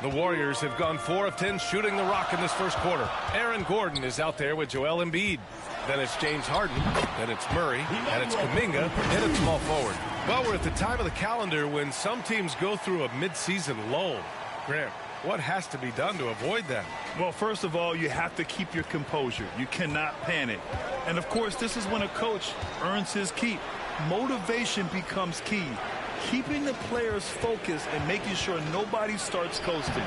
The Warriors have gone 4 of 10 shooting the rock in this first quarter. Aaron Gordon is out there with Joel Embiid. Then it's James Harden. Then it's Murray. And it's Kuminga in at small forward. Well, we're at the time of the calendar when some teams go through a midseason lull. Grant, what has to be done to avoid that? Well, first of all, you have to keep your composure. You cannot panic. And, of course, this is when a coach earns his keep. Motivation becomes key. Keeping the players focused and making sure nobody starts coasting.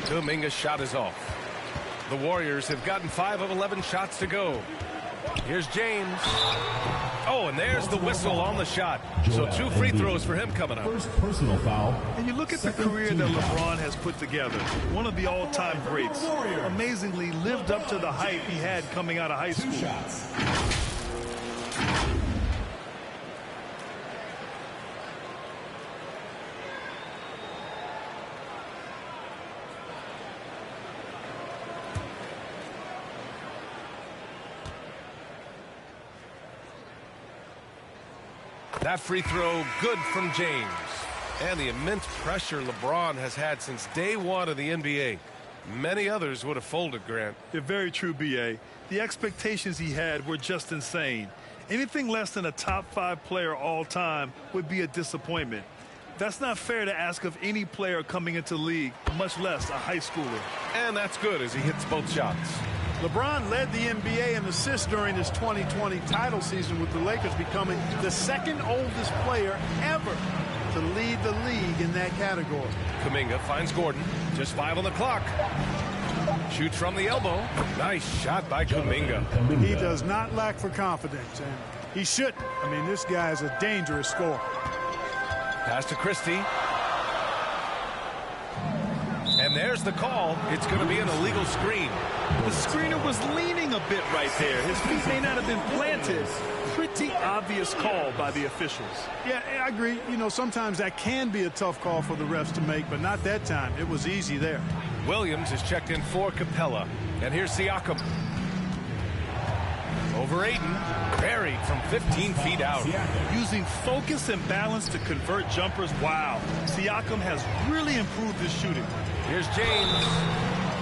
Kuminga's shot is off. The Warriors have gotten 5 of 11 shots to go. Here's James. Oh, and there's the whistle on the shot. So 2 free throws for him coming up. First personal foul. And you look at the career that LeBron has put together. One of the all-time greats. Amazingly lived up to the hype he had coming out of high school. 2 shots. That free throw good from James. And the immense pressure LeBron has had since day one of the NBA. Many others would have folded, Grant. They're very true, B.A. The expectations he had were just insane. Anything less than a top 5 player all time would be a disappointment. That's not fair to ask of any player coming into the league, much less a high schooler. And that's good as he hits both shots. LeBron led the NBA in assists during his 2020 title season, with the Lakers becoming the 2nd oldest player ever to lead the league in that category. Kuminga finds Gordon. Just 5 on the clock. Shoots from the elbow. Nice shot by Kuminga. He does not lack for confidence, and he shouldn't. I mean, this guy is a dangerous scorer. Pass to Christie. And there's the call. It's going to be an illegal screen. The screener was leaning a bit right there. His feet may not have been planted. Pretty obvious call by the officials. Yeah, I agree. You know, sometimes that can be a tough call for the refs to make, but not that time. It was easy there. Williams is checked in for Capella. And here's Siakam. Over Ayton. Buried from 15 feet out. Using focus and balance to convert jumpers. Wow. Siakam has really improved his shooting. Here's James.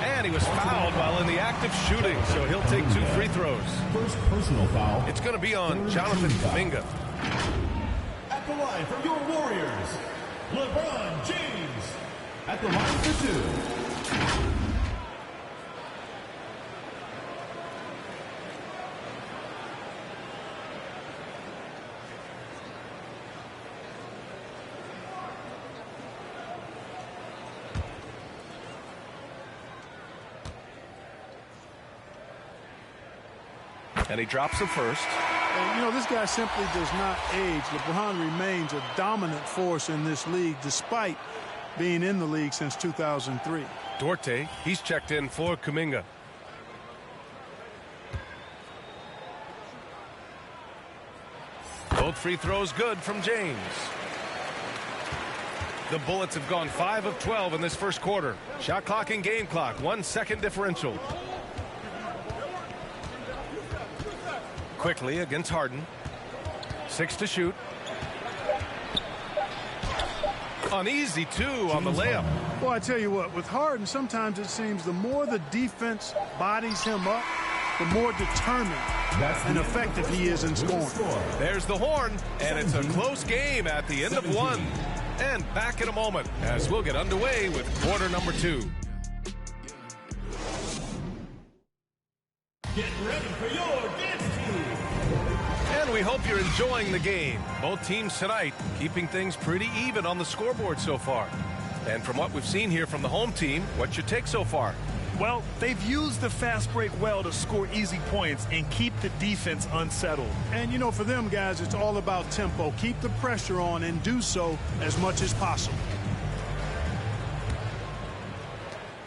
And he was fouled while in the act of shooting, so he'll take 2 free throws. First personal foul. It's going to be on Jonathan Kuminga. At the line for your Warriors, LeBron James. At the line for 2. And he drops the first. And, you know, this guy simply does not age. LeBron remains a dominant force in this league despite being in the league since 2003. Duarte, he's checked in for Kuminga. Both free throws good from James. The Bullets have gone 5 of 12 in this first quarter. Shot clock and game clock, 1 second differential. Quickly against Harden. 6 to shoot. Uneasy, 2 on the layup. Well, I tell you what, with Harden, sometimes it seems the more the defense bodies him up, the more determined and effective he is in scoring. There's the horn, and it's a close game at the end of 1. And back in a moment as we'll get underway with quarter number 2. Get ready for your dance team. And we hope you're enjoying the game. Both teams tonight keeping things pretty even on the scoreboard so far. And from what we've seen here from the home team, what's your take so far? Well, they've used the fast break well to score easy points and keep the defense unsettled. And, you know, for them guys, it's all about tempo. Keep the pressure on and do so as much as possible.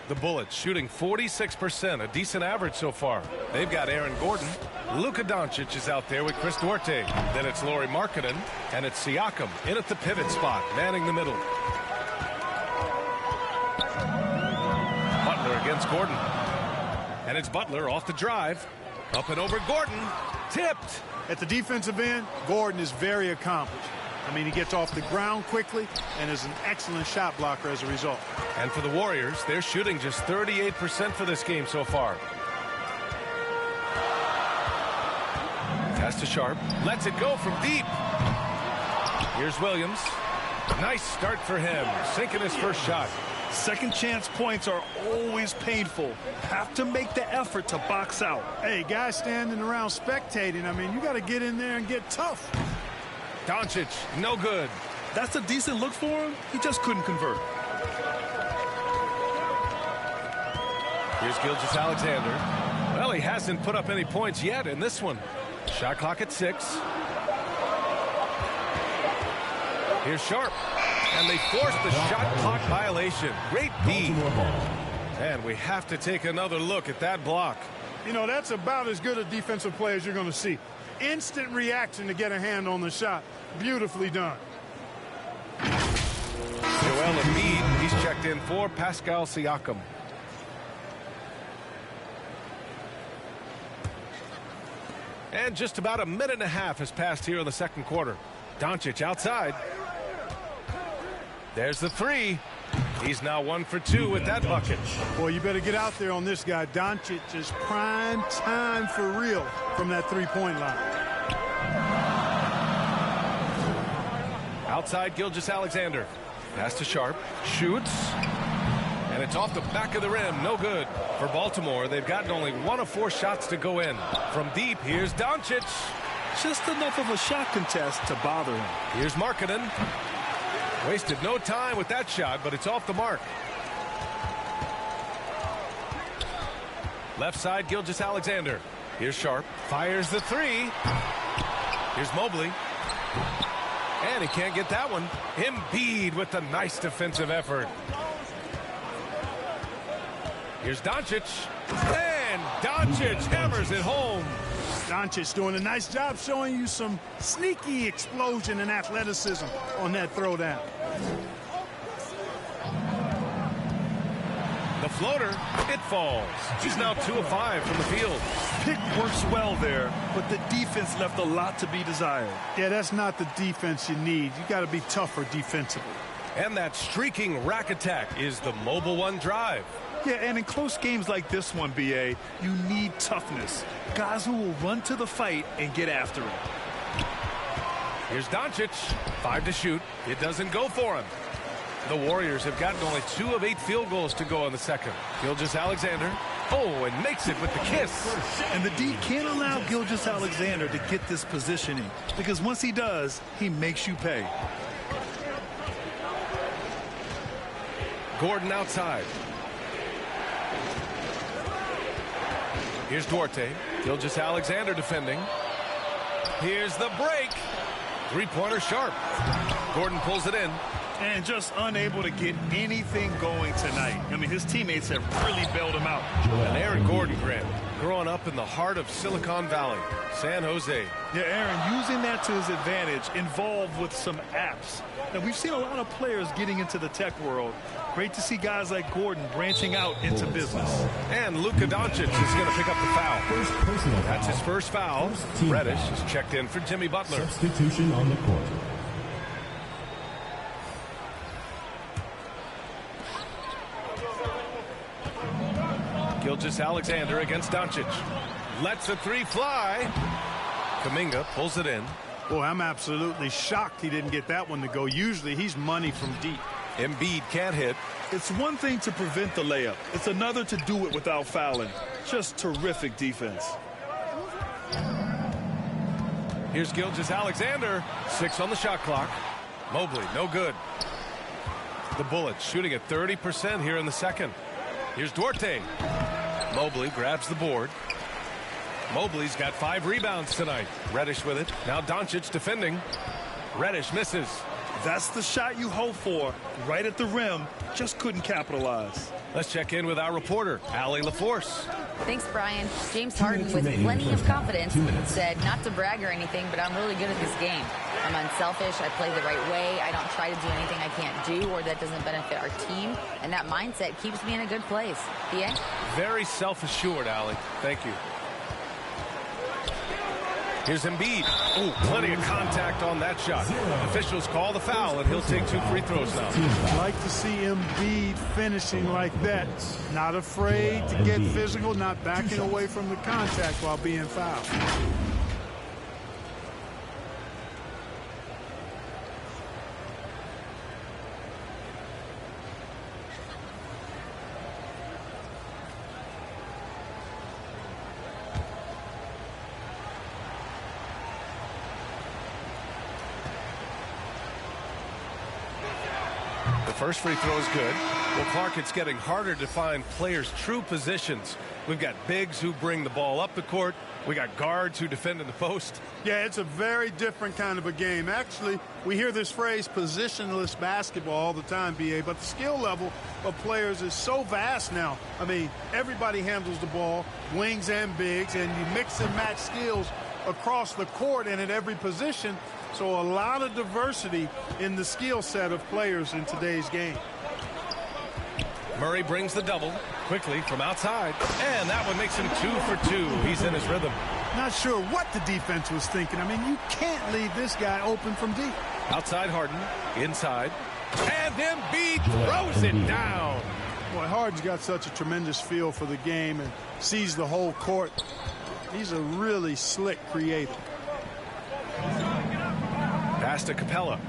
The Bullets shooting 46%, a decent average so far. They've got Aaron Gordon. Luka Doncic is out there with Chris Duarte. Then it's Lauri Markkanen, and it's Siakam in at the pivot spot, manning the middle. Butler against Gordon. And it's Butler off the drive. Up and over Gordon. Tipped. At the defensive end, Gordon is very accomplished. I mean, he gets off the ground quickly and is an excellent shot blocker as a result. And for the Warriors, they're shooting just 38% for this game so far. Pass to Sharp. Lets it go from deep. Here's Williams. Nice start for him. Sinking his first shot. Second chance points are always painful. Have to make the effort to box out. Hey, guys standing around spectating, I mean, you got to get in there and get tough. Doncic, no good. That's a decent look for him. He just couldn't convert. Here's Gilgeous-Alexander. Well, he hasn't put up any points yet in this one. Shot clock at 6. Here's Sharp. And they forced the shot clock violation. Great beat. And we have to take another look at that block. You know, that's about as good a defensive play as you're going to see. Instant reaction to get a hand on the shot. Beautifully done. Joel Embiid, he's checked in for Pascal Siakam. And just about a minute and a half has passed here in the second quarter. Doncic outside. There's the 3. He's now 1 for 2 with that bucket. Boy, you better get out there on this guy. Doncic is prime time for real from that three-point line. Outside Gilgeous-Alexander. Pass to Sharp. Shoots. And it's off the back of the rim. No good. For Baltimore, they've gotten only 1 of 4 shots to go in. From deep, here's Doncic. Just enough of a shot contest to bother him. Here's Markkanen. Wasted no time with that shot, but it's off the mark. Left side, Gilgeous-Alexander. Here's Sharp. Fires the 3. Here's Mobley. And he can't get that one. Embiid with the nice defensive effort. Here's Doncic. And Doncic hammers it home. Doncic doing a nice job showing you some sneaky explosion and athleticism on that throwdown. The floater, it falls. He's now 2 of 5 from the field. Pick works well there, but the defense left a lot to be desired. Yeah, that's not the defense you need. You got to be tougher defensively. And that streaking rack attack is the Mobile One drive. Yeah, and in close games like this one, BA, you need toughness. Guys who will run to the fight and get after it. Here's Doncic. 5 to shoot. It doesn't go for him. The Warriors have gotten only 2 of 8 field goals to go in the second. Gilgeous-Alexander. Oh, and makes it with the kiss. And the D can't allow Gilgeous-Alexander to get this positioning, because once he does, he makes you pay. Gordon outside. Here's Duarte. Gilgeous-Alexander defending. Here's the break. Three-pointer Sharp. Gordon pulls it in. And just unable to get anything going tonight. I mean, his teammates have really bailed him out. And Aaron Gordon, Grant, growing up in the heart of Silicon Valley, San Jose. Yeah, Aaron, using that to his advantage, involved with some apps. Now, we've seen a lot of players getting into the tech world. Great to see guys like Gordon branching out into business. And Luka Doncic is going to pick up the foul. That's his first foul. Reddish is checked in for Jimmy Butler. Substitution on the court. Gilgeous-Alexander against Doncic. Lets a 3 fly. Kuminga pulls it in. Boy, I'm absolutely shocked he didn't get that one to go. Usually he's money from deep. Embiid can't hit. It's one thing to prevent the layup. It's another to do it without fouling. Just terrific defense. Here's Gilgeous-Alexander. 6 on the shot clock. Mobley, no good. The Bullets shooting at 30% here in the second. Here's Duarte. Mobley grabs the board. Mobley's got 5 rebounds tonight. Reddish with it. Now Doncic defending. Reddish misses. That's the shot you hope for. Right at the rim. Just couldn't capitalize. Let's check in with our reporter, Allie LaForce. Thanks, Brian. James Harden, with plenty of confidence, said not to brag or anything, but I'm really good at this game. I'm unselfish. I play the right way. I don't try to do anything I can't do or that doesn't benefit our team. And that mindset keeps me in a good place. BA? Very self-assured, Allie. Thank you. Here's Embiid. Oh, plenty of contact on that shot. Officials call the foul, and he'll take 2 free throws now. I'd like to see Embiid finishing like that. Not afraid to get physical, not backing away from the contact while being fouled. First free throw is good. Well, Clark, it's getting harder to find players' true positions. We've got bigs who bring the ball up the court. We got guards who defend in the post. Yeah, it's a very different kind of a game. Actually, we hear this phrase positionless basketball all the time, BA, but the skill level of players is so vast now. I mean, everybody handles the ball, wings and bigs, and you mix and match skills across the court and at every position. So a lot of diversity in the skill set of players in today's game. Murray brings the double quickly from outside, and that one makes him 2 for 2. He's in his rhythm. Not sure what the defense was thinking. I mean, you can't leave this guy open from deep. Outside Harden, inside, and Embiid throws it down. Boy, Harden's got such a tremendous feel for the game and sees the whole court. He's a really slick creator. Pass to Capella.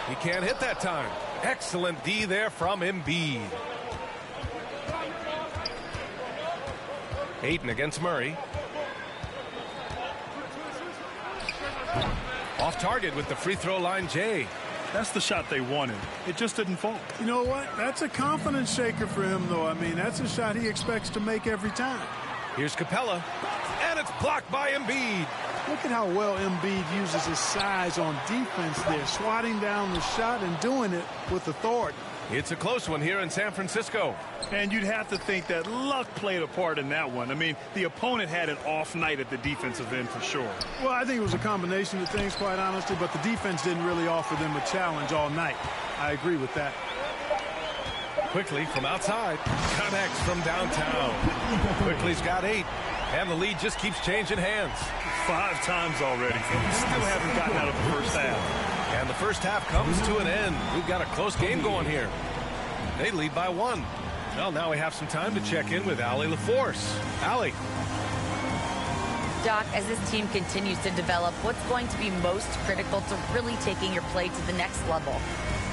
He can't hit that time. Excellent D there from Embiid. Ayton against Murray. Off target with the free throw line, Jay. That's the shot they wanted. It just didn't fall. You know what? That's a confidence shaker for him, though. I mean, that's a shot he expects to make every time. Here's Capella, and it's blocked by Embiid. Look at how well Embiid uses his size on defense there, swatting down the shot and doing it with authority. It's a close one here in San Francisco. And you'd have to think that luck played a part in that one. I mean, the opponent had an off night at the defensive end for sure. Well, I think it was a combination of things, quite honestly, but the defense didn't really offer them a challenge all night. I agree with that. Quickly from outside, connects from downtown. Quickly's got 8, and the lead just keeps changing hands. 5 times already. We still haven't gotten out of the first half. And the first half comes to an end. We've got a close game going here. They lead by 1. Well, now we have some time to check in with Allie LaForce. Allie. Doc, as this team continues to develop, what's going to be most critical to really taking your play to the next level?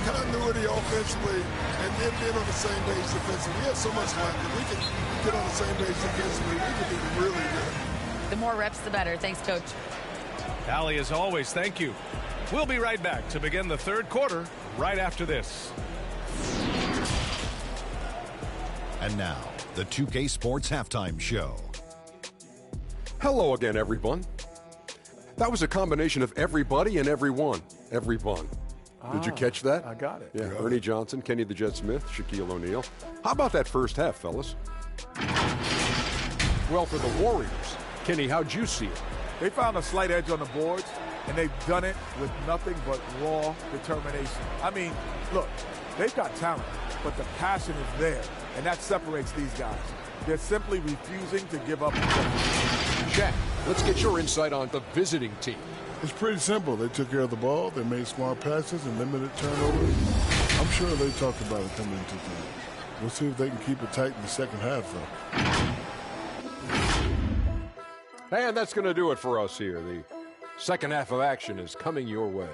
Continuity offensively and then being on the same page defensively. We have so much left. If we can get on the same page defensively, we can be really good. The more reps, the better. Thanks, Coach. Allie, as always, thank you. We'll be right back to begin the third quarter right after this. And now, the 2K Sports Halftime Show. Hello again, everyone. That was a combination of everybody and everyone. Everyone. Did you catch that? I got it. Yeah, Ernie Johnson, Kenny the Jet Smith, Shaquille O'Neal. How about that first half, fellas? Well, for the Warriors, Kenny, how'd you see it? They found a slight edge on the boards, and they've done it with nothing but raw determination. I mean, look, they've got talent, but the passion is there, and that separates these guys. They're simply refusing to give up. Shaq, let's get your insight on the visiting team. It's pretty simple. They took care of the ball. They made smart passes and limited turnovers. I'm sure they talked about it coming into tonight. We'll see if they can keep it tight in the second half, though. And that's going to do it for us here. The second half of action is coming your way.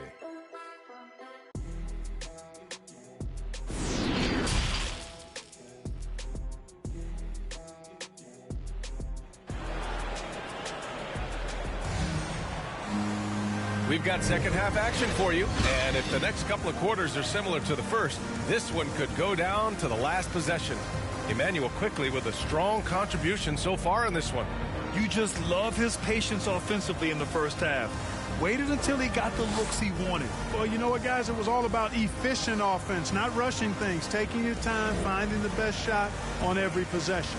We've got second half action for you, and if the next couple of quarters are similar to the first, this one could go down to the last possession. Emmanuel Quickly with a strong contribution so far in this one. You just love his patience offensively in the first half. Waited until he got the looks he wanted. Well, you know what, guys? It was all about efficient offense, not rushing things, taking your time, finding the best shot on every possession.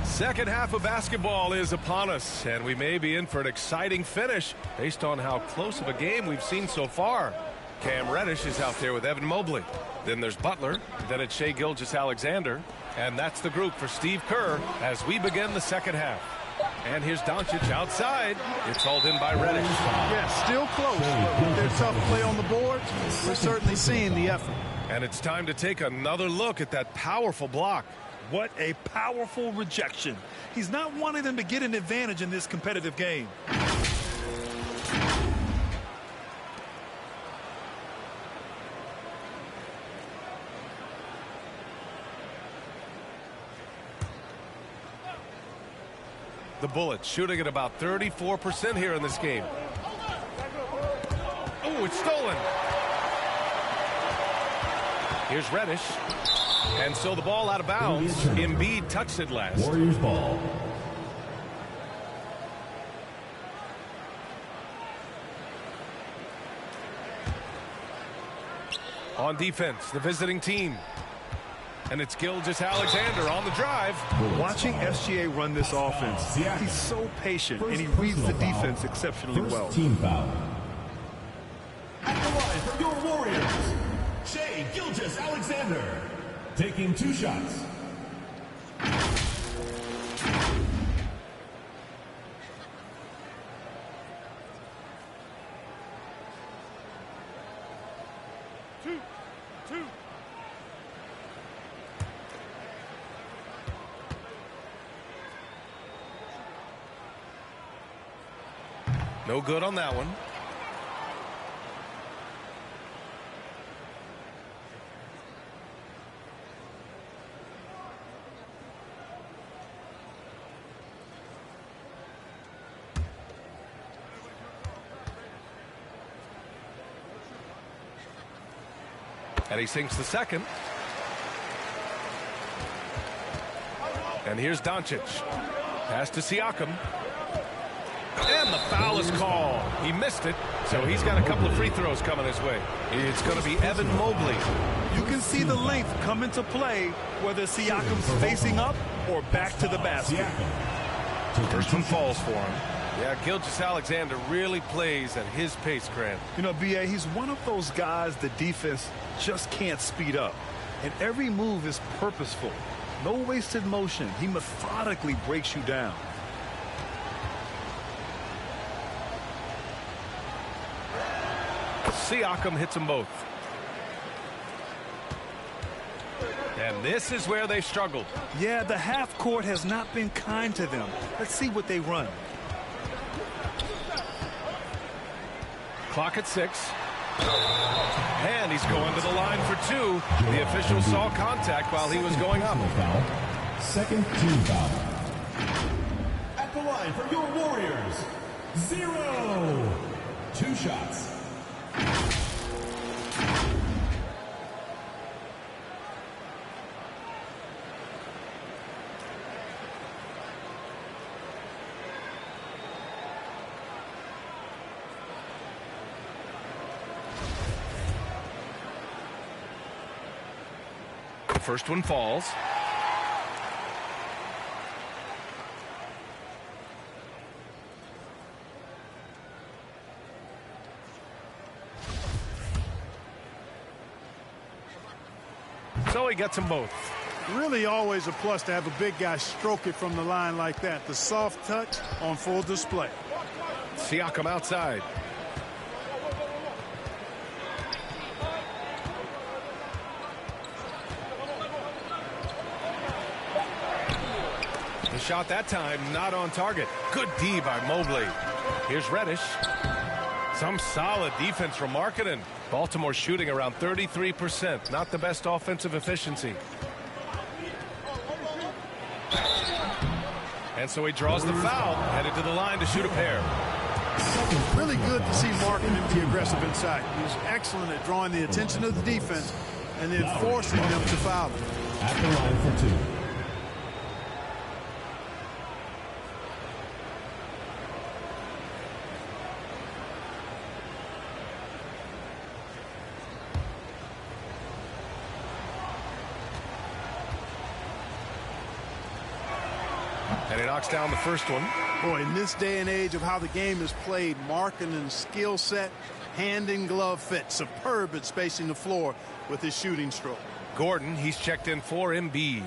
Second half of basketball is upon us, and we may be in for an exciting finish based on how close of a game we've seen so far. Cam Reddish is out there with Evan Mobley. Then there's Butler. Then it's Shai Gilgeous-Alexander. And that's the group for Steve Kerr as we begin the second half. And here's Doncic outside. It's hauled in by Reddish. Yeah, still close, but with their tough play on the boards, we're certainly seeing the effort. And it's time to take another look at that powerful block. What a powerful rejection. He's not wanting them to get an advantage in this competitive game. The Bullets shooting at about 34% here in this game. Oh, it's stolen. Here's Reddish. And so the ball out of bounds. Embiid touched it last. Warriors ball. On defense, the visiting team. And it's Gilgeous-Alexander on the drive. Watching SGA run this offense, he's so patient, and he reads the defense exceptionally well. Team foul. At the line for your Warriors, Shai Gilgeous-Alexander. Taking 2 shots. No good on that one. And he sinks the second. And here's Doncic. Pass to Siakam. And the foul is called. He missed it, so he's got a couple of free throws coming his way. It's going to be Evan Mobley. You can see the length come into play, whether Siakam's facing up or back to the basket. First one falls for him. Yeah, Gilgeous-Alexander really plays at his pace, Grant. You know, BA, he's one of those guys the defense just can't speed up. And every move is purposeful. No wasted motion. He methodically breaks you down. Siakam hits them both. And this is where they struggled. Yeah, the half court has not been kind to them. Let's see what they run. Clock at 6. And he's going to the line for 2. The official saw contact while he was going up. Second team foul. At the line for your Warriors, 0. 2 shots. First one falls. So he gets them both. Really always a plus to have a big guy stroke it from the line like that. The soft touch on full display. Siakam outside. The shot that time not on target. Good D by Mobley. Here's Reddish. Some solid defense from Markkanen. Baltimore shooting around 33%. Not the best offensive efficiency. And so he draws the foul, headed to the line to shoot a pair. Really good to see Markkanen be aggressive inside. He's excellent at drawing the attention of the defense and then forcing them to foul him. At the line for 2. And it knocks down the first one. Boy, in this day and age of how the game is played, Markkanen's skill set, hand and glove fit, superb at spacing the floor with his shooting stroke. Gordon, he's checked in for Embiid.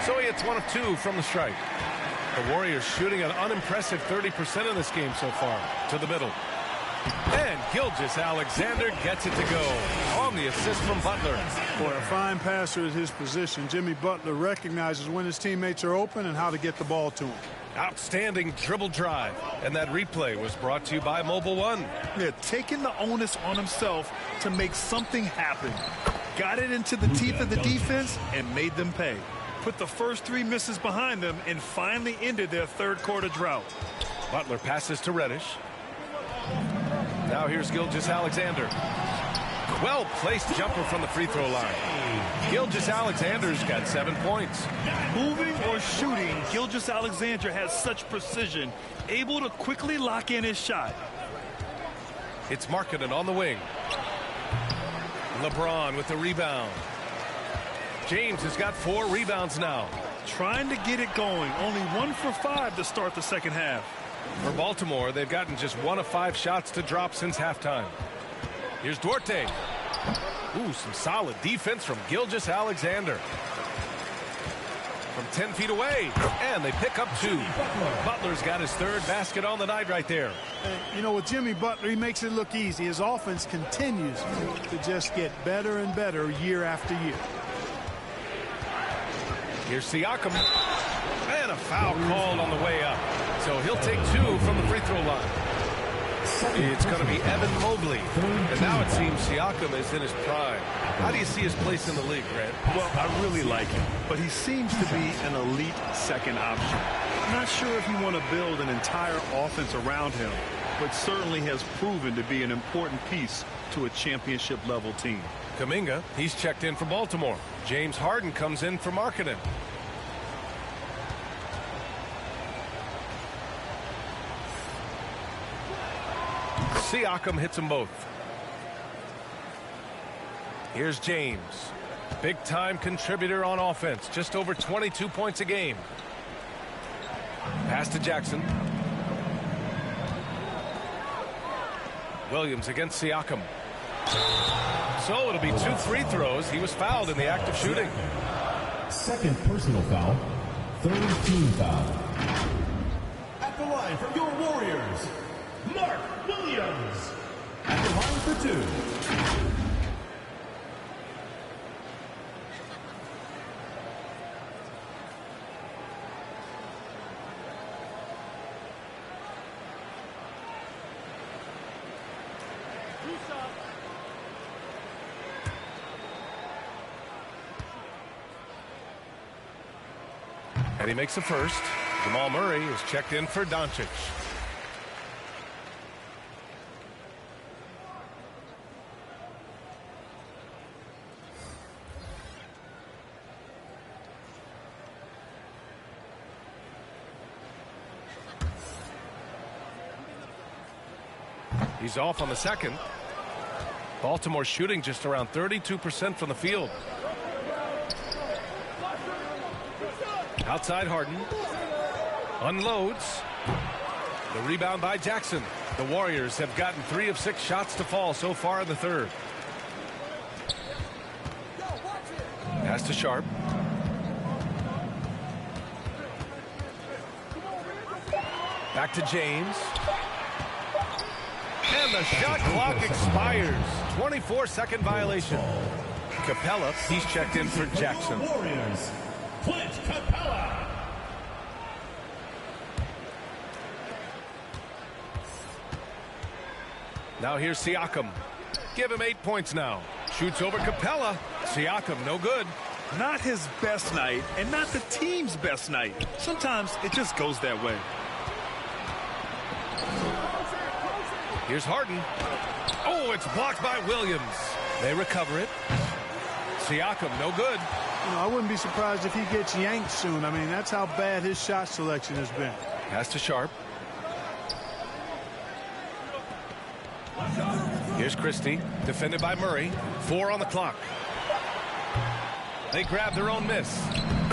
So he hits 1 of 2 from the strike. The Warriors shooting an unimpressive 30% in this game so far. To the middle. And Gilgeous-Alexander gets it to go on the assist from Butler. Boy, a fine passer at his position. Jimmy Butler recognizes when his teammates are open and how to get the ball to him. Outstanding dribble drive. And that replay was brought to you by Mobile One. Yeah, taking the onus on himself to make something happen. Got it into the teeth of the defense and made them pay. Put the first 3 misses behind them and finally ended their third quarter drought. Butler passes to Reddish. Now here's Gilgeous-Alexander. Well-placed jumper from the free throw line. Gilgeous-Alexander's got 7 points. Moving or shooting, Gilgeous-Alexander has such precision, able to quickly lock in his shot. It's Markkanen on the wing. LeBron with the rebound. James has got 4 rebounds now. Trying to get it going. Only 1 for 5 to start the second half. For Baltimore, they've gotten just 1 of 5 shots to drop since halftime. Here's Duarte. Ooh, some solid defense from Gilgeous-Alexander. From 10 feet away, and they pick up 2. Butler's got his 3rd basket on the night right there. You know, with Jimmy Butler, he makes it look easy. His offense continues to just get better and better year after year. Here's Siakam. And a foul called on the way up. So he'll take 2 from the free throw line. It's going to be Evan Mobley. And now it seems Siakam is in his prime. How do you see his place in the league, Grant? Well, I really like him, but he seems to be an elite second option. I'm not sure if you want to build an entire offense around him, but certainly has proven to be an important piece to a championship-level team. Kuminga, he's checked in for Baltimore. James Harden comes in for Markkanen. Siakam hits them both. Here's James. Big-time contributor on offense. Just over 22 points a game. Pass to Jackson. Williams against Siakam. So it'll be 2 free throws. He was fouled in the act of shooting. Second personal foul. 3rd team foul. At the line for your Warriors, Mark Williams. At the line for 2. And he makes the first. Jamal Murray is checked in for Doncic. He's off on the second. Baltimore shooting just around 32% from the field. Outside Harden. Unloads. The rebound by Jackson. The Warriors have gotten 3 of 6 shots to fall so far in the third. Pass to Sharp. Back to James. And the shot clock expires. 24-second violation. Capella, he's checked in for Jackson. Warriors, Clint Capella. Now here's Siakam. Give him 8 points now. Shoots over Capella. Siakam, no good. Not his best night, and not the team's best night. Sometimes it just goes that way. Here's Harden. Oh, it's blocked by Williams. They recover it. Siakam, no good. You know, I wouldn't be surprised if he gets yanked soon. I mean, that's how bad his shot selection has been. Pass to Sharp. Here's Christie, defended by Murray. 4 on the clock. They grab their own miss.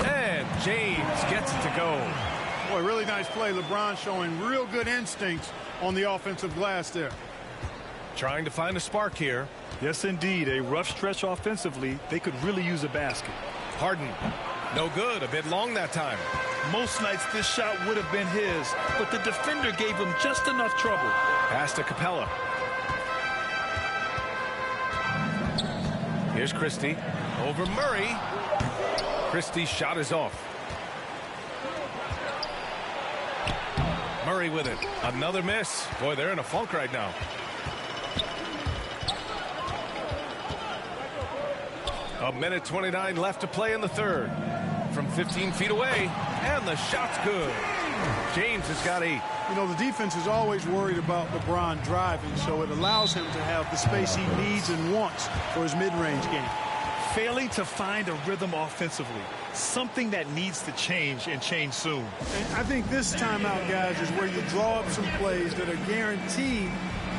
And James gets it to go. Boy, really nice play. LeBron showing real good instincts on the offensive glass there. Trying to find a spark here. Yes, indeed. A rough stretch offensively. They could really use a basket. Harden. No good. A bit long that time. Most nights this shot would have been his, but the defender gave him just enough trouble. Pass to Capella. Here's Christie. Over Murray. Christie's shot is off. Murray with it. Another miss. Boy, they're in a funk right now. A minute 29 left to play in the third. From 15 feet away, and the shot's good. James has got 8. You know, the defense is always worried about LeBron driving, so it allows him to have the space he needs and wants for his mid-range game. Failing to find a rhythm offensively, something that needs to change and change soon. And I think this timeout, guys, is where you draw up some plays that are guaranteed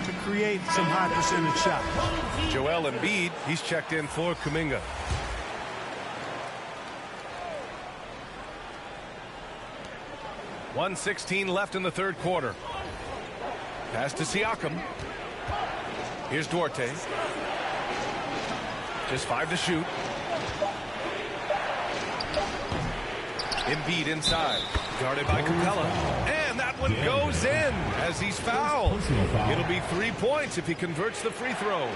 to create some high percentage shots. Joel Embiid, he's checked in for Kuminga. .116 left in the third quarter. Pass to Siakam. Here's Duarte. Just 5 to shoot. Embiid inside. Guarded by Capella. And that one goes in as he's fouled. It'll be 3 points if he converts the free throw.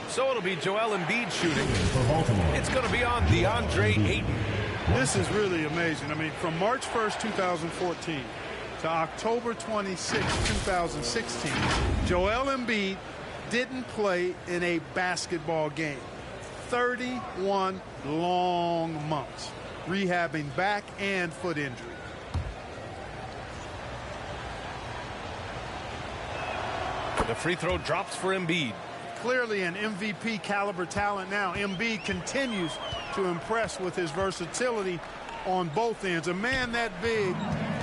So it'll be Joel Embiid shooting. It's going to be on DeAndre Ayton. This is really amazing. I mean, from March 1st, 2014 to October 26, 2016, Joel Embiid didn't play in a basketball game. 31 long months rehabbing back and foot injury. The free throw drops for Embiid. Clearly an MVP caliber talent now. Embiid continues to impress with his versatility on both ends. A man that big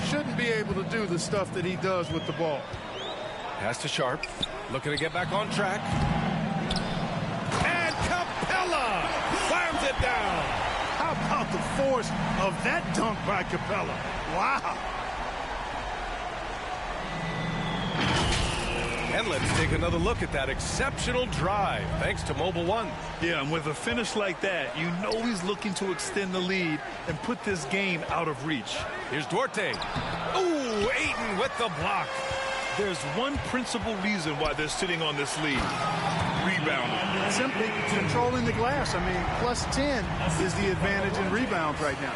shouldn't be able to do the stuff that he does with the ball. Pass to Sharp. Looking to get back on track. And Capella slams it down. How about the force of that dunk by Capella? Wow. And let's take another look at that exceptional drive, thanks to Mobile One. Yeah, and with a finish like that, you know he's looking to extend the lead and put this game out of reach. Here's Duarte. Ooh, Ayton with the block. There's one principal reason why they're sitting on this lead. Rebounding. Simply controlling the glass. I mean, plus 10 is the advantage in rebounds right now.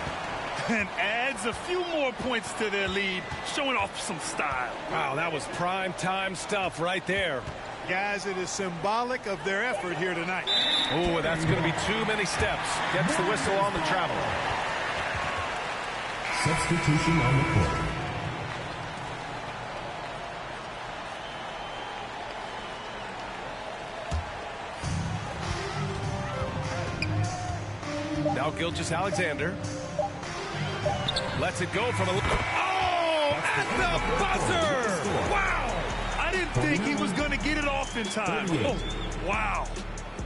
And adds a few more points to their lead, showing off some style. Wow, that was prime time stuff right there. Guys, it is symbolic of their effort here tonight. Oh, that's going to be too many steps. Gets the whistle on the travel. Substitution on the court. Now Gilgeous-Alexander. Lets it go from a... Oh, at the buzzer! Wow! I didn't think he was going to get it off in time. Oh, wow.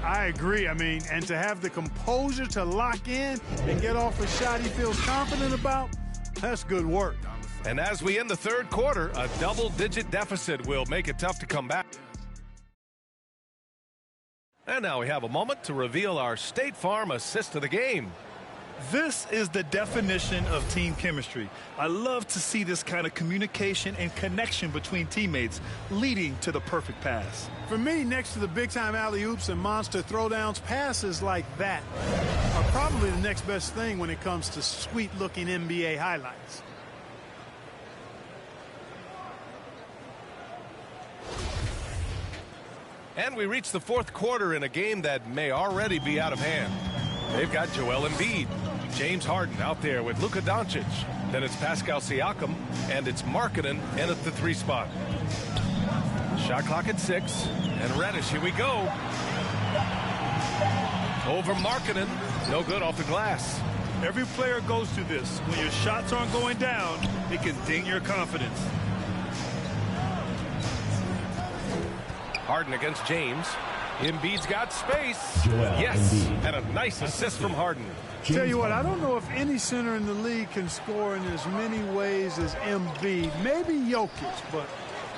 I agree. I mean, and to have the composure to lock in and get off a shot he feels confident about, that's good work. And as we end the third quarter, a double-digit deficit will make it tough to come back. And now we have a moment to reveal our State Farm assist of the game. This is the definition of team chemistry. I love to see this kind of communication and connection between teammates leading to the perfect pass. For me, next to the big-time alley-oops and monster throwdowns, passes like that are probably the next best thing when it comes to sweet-looking NBA highlights. And we reach the fourth quarter in a game that may already be out of hand. They've got Joel Embiid, James Harden out there with Luka Doncic. Then it's Pascal Siakam, and it's Markkanen in at the 3 spot. Shot clock at 6, and Reddish, here we go. Over Markkanen, no good off the glass. Every player goes through this. When your shots aren't going down, it can ding your confidence. Harden against James. Embiid's got space. Joel Yes, Embiid. and a nice assist from Harden. Tell you what, I don't know if any center in the league can score in as many ways as Embiid. Maybe Jokic, but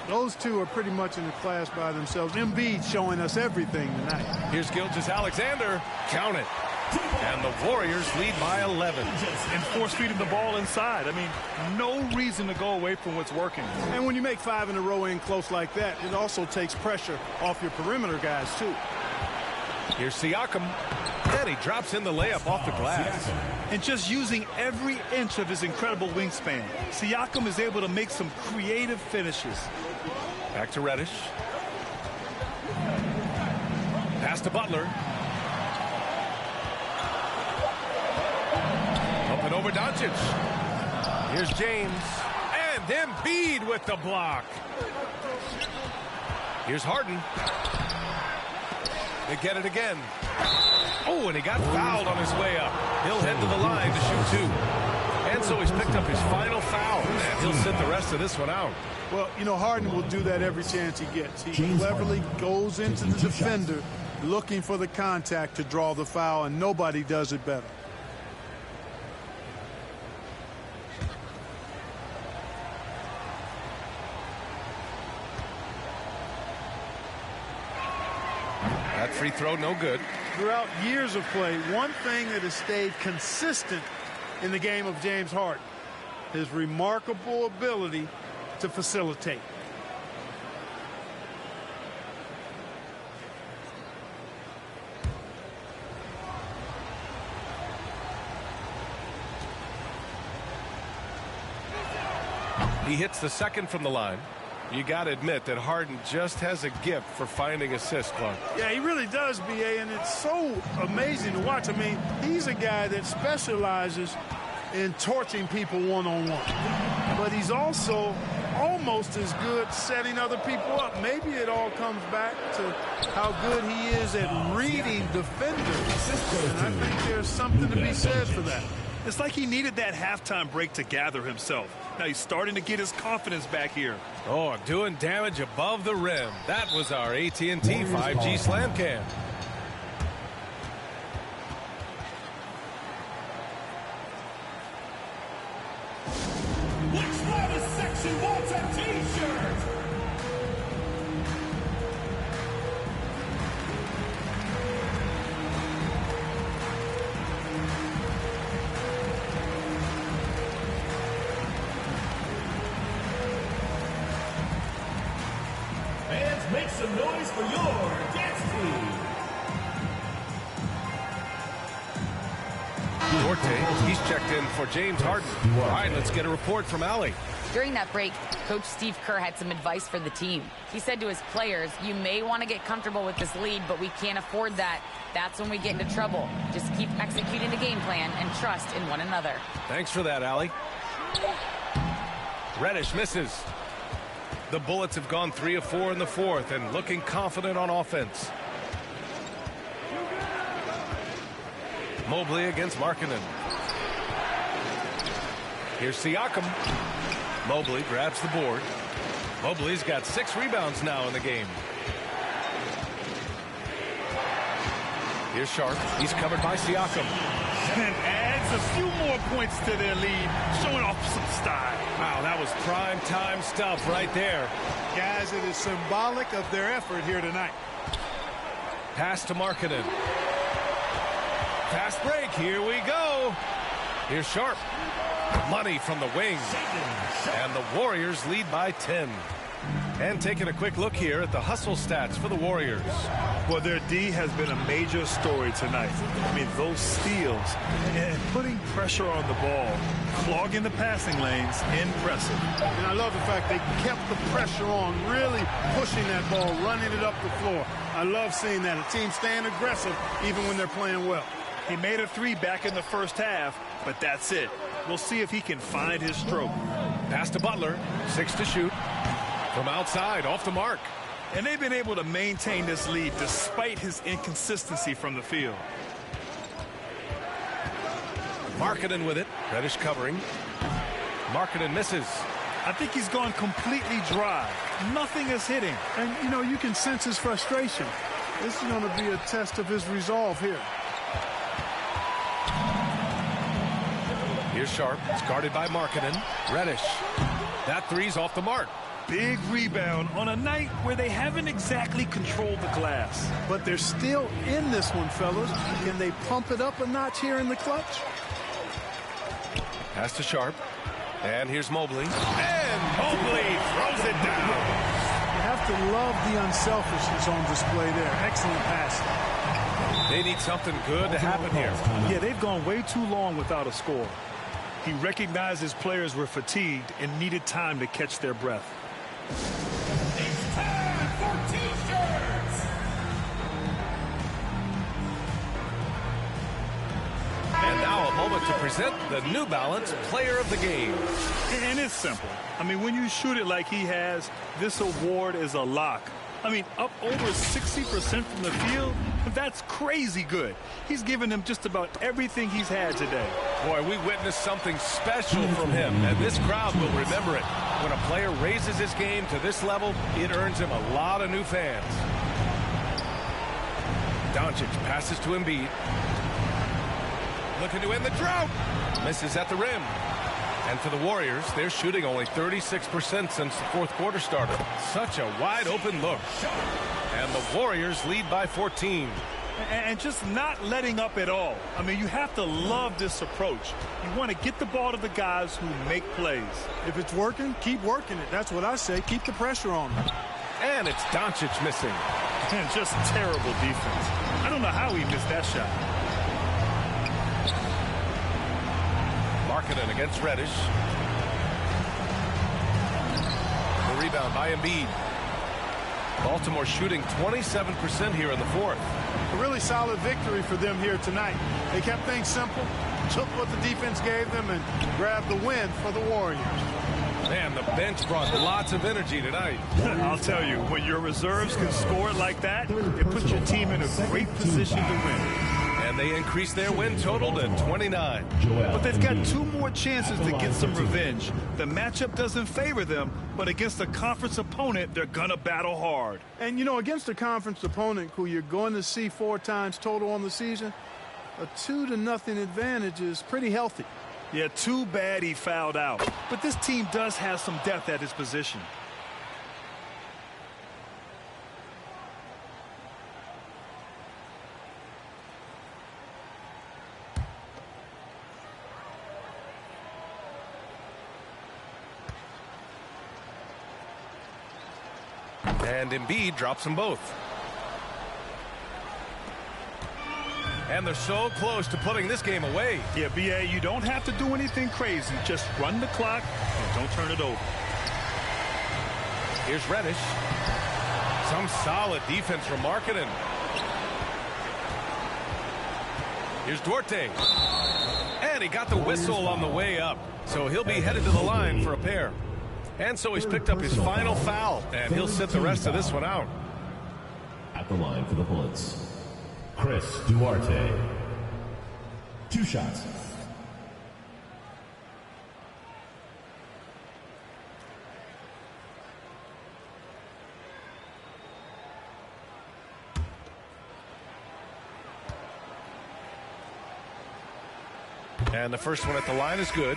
those two are pretty much in the class by themselves. Embiid showing us everything tonight. Here's Gilgeous-Alexander. Count it. And the Warriors lead by 11. And force feeding the ball inside. I mean, no reason to go away from what's working. And when you make 5 in a row in close like that, it also takes pressure off your perimeter guys, too. Here's Siakam. And he drops in the layup off the glass. And just using every inch of his incredible wingspan, Siakam is able to make some creative finishes. Back to Reddish. Pass to Butler. Up and over Doncic. Here's James. And Embiid with the block. Here's Harden. They get it again. Oh, and he got fouled on his way up. He'll head to the line to shoot 2. And so he's picked up his final foul. And he'll sit the rest of this one out. Well, you know, Harden will do that every chance he gets. He cleverly goes into the defender looking for the contact to draw the foul, and nobody does it better. That free throw, no good. Throughout years of play, one thing that has stayed consistent in the game of James Harden, his remarkable ability to facilitate. He hits the second from the line. You got to admit that Harden just has a gift for finding assists, Clark. Yeah, he really does, BA, and it's so amazing to watch. I mean, he's a guy that specializes in torching people one-on-one. But he's also almost as good setting other people up. Maybe it all comes back to how good he is at reading defenders. And I think there's something to be said for that. It's like he needed that halftime break to gather himself. Now he's starting to get his confidence back here. Oh, doing damage above the rim. That was our AT&T 5G Slam Cam. Which latest section wants a T-shirt? Fans, make some noise for your dance team. Forte, he's checked in for James Harden. All right, let's get a report from Allie. During that break, Coach Steve Kerr had some advice for the team. He said to his players, you may want to get comfortable with this lead, but we can't afford that. That's when we get into trouble. Just keep executing the game plan and trust in one another. Thanks for that, Allie. Reddish misses. The Bullets have gone 3 of 4 in the fourth and looking confident on offense. Mobley against Markkanen. Here's Siakam. Mobley grabs the board. Mobley's got 6 rebounds now in the game. Here's Sharp. He's covered by Siakam. And adds a few more points to their lead, showing off some style. Wow, that was prime time stuff right there. Guys, it is symbolic of their effort here tonight. Pass to Markkanen. Fast break. Here we go. Here's Sharp. Money from the wing. And the Warriors lead by 10. And taking a quick look here at the hustle stats for the Warriors. Well, their D has been a major story tonight. I mean, those steals and putting pressure on the ball, clogging the passing lanes, impressive. And I love the fact they kept the pressure on, really pushing that ball, running it up the floor. I love seeing that. A team staying aggressive even when they're playing well. He made a 3 back in the first half, but that's it. We'll see if he can find his stroke. Pass to Butler. 6 to shoot. From outside, off the mark. And they've been able to maintain this lead despite his inconsistency from the field. Markkanen with it. Reddish covering. Markkanen misses. I think he's gone completely dry. Nothing is hitting. And, you know, you can sense his frustration. This is going to be a test of his resolve here. Here's Sharp. It's guarded by Markkanen. Reddish. That three's off the mark. Big rebound on a night where they haven't exactly controlled the glass. But they're still in this one, fellas. Can they pump it up a notch here in the clutch? Pass to Sharp. And here's Mobley. And Mobley throws it down. You have to love the unselfishness on display there. Excellent pass. They need something good to happen here. Yeah, they've gone way too long without a score. He recognized his players were fatigued and needed time to catch their breath. It's time for T-shirts. And now a moment to present the New Balance Player of the Game. And it's simple. I mean, when you shoot it like he has, this award is a lock. I mean, up over 60% from the field, that's crazy good. He's given them just about everything he's had today. Boy, we witnessed something special from him, and this crowd will remember it. When a player raises his game to this level, it earns him a lot of new fans. Doncic passes to Embiid. Looking to end the drought. Misses at the rim. And for the Warriors, they're shooting only 36% since the fourth quarter started. Such a wide open look. And the Warriors lead by 14. And just not letting up at all. I mean, you have to love this approach. You want to get the ball to the guys who make plays. If it's working, keep working it. That's what I say. Keep the pressure on them. And it's Doncic missing. And just terrible defense. I don't know how he missed that shot. Markkanen against Reddish. The rebound by Embiid. Baltimore shooting 27% here in the fourth. A really solid victory for them here tonight. They kept things simple, took what the defense gave them, and grabbed the win for the Warriors. Man, the bench brought lots of energy tonight. I'll tell you, when your reserves can score like that, it puts your team in a great position to win. And they increase their win total to 29. But they've got two more chances to get some revenge. The matchup doesn't favor them, but against a conference opponent, they're going to battle hard. And, you know, against a conference opponent who you're going to see 4 times total on the season, a 2-0 advantage is pretty healthy. Yeah, too bad he fouled out. But this team does have some depth at his position. And Embiid drops them both. And they're so close to putting this game away. Yeah, BA, you don't have to do anything crazy. Just run the clock and don't turn it over. Here's Reddish. Some solid defense from Markkanen. Here's Duarte. And he got the whistle on the way up. So he'll be headed to the line for a pair. And so he's picked up his final foul, and he'll sit the rest of this one out. At the line for the Bullets, Chris Duarte. 2 shots. And the first one at the line is good.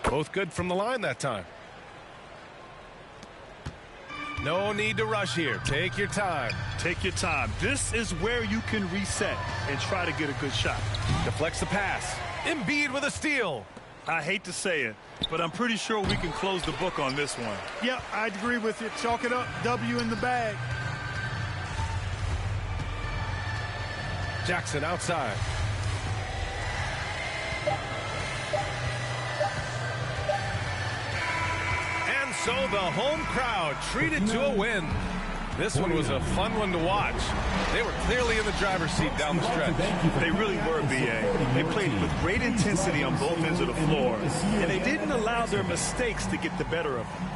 Both good from the line that time. No need to rush here. Take your time. Take your time. This is where you can reset and try to get a good shot. Deflects the pass. Embiid with a steal. I hate to say it, but I'm pretty sure we can close the book on this one. Yep, I'd agree with you. Chalk it up. W in the bag. Jackson outside. And so the home crowd treated to a win. This one was a fun one to watch. They were clearly in the driver's seat down the stretch. They really were, BA. They played with great intensity on both ends of the floor, and they didn't allow their mistakes to get the better of them.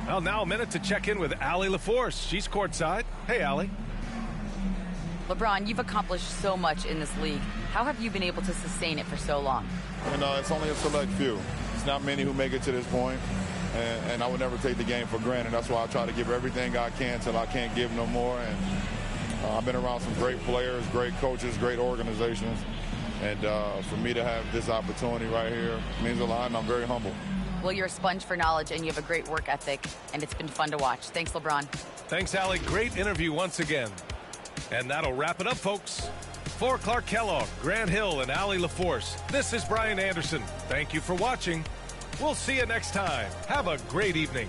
Well, now a minute to check in with Allie LaForce. She's courtside. Hey, Allie. LeBron, you've accomplished so much in this league. How have you been able to sustain it for so long? It's only a select few. It's not many who make it to this point, and I would never take the game for granted. That's why I try to give everything I can till I can't give no more. And I've been around some great players, great coaches, great organizations, and for me to have this opportunity right here means a lot, and I'm very humble. Well, you're a sponge for knowledge, and you have a great work ethic, and it's been fun to watch. Thanks, LeBron. Thanks, Allie. Great interview once again. And that'll wrap it up, folks. For Clark Kellogg, Grant Hill, and Allie LaForce, this is Brian Anderson. Thank you for watching. We'll see you next time. Have a great evening.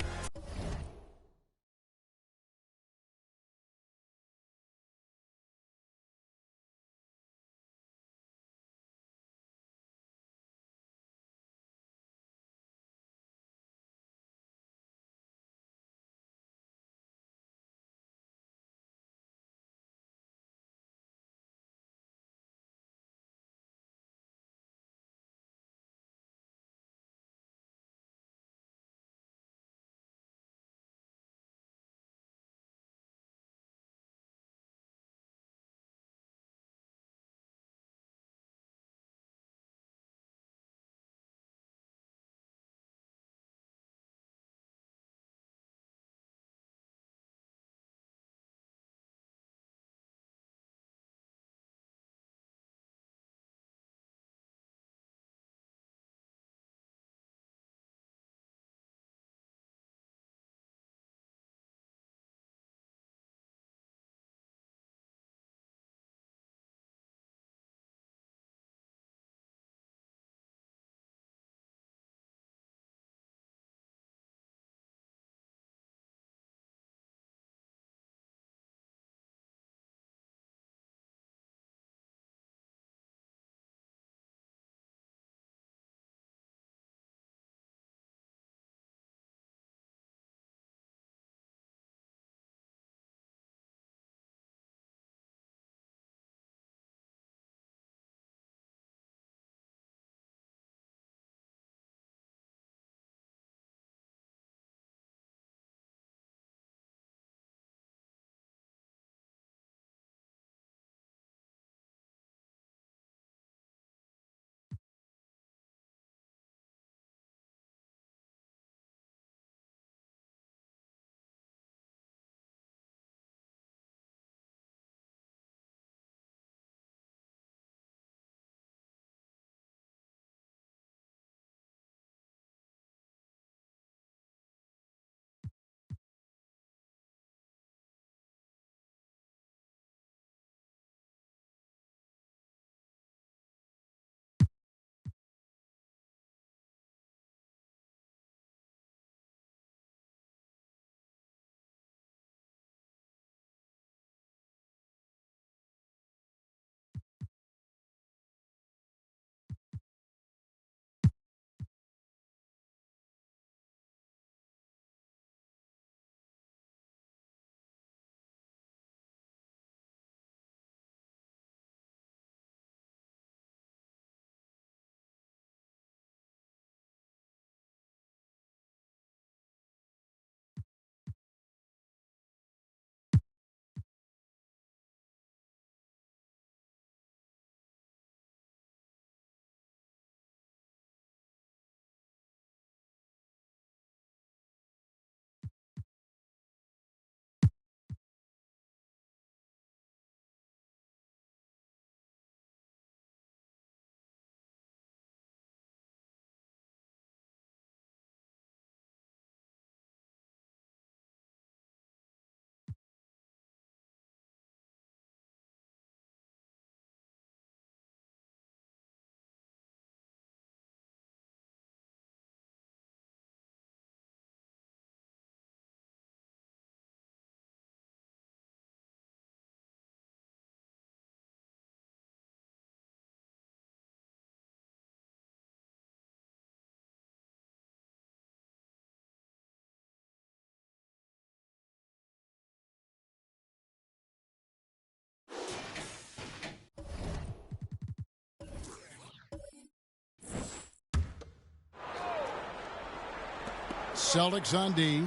Celtics on D.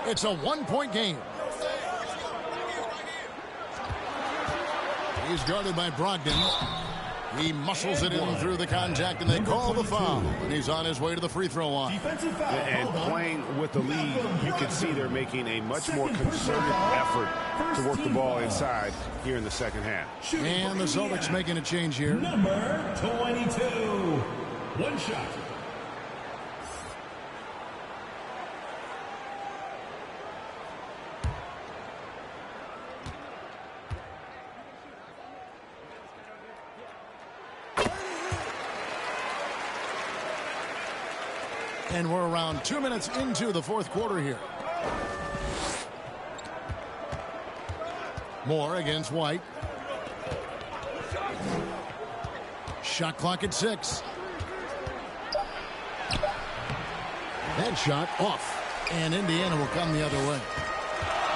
It's a one-point game. He's guarded by Brogdon. He muscles it in through the contact, and they call the foul. And he's on his way to the free throw line. And playing with the lead, you can see they're making a much more concerted effort to work the ball inside here in the second half. And the Celtics making a change here. Number 22. One shot. And we're around 2 minutes into the fourth quarter here. Moore against White. Shot clock at 6. That shot off. And Indiana will come the other way.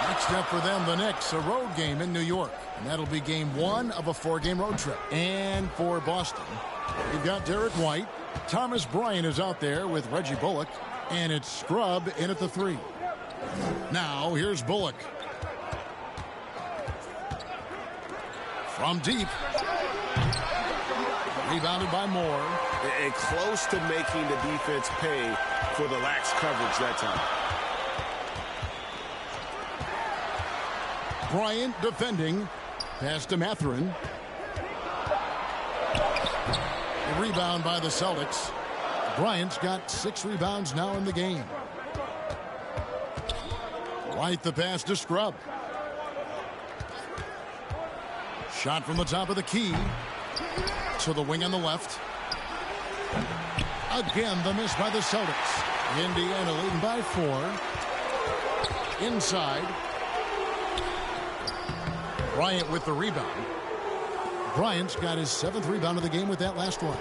Next up for them, the Knicks, a road game in New York. And that'll be game 1 of a 4-game road trip. And for Boston, you've got Derek White. Thomas Bryant is out there with Reggie Bullock. And it's Scrub in at the 3. Now, here's Bullock. From deep. Rebounded by Moore. And close to making the defense pay for the lax coverage that time. Bryant defending. Pass to Mathurin. A rebound by the Celtics. Bryant's got 6 rebounds now in the game. White the pass to Scrub. Shot from the top of the key. To the wing on the left. Again, the miss by the Celtics. Indiana leading by 4. Inside. Bryant with the rebound. Bryant's got his 7th rebound of the game with that last one.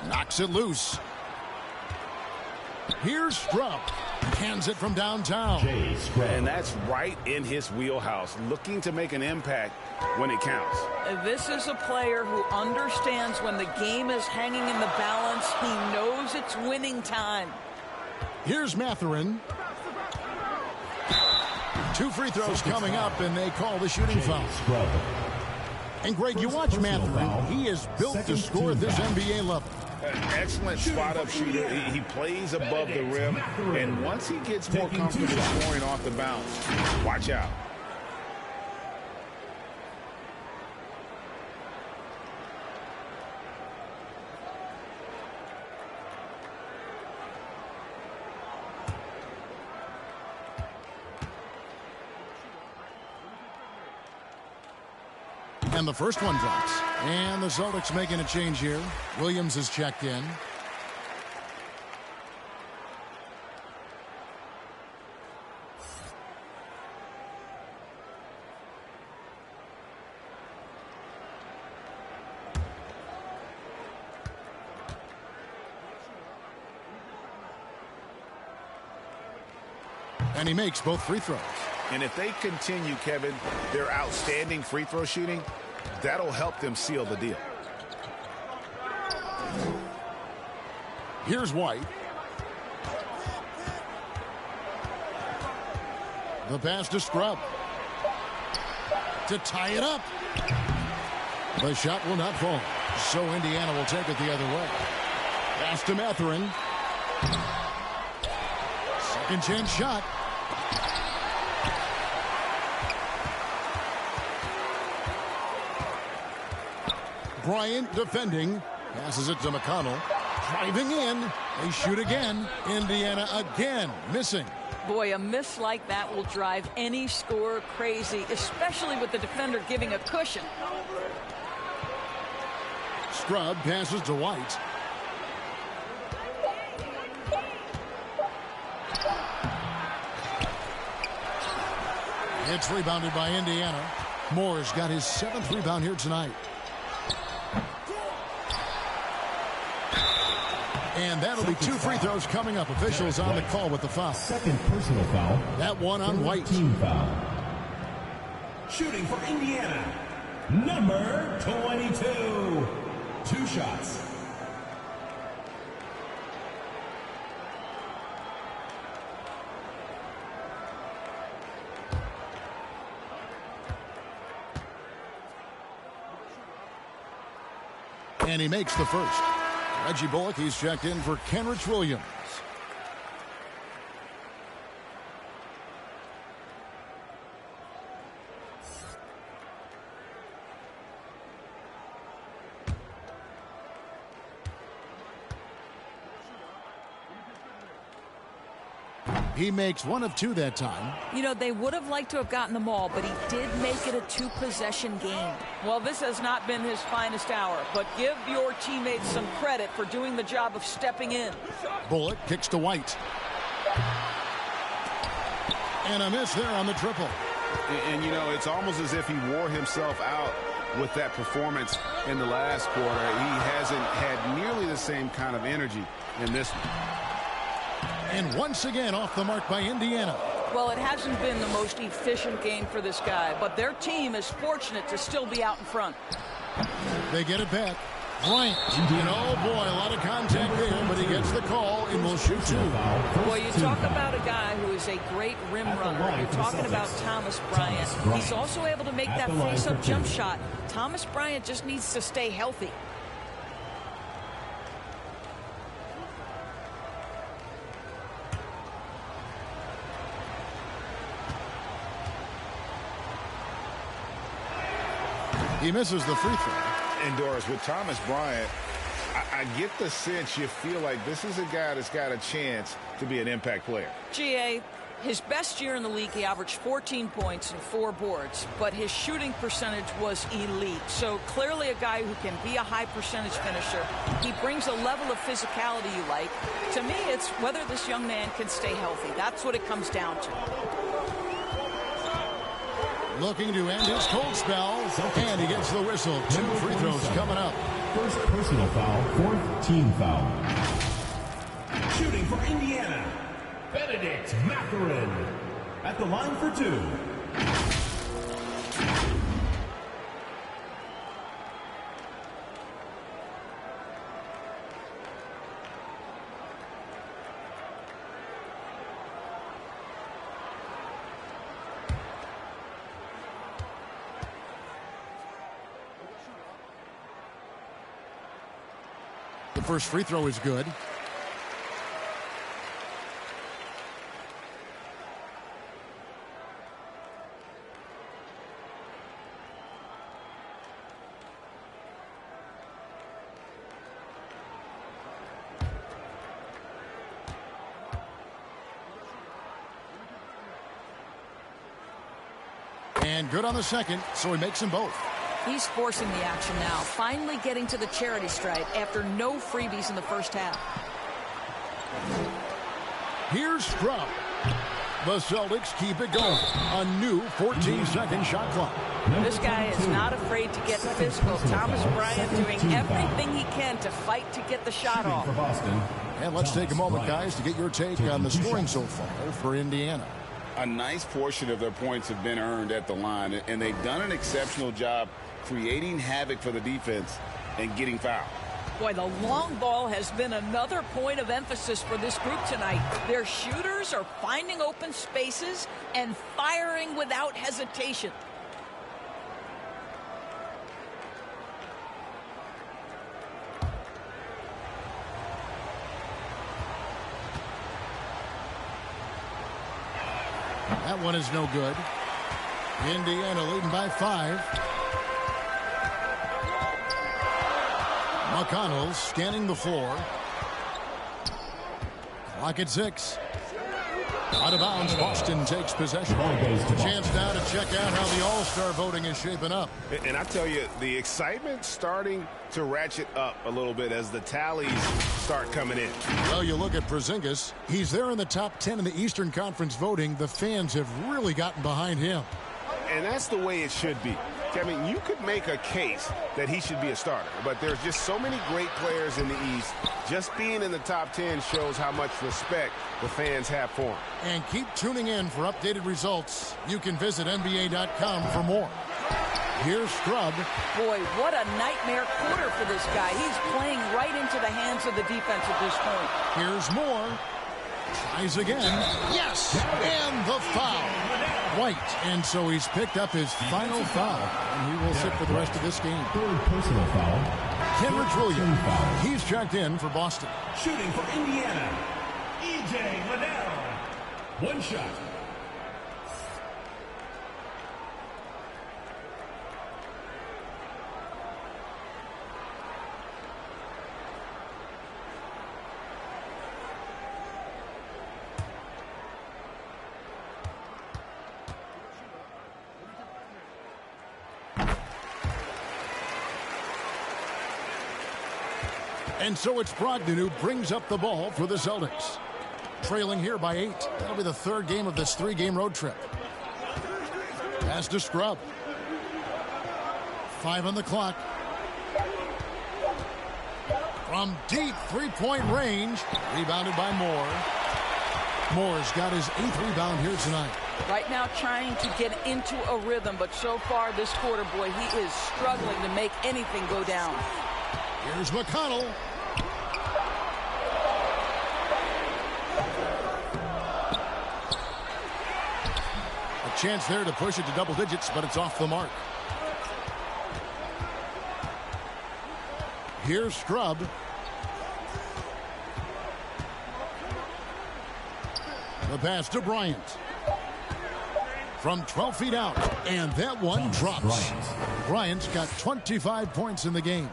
Knocks it loose. Here's Scrub. Hands it from downtown. And that's right in his wheelhouse, looking to make an impact when it counts. This is a player who understands when the game is hanging in the balance. He knows it's winning time. Here's Mathurin. 2 free throws coming up, and they call the shooting foul. And Greg, you watch Mathurin. He is built to score at this NBA level. Excellent spot-up shooter. He plays above the rim, and once he gets more comfortable scoring off the bounce, watch out. And the first one drops. And the Celtics making a change here. Williams is checked in. And he makes both free throws. And if they continue, Kevin, their outstanding free throw shooting, that'll help them seal the deal. Here's White. The pass to Scrub. To tie it up. The shot will not fall. So Indiana will take it the other way. Pass to Mathurin. Second chance shot. Bryant defending. Passes it to McConnell. Driving in. They shoot again. Indiana again missing. Boy, a miss like that will drive any scorer crazy, especially with the defender giving a cushion. Scrub passes to White. It's rebounded by Indiana. Moore's got his 7th rebound here tonight. And that'll be 2 free throws coming up. Officials on the call with the foul. Second personal foul. That one on White. Team foul. Shooting for Indiana, number 22. 2 shots. And he makes the first. Reggie Bullock, he's checked in for Kenrich Williams. He makes 1 of 2 that time. You know, they would have liked to have gotten the ball, but he did make it a 2-possession game. Well, this has not been his finest hour, but give your teammates some credit for doing the job of stepping in. Bullock kicks to White. And a miss there on the triple. And you know, it's almost as if he wore himself out with that performance in the last quarter. He hasn't had nearly the same kind of energy in this one. And once again off the mark by Indiana. Well, it hasn't been the most efficient game for this guy, but their team is fortunate to still be out in front. They get it back. Bryant. And oh boy, a lot of contact there, but he gets the call and will shoot 2. Well, you talk about a guy who is a great rim runner. You're talking about Thomas Bryant. He's also able to make that face-up jump shot. Thomas Bryant just needs to stay healthy. He misses the free throw. And Doris, with Thomas Bryant, I get the sense you feel like this is a guy that's got a chance to be an impact player. GA, his best year in the league, he averaged 14 points and 4 boards, but his shooting percentage was elite. So clearly a guy who can be a high percentage finisher. He brings a level of physicality you like. To me, it's whether this young man can stay healthy. That's what it comes down to. Looking to end his cold spell, and he gets the whistle. 2 free throws coming up. First personal foul, 4th team foul. Shooting for Indiana, Benedict Mathurin at the line for 2. The first free throw is good. And good on the second, so he makes them both. He's forcing the action now, finally getting to the charity stripe after no freebies in the first half. Here's Strupp. The Celtics keep it going. A new 14-second shot clock. This guy is not afraid to get physical. Thomas Bryant doing everything he can to fight to get the shot off. And let's take a moment, guys, to get your take on the scoring so far for Indiana. A nice portion of their points have been earned at the line, and they've done an exceptional job creating havoc for the defense and getting fouled. Boy, the long ball has been another point of emphasis for this group tonight. Their shooters are finding open spaces and firing without hesitation. That one is no good. Indiana leading by 5. McConnell scanning the floor. Clock at 6. Out of bounds, Boston takes possession. Chance now to check out how the All-Star voting is shaping up. And I tell you, the excitement's starting to ratchet up a little bit as the tallies start coming in. Well, you look at Porzingis. He's there in the top 10 in the Eastern Conference voting. The fans have really gotten behind him. And that's the way it should be. I mean, you could make a case that he should be a starter, but there's just so many great players in the East. Just being in the top 10 shows how much respect the fans have for him. And keep tuning in for updated results. You can visit NBA.com for more. Here's Scrub. Boy, what a nightmare quarter for this guy. He's playing right into the hands of the defense at this point. Here's Moore. Tries again. Yes! And the foul. White. And so he's picked up his final foul. And he will sit for the rest of this game. Third personal foul. Kenrich Williams. He's checked in for Boston. Shooting for Indiana, E.J. Liddell. One shot. And so it's Brogdon who brings up the ball for the Celtics. Trailing here by 8. That'll be the third game of this 3-game road trip. Pass to Scrub. 5 on the clock. From deep three-point range. Rebounded by Moore. Moore's got his 8th rebound here tonight. Right now trying to get into a rhythm, but so far this quarter, boy, he is struggling to make anything go down. Here's McConnell. A chance there to push it to double digits, but it's off the mark. Here's Scrub. The pass to Bryant. From 12 feet out, and that one drops. Bryant's got 25 points in the game.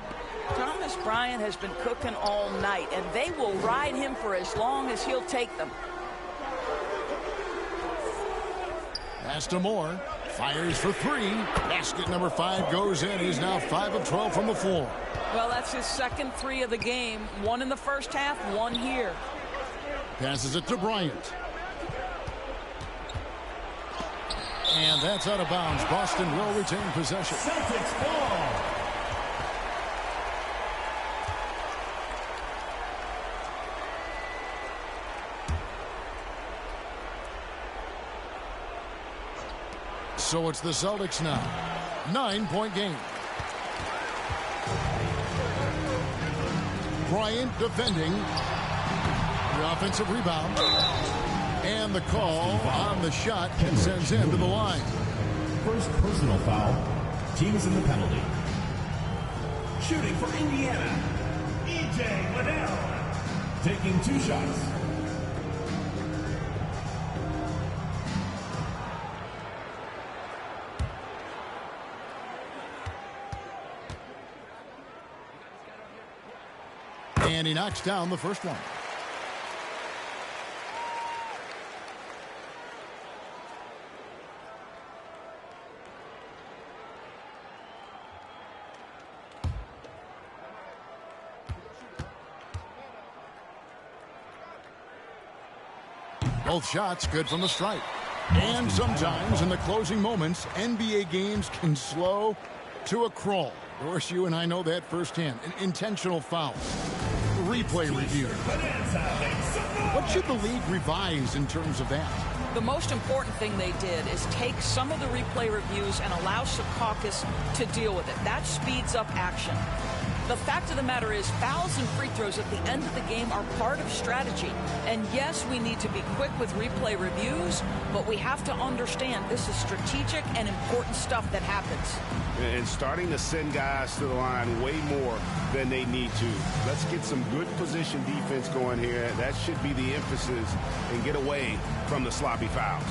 Thomas Bryant has been cooking all night, and they will ride him for as long as he'll take them. Pass to Moore. Fires for 3. Basket number 5 goes in. He's now 5 of 12 from the floor. Well, that's his second 3 of the game. 1 in the first half, 1 here. Passes it to Bryant. And that's out of bounds. Boston will retain possession. Celtics ball. So it's the Celtics now. 9-point game. Bryant defending. The offensive rebound. And the call on the shot and sends him to the line. First personal foul. Teams in the penalty. Shooting for Indiana, E.J. Liddell. Taking 2 shots. And he knocks down the first one. Both shots good from the stripe. And sometimes in the closing moments, NBA games can slow to a crawl. Of course, you and I know that firsthand. An intentional foul. Replay review. What should the league revise in terms of that? The most important thing they did is take some of the replay reviews and allow Secaucus to deal with it. That speeds up action. The fact of the matter is fouls and free throws at the end of the game are part of strategy. And yes, we need to be quick with replay reviews, but we have to understand this is strategic and important stuff that happens. And starting to send guys to the line way more than they need to. Let's get some good position defense going here. That should be the emphasis, and get away from the sloppy fouls.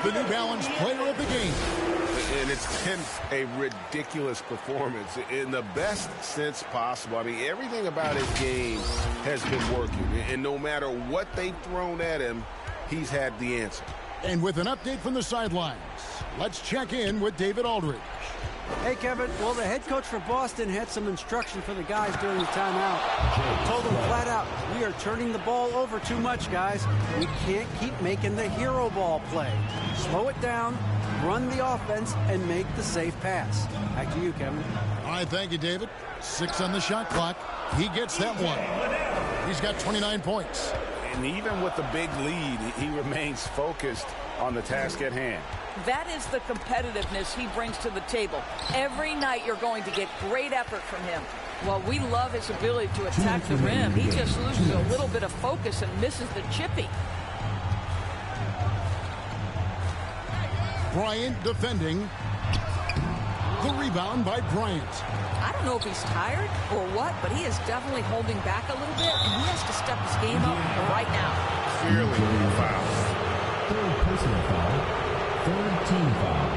The New Balance player of the game. And it's been a ridiculous performance in the best sense possible. I mean, everything about his game has been working. And no matter what they've thrown at him, he's had the answer. And with an update from the sidelines, let's check in with David Aldridge. Hey, Kevin. Well, the head coach for Boston had some instruction for the guys during the timeout. Told them flat out, we are turning the ball over too much, guys. We can't keep making the hero ball play. Slow it down, run the offense, and make the safe pass. Back to you, Kevin. All right, thank you, David. 6 on the shot clock. He gets that one. He's got 29 points. And even with the big lead, he remains focused on the task at hand. That is the competitiveness he brings to the table. Every night you're going to get great effort from him. Well, we love his ability to attack the rim. He just loses a little bit of focus and misses the chippy. Bryant defending. The rebound by Bryant. I don't know if he's tired or what, but he is definitely holding back a little bit, and he has to step his game up right now. Clearly a foul. Third personal foul. Third team foul.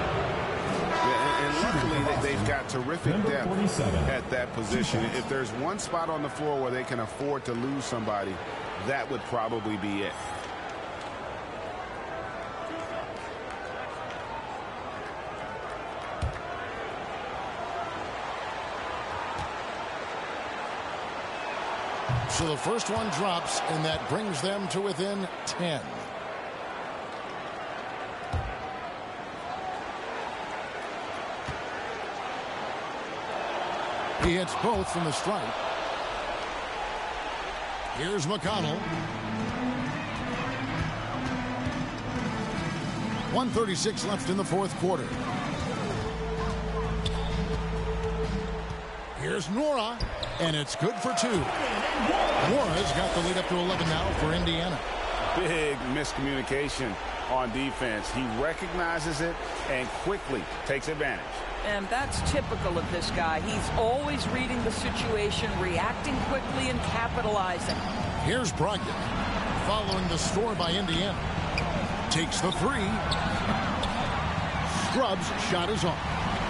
Yeah, and luckily they've got terrific depth at that position. If there's one spot on the floor where they can afford to lose somebody, that would probably be it. So the first one drops, and that brings them to within 10. He hits both from the stripe. Here's McConnell. 1:36 left in the fourth quarter. Here's Nora, and it's good for 2. Nora's got the lead up to 11 now for Indiana. Big miscommunication on defense. He recognizes it and quickly takes advantage. And that's typical of this guy. He's always reading the situation, reacting quickly, and capitalizing. Here's Brogdon, following the score by Indiana. Takes the 3. Scrubs' shot is off.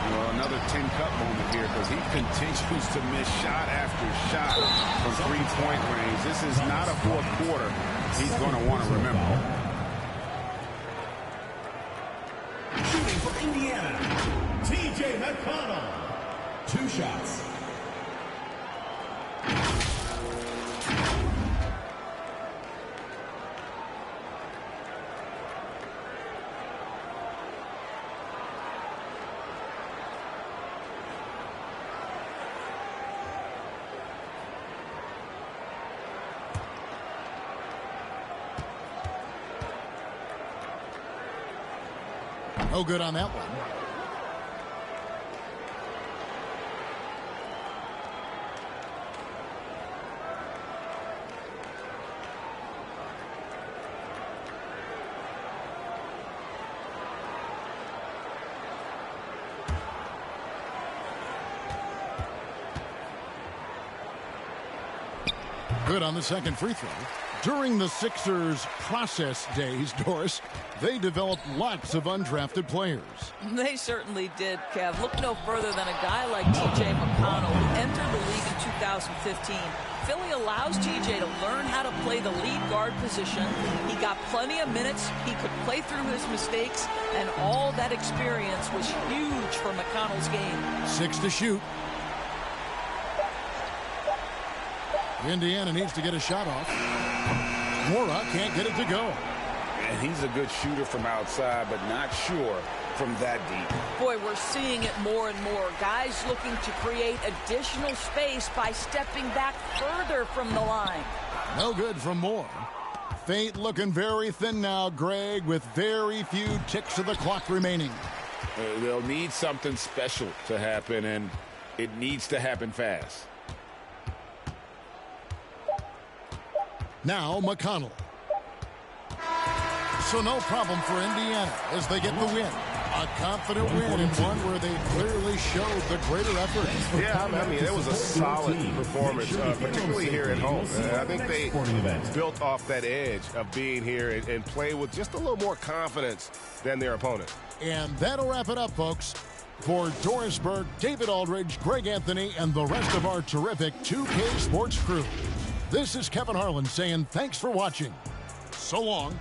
Well, another tin cup moment here because he continues to miss shot after shot from three-point range. This is not a fourth quarter he's going to want to remember. Shooting for Indiana, T.J. McConnell. 2 shots. No good on that one. Good on the second free throw. During the Sixers' process days, Doris, they developed lots of undrafted players. They certainly did, Kev. Look no further than a guy like T.J. McConnell, who entered the league in 2015. Philly allows T.J. to learn how to play the lead guard position. He got plenty of minutes. He could play through his mistakes, and all that experience was huge for McConnell's game. 6 to shoot. Indiana needs to get a shot off. Mora can't get it to go. And he's a good shooter from outside, but not sure from that deep. Boy, we're seeing it more and more. Guys looking to create additional space by stepping back further from the line. No good from Moore. Fate looking very thin now, Greg, with very few ticks of the clock remaining. They'll need something special to happen, and it needs to happen fast. Now McConnell. So no problem for Indiana as they get the win. A confident win and one where they clearly showed the greater effort. Yeah, I mean, it was a solid performance, particularly here at home. I think they built off that edge of being here and play with just a little more confidence than their opponent. And that'll wrap it up, folks. For Doris Burke, David Aldridge, Greg Anthony, and the rest of our terrific 2K Sports crew, this is Kevin Harlan saying thanks for watching. So long.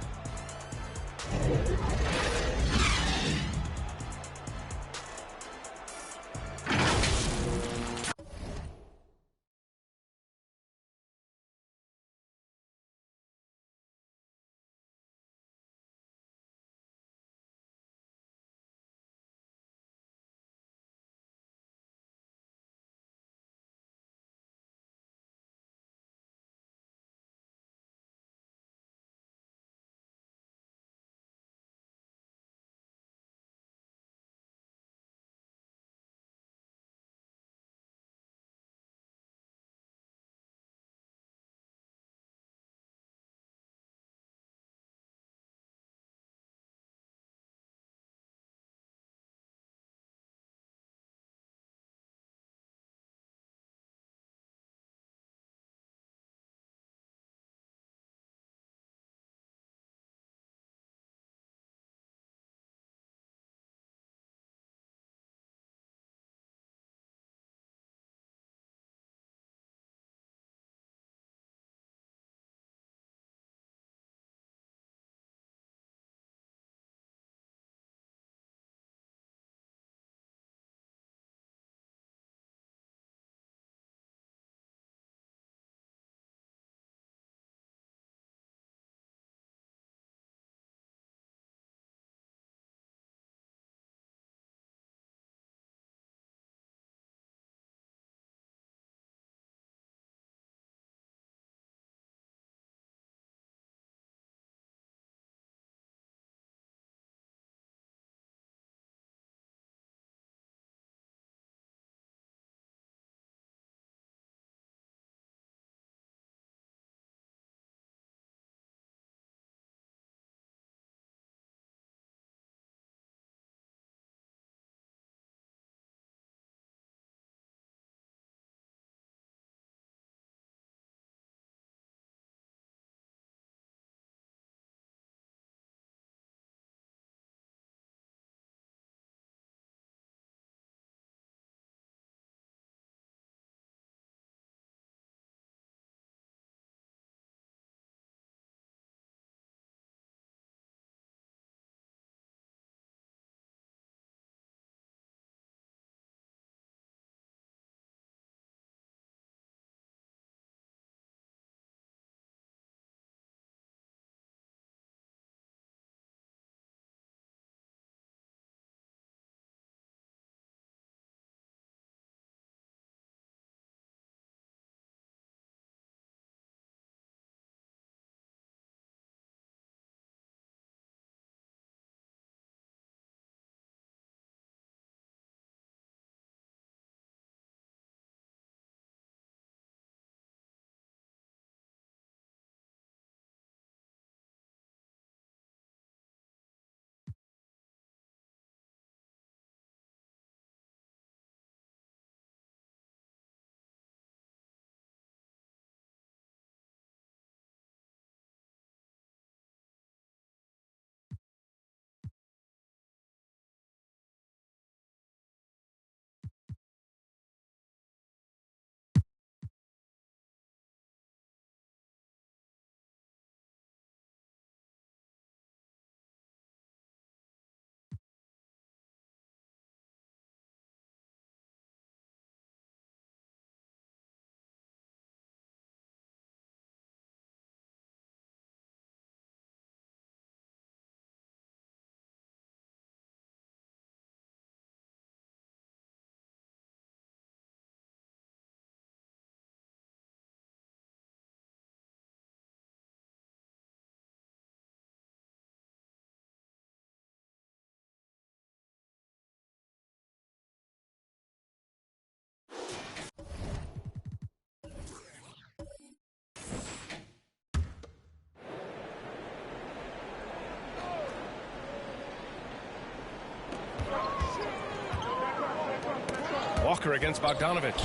Walker against Bogdanovich.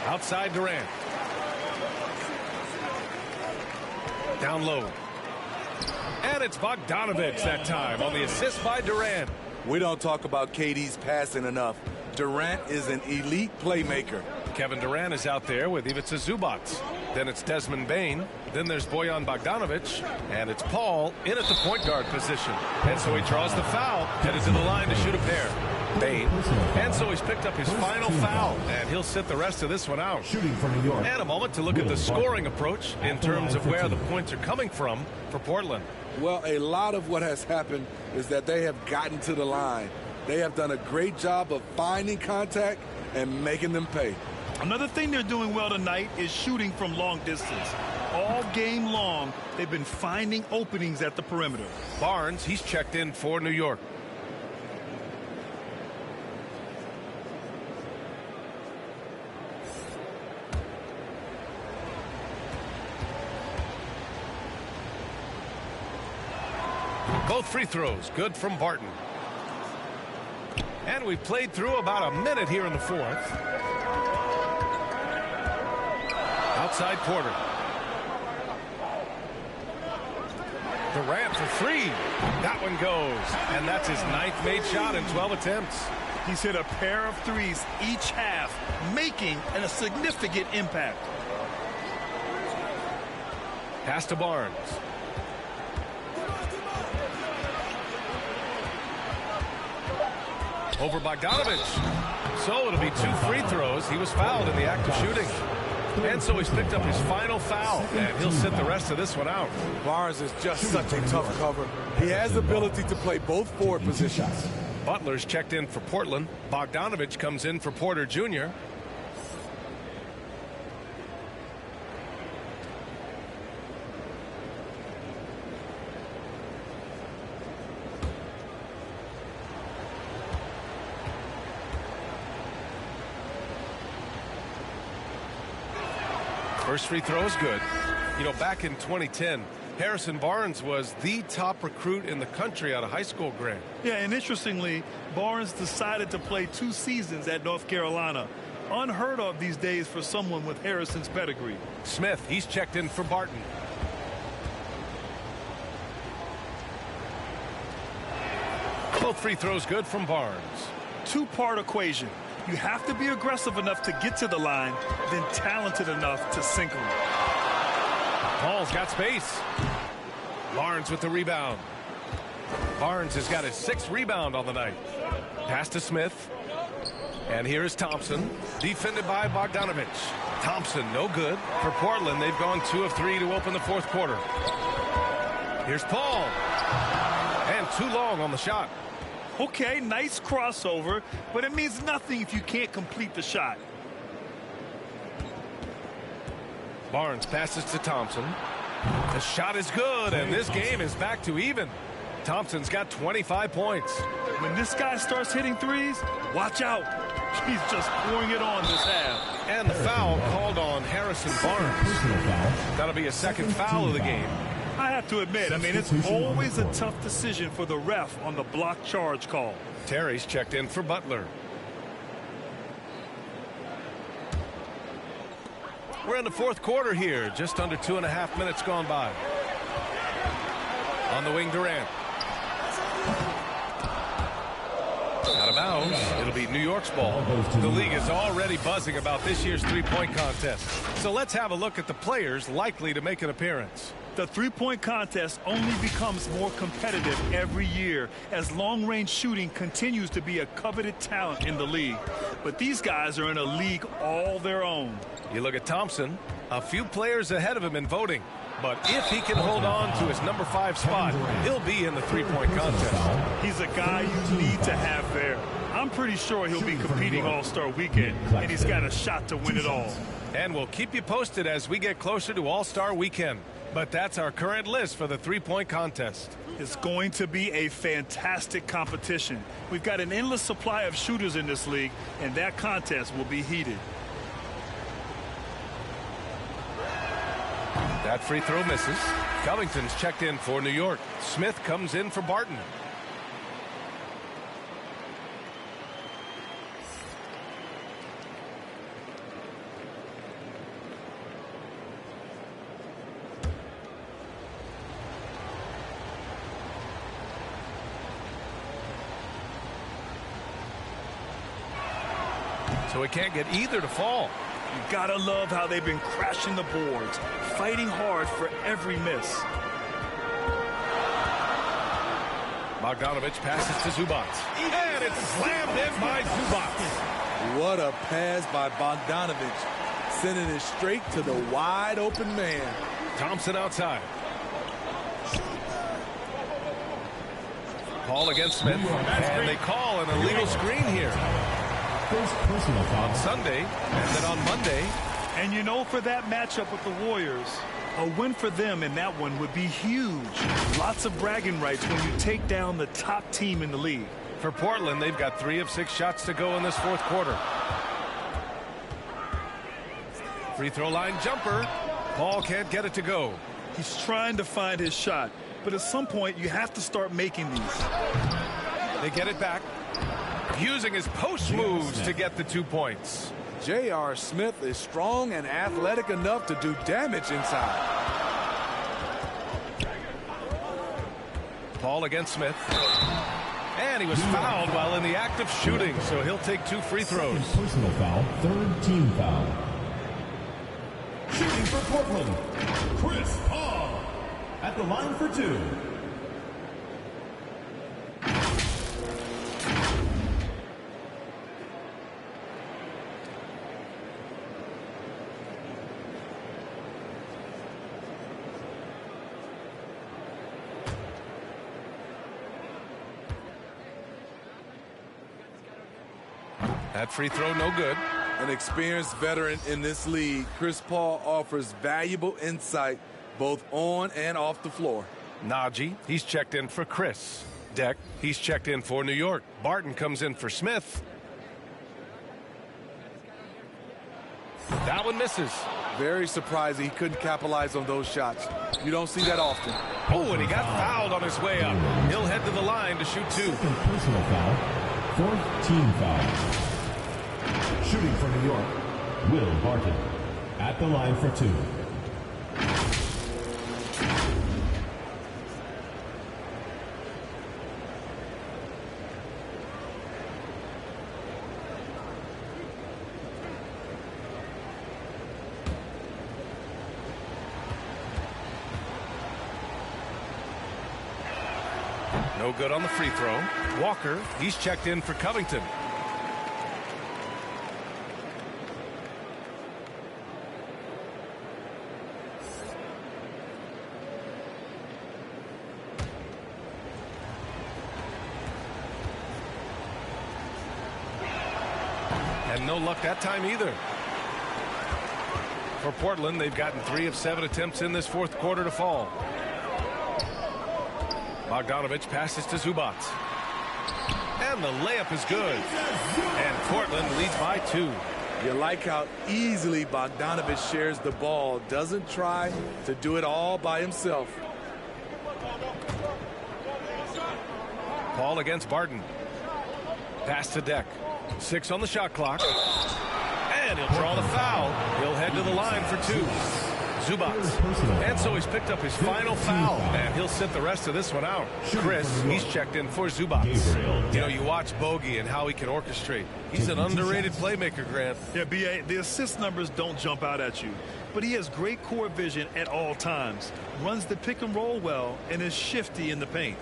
Outside Durant. Down low. And it's Bogdanovich that time on the assist by Durant. We don't talk about KD's passing enough. Durant is an elite playmaker. Kevin Durant is out there with Ivica Zubac. Then it's Desmond Bane. Then there's Bojan Bogdanovic. And it's Paul in at the point guard position. And so he draws the foul, headed to the line to shoot a pair. Bane. And so he's picked up his final foul, and he'll sit the rest of this one out. And a moment to look at the scoring approach in terms of where the points are coming from for Portland. Well, a lot of what has happened is that they have gotten to the line. They have done a great job of finding contact and making them pay. Another thing they're doing well tonight is shooting from long distance. All game long, they've been finding openings at the perimeter. Barnes, he's checked in for New York. Both free throws good from Barton. And we've played through about a minute here in the fourth. Outside Porter. Durant for three. That one goes. And that's his 9th made shot in 12 attempts. He's hit a pair of threes each half, making a significant impact. Pass to Barnes. Over Bogdanovich. So it'll be 2 free throws. He was fouled in the act of shooting. And so he's picked up his final foul, and he'll sit the rest of this one out. Barnes is just such a tough cover. He has the ability to play both forward positions. Butler's checked in for Portland. Bogdanovich comes in for Porter Jr. First free throw is good. You know, back in 2010, Harrison Barnes was the top recruit in the country out of high school, Grant. Yeah, and interestingly, Barnes decided to play 2 seasons at North Carolina. Unheard of these days for someone with Harrison's pedigree. Smith, he's checked in for Barton. Both free throws good from Barnes. 2-part equation. You have to be aggressive enough to get to the line, then talented enough to sink them. Paul's got space. Barnes with the rebound. Barnes has got his 6th rebound on the night. Pass to Smith. And here is Thompson, defended by Bogdanovich. Thompson, no good. For Portland, they've gone 2 of 3 to open the 4th quarter. Here's Paul. And too long on the shot. Okay, nice crossover, but it means nothing if you can't complete the shot. Barnes passes to Thompson. The shot is good, and this game is back to even. Thompson's got 25 points. When this guy starts hitting threes, watch out. He's just pouring it on this half. And the foul called on Harrison Barnes. That'll be a 2nd foul of the game. I have to admit, it's always a tough decision for the ref on the block charge call. Terry's checked in for Butler. We're in the 4th quarter here, just under 2.5 minutes gone by. On the wing, Durant. Out of bounds. It'll be New York's ball. The league is already buzzing about this year's 3-point contest. So let's have a look at the players likely to make an appearance. The 3-point contest only becomes more competitive every year as long-range shooting continues to be a coveted talent in the league. But these guys are in a league all their own. You look at Thompson, a few players ahead of him in voting. But if he can hold on to his number 5 spot, he'll be in the 3-point contest. He's a guy you need to have there. I'm pretty sure he'll be competing All-Star Weekend, and he's got a shot to win it all. And we'll keep you posted as we get closer to All-Star Weekend. But that's our current list for the 3-point contest. It's going to be a fantastic competition. We've got an endless supply of shooters in this league, and that contest will be heated. That free throw misses. Covington's checked in for New York. Smith comes in for Barton. So he can't get either to fall. You gotta love how they've been crashing the boards, fighting hard for every miss. Bogdanovich passes to Zubac. And it's slammed in by Zubac. What a pass by Bogdanovich, sending it straight to the wide open man. Thompson outside. Paul against Smith. And they call an illegal screen here. First personal foul. Sunday, and then on Monday. And you know, for that matchup with the Warriors, a win for them in that one would be huge. Lots of bragging rights when you take down the top team in the league. For Portland, they've got 3 of 6 shots to go in this fourth quarter. Free throw line jumper. Paul can't get it to go. He's trying to find his shot, but at some point you have to start making these. They get it back, using his post moves to get the 2 points. J.R. Smith is strong and athletic enough to do damage inside. Paul against Smith. And he was fouled while in the act of shooting, so he'll take 2 free throws. Second personal foul, third team foul. Shooting for Portland, Chris Paul. At the line for 2. That free throw no good. An experienced veteran in this league, Chris Paul offers valuable insight both on and off the floor. Najee, he's checked in for Chris. Deck, he's checked in for New York. Barton comes in for Smith. That one misses. Very surprising he couldn't capitalize on those shots. You don't see that often. Oh, and he got fouled on his way up. He'll head to the line to shoot 2. Second personal foul, fourth team foul. Shooting for New York, Will Barton. At the line for 2. No good on the free throw. Walker, he's checked in for Covington. And no luck that time either. For Portland, they've gotten 3 of 7 attempts in this fourth quarter to fall. Bogdanovich passes to Zubac. And the layup is good. And Portland leads by 2. You like how easily Bogdanovich shares the ball. Doesn't try to do it all by himself. Paul against Barton. Pass to Deck. 6 on the shot clock. And he'll draw the foul. He'll head to the line for 2. Zubac. And so he's picked up his final foul. And he'll sit the rest of this one out. Chris, he's checked in for Zubac. You know, you watch Bogey and how he can orchestrate. He's an underrated playmaker, Grant. Yeah, B.A., the assist numbers don't jump out at you. But he has great court vision at all times. Runs the pick and roll well and is shifty in the paint.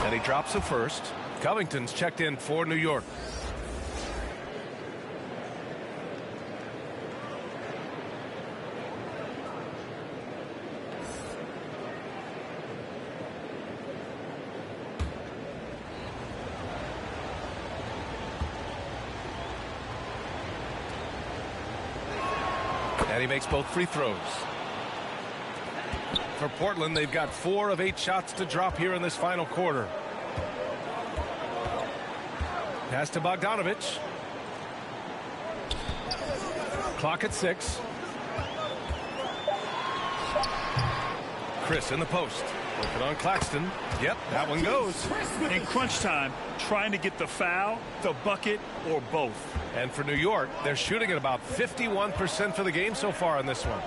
And he drops the first. Covington's checked in for New York. And he makes both free throws. For Portland, they've got 4 of 8 shots to drop here in this final quarter. Pass to Bogdanovich. Clock at 6. Chris in the post. Working on Claxton. Yep, that one goes. In crunch time, trying to get the foul, the bucket, or both. And for New York, they're shooting at about 51% for the game so far in this one.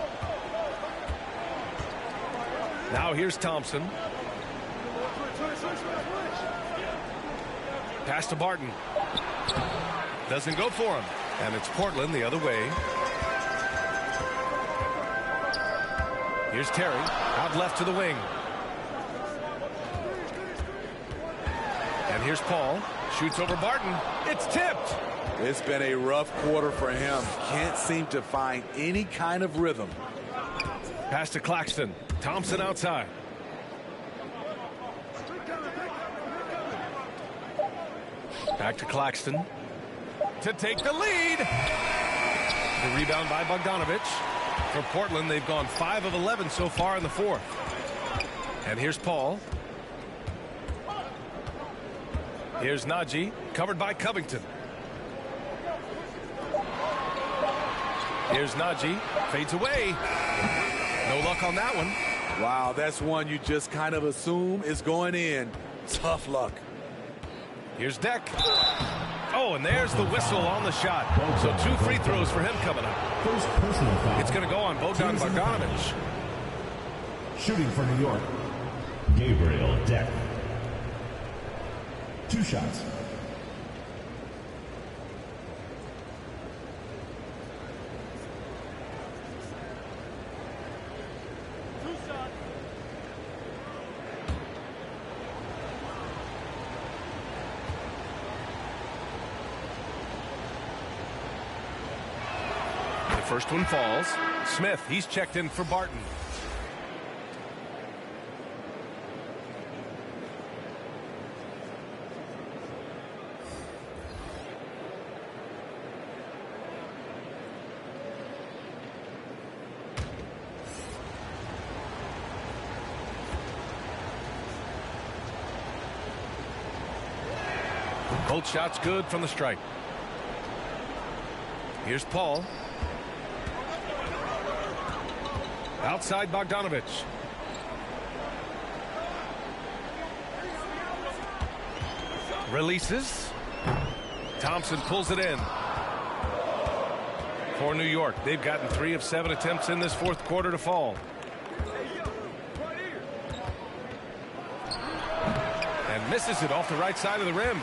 Now here's Thompson. Pass to Barton. Doesn't go for him. And it's Portland the other way. Here's Terry. Out left to the wing. And here's Paul. Shoots over Barton. It's tipped. It's been a rough quarter for him. Can't seem to find any kind of rhythm. Pass to Claxton. Thompson outside. Back to Claxton to take the lead. The rebound by Bogdanovich. For Portland, they've gone 5 of 11 so far in the fourth. And here's Paul. Here's Najee, covered by Covington. Here's Najee, fades away. No luck on that one. Wow, that's one you just kind of assume is going in. Tough luck. Here's Deck. Oh, and there's the whistle on the shot. So 2 free throws for him coming up. First personal foul. It's going to go on Bogdan Bogdanovich. Shooting for New York, Gabriel Deck. 2 shots. First one falls. Smith, he's checked in for Barton. Both shots good from the stripe. Here's Paul. Outside Bogdanovich. Releases. Thompson pulls it in. For New York, they've gotten 3 of 7 attempts in this fourth quarter to fall. And misses it off the right side of the rim.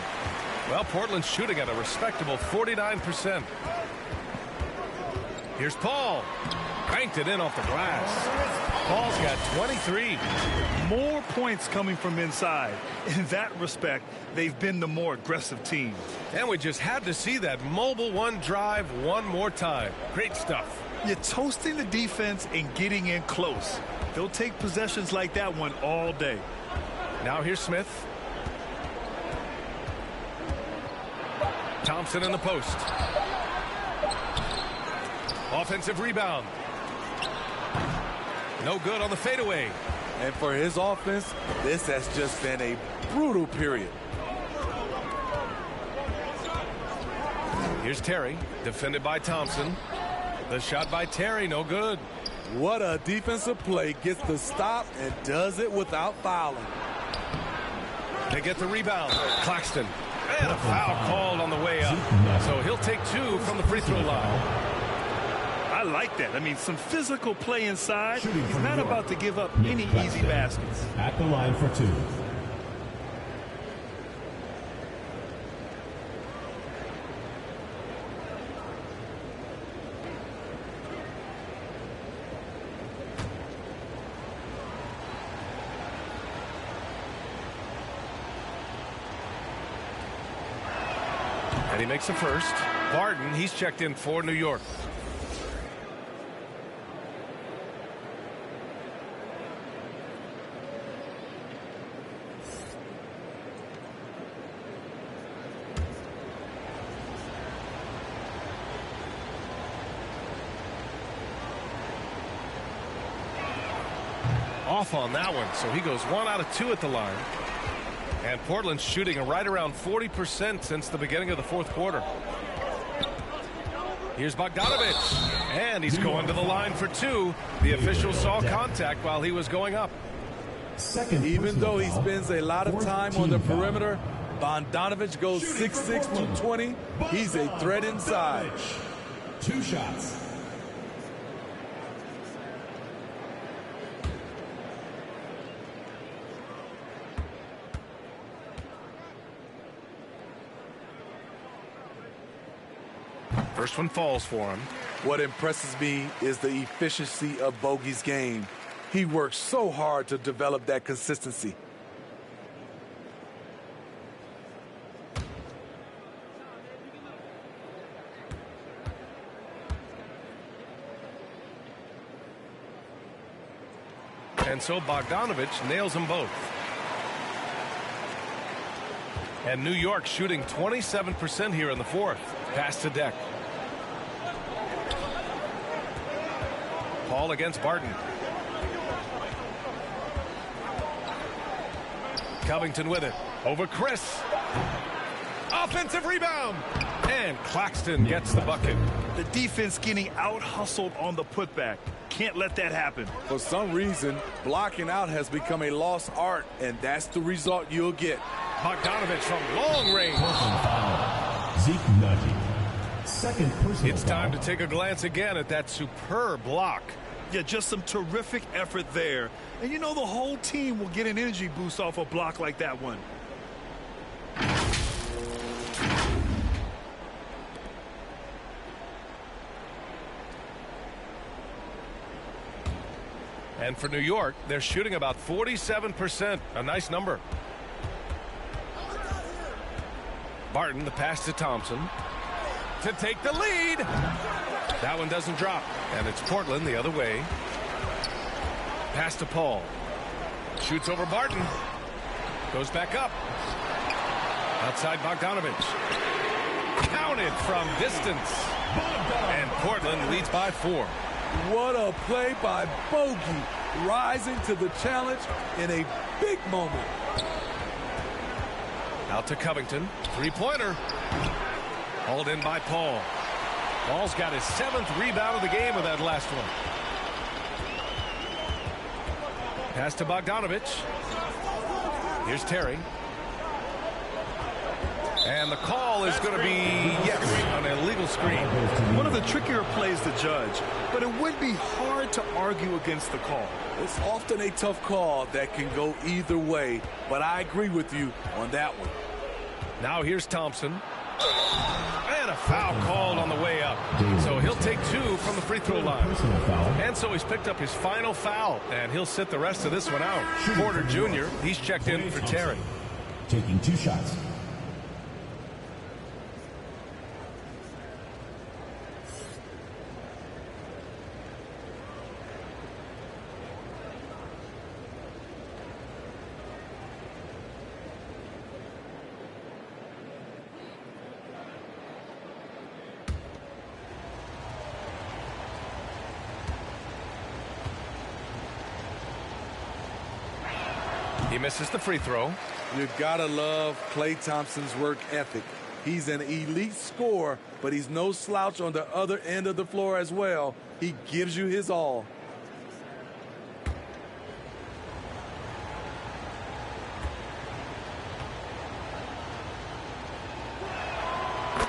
Well, Portland's shooting at a respectable 49%. Here's Paul. Banked it in off the glass. Paul's got 23. More points coming from inside. In that respect, they've been the more aggressive team. And we just had to see that mobile one drive one more time. Great stuff. You're toasting the defense and getting in close. They'll take possessions like that one all day. Now here's Smith. Thompson in the post. Offensive rebound. No good on the fadeaway. And for his offense, this has just been a brutal period. Here's Terry, defended by Thompson. The shot by Terry, no good. What a defensive play. Gets the stop and does it without fouling. They get the rebound. Claxton. And a foul called on the way up. So he'll take 2 from the free throw line. I like that. I mean, some physical play inside. He's not about to give up any easy baskets. At the line for 2. And he makes the first. Barton, he's checked in for New York. Off on that one, so he goes 1 out of 2 at the line. And Portland's shooting right around 40% since the beginning of the fourth quarter. Here's Bogdanovich, and he's going to the line for 2. The official saw contact while he was going up. Even though he spends a lot of time on the perimeter, Bogdanovich goes 6'6", 220. He's a threat inside. 2 shots. First one falls for him. What impresses me is the efficiency of Bogey's game. He works so hard to develop that consistency. And so Bogdanovich nails them both. And New York shooting 27% here in the fourth. Pass to Deck. Paul against Barton. Covington with it. Over Chris. Offensive rebound. And Claxton gets the bucket. The defense getting out-hustled on the putback. Can't let that happen. For some reason, blocking out has become a lost art, and that's the result you'll get. Bogdanovich from long range. Zeke Nuggie. Second personal It's time to take a glance again at that superb block. Yeah, just some terrific effort there. And you know the whole team will get an energy boost off a block like that one. And for New York, they're shooting about 47%. A nice number. Barton, the pass to Thompson. To take the lead. That one doesn't drop. And it's Portland the other way. Pass to Paul. Shoots over Barton. Goes back up. Outside Bogdanovich. Counted from distance. And Portland leads by 4. What a play by Bogey, rising to the challenge in a big moment. Out to Covington. Three-pointer. Hauled in by Paul. Paul's got his 7th rebound of the game with that last one. Pass to Bogdanovich. Here's Terry. And the call is going to be, yes, an illegal screen. One of the trickier plays to judge, but it would be hard to argue against the call. It's often a tough call that can go either way, but I agree with you on that one. Now here's Thompson. And a foul called on the way up. So he'll take 2 from the free throw line. And so he's picked up his final foul, and he'll sit the rest of this one out. Porter Jr., he's checked in for Terry. Taking 2 shots. He misses the free throw. You've got to love Klay Thompson's work ethic. He's an elite scorer, but he's no slouch on the other end of the floor as well. He gives you his all.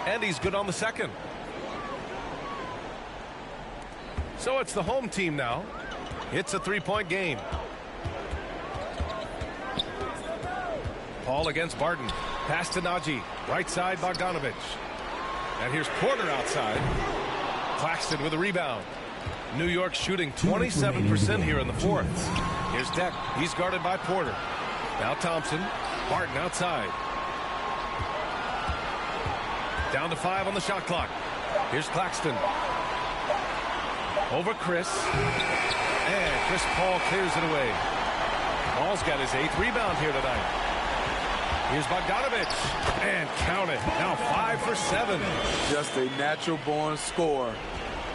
And he's good on the second. So it's the home team now. It's a 3-point game. Paul against Barton. Pass to Najee. Right side, Bogdanovich. And here's Porter outside. Claxton with a rebound. New York shooting 27% here in the fourth. Here's Deck. He's guarded by Porter. Now Thompson. Barton outside. Down to 5 on the shot clock. Here's Claxton. Over Chris. And Chris Paul clears it away. Paul's got his 8th rebound here tonight. Here's Bogdanovich. And count it. Now 5 for 7. Just a natural-born scorer.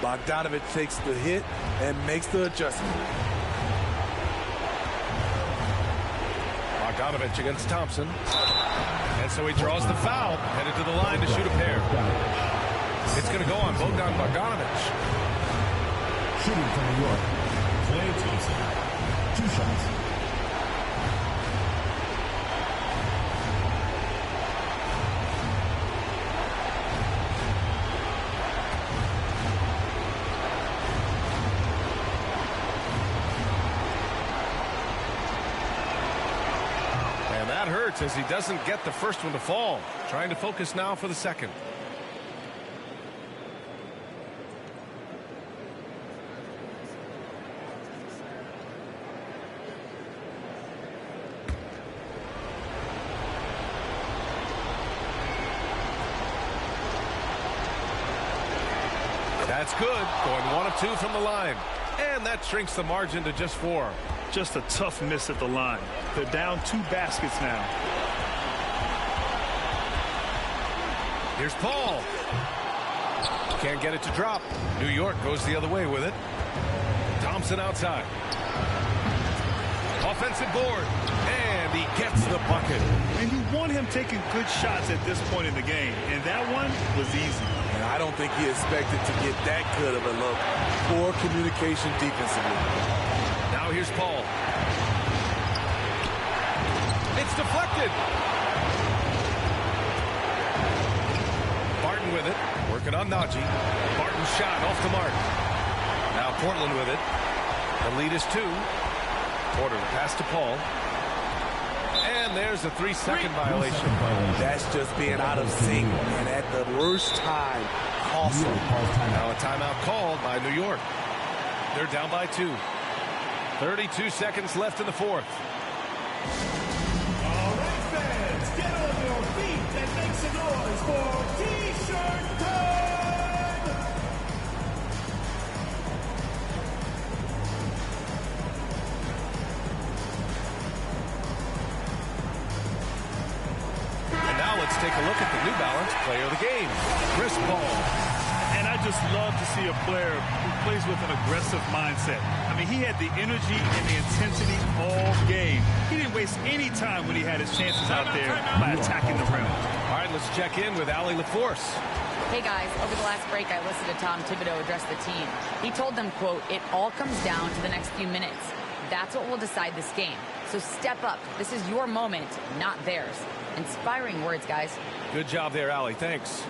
Bogdanovich takes the hit and makes the adjustment. Bogdanovich against Thompson. And so he draws the foul. Headed to the line to shoot a pair. It's going to go on Bogdanovich. Shooting from New York, Klay Thompson. 2 shots. Hurts as he doesn't get the first one to fall. Trying to focus now for the second. It's good. Going 1 of 2 from the line. And that shrinks the margin to just 4. Just a tough miss at the line. They're down 2 baskets now. Here's Paul. Can't get it to drop. New York goes the other way with it. Thompson outside. Offensive board. And he gets the bucket. And you want him taking good shots at this point in the game. And that one was easy. And I don't think he expected to get that good of a look. Poor communication defensively. Now here's Paul. It's deflected. Barton with it. Working on Najee. Barton's shot off the mark. Now Portland with it. The lead is 2. Porter pass to Paul. And there's a 3-second violation. That's just being out of sync and at the worst time. Awesome. Now a timeout called by New York. They're down by 2. 32 seconds left in the 4th. All right, fans, get on your feet and make some noise for T-shirt time! And now let's take a look at the New Balance player of the game, Chris Paul. And I just love to see a player who plays with an aggressive mindset. I mean, he had the energy and the intensity all game. He didn't waste any time when he had his chances out there by attacking the rim. All right, let's check in with Allie LaForce. Hey guys, over the last break, I listened to Tom Thibodeau address the team. He told them, quote, "It all comes down to the next few minutes. That's what will decide this game. So step up. This is your moment, not theirs." Inspiring words, guys. Good job there, Allie. Thanks.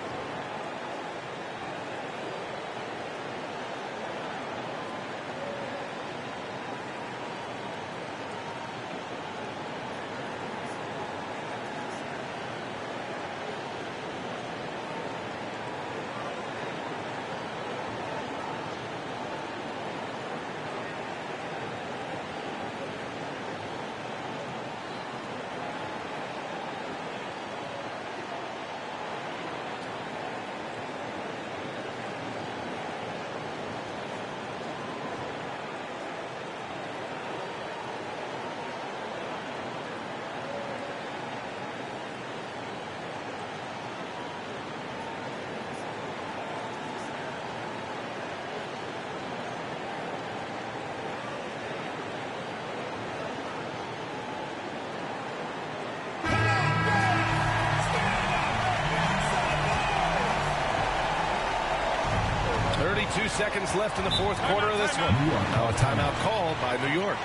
Seconds left in the 4th quarter of this one. Now a timeout called by New York.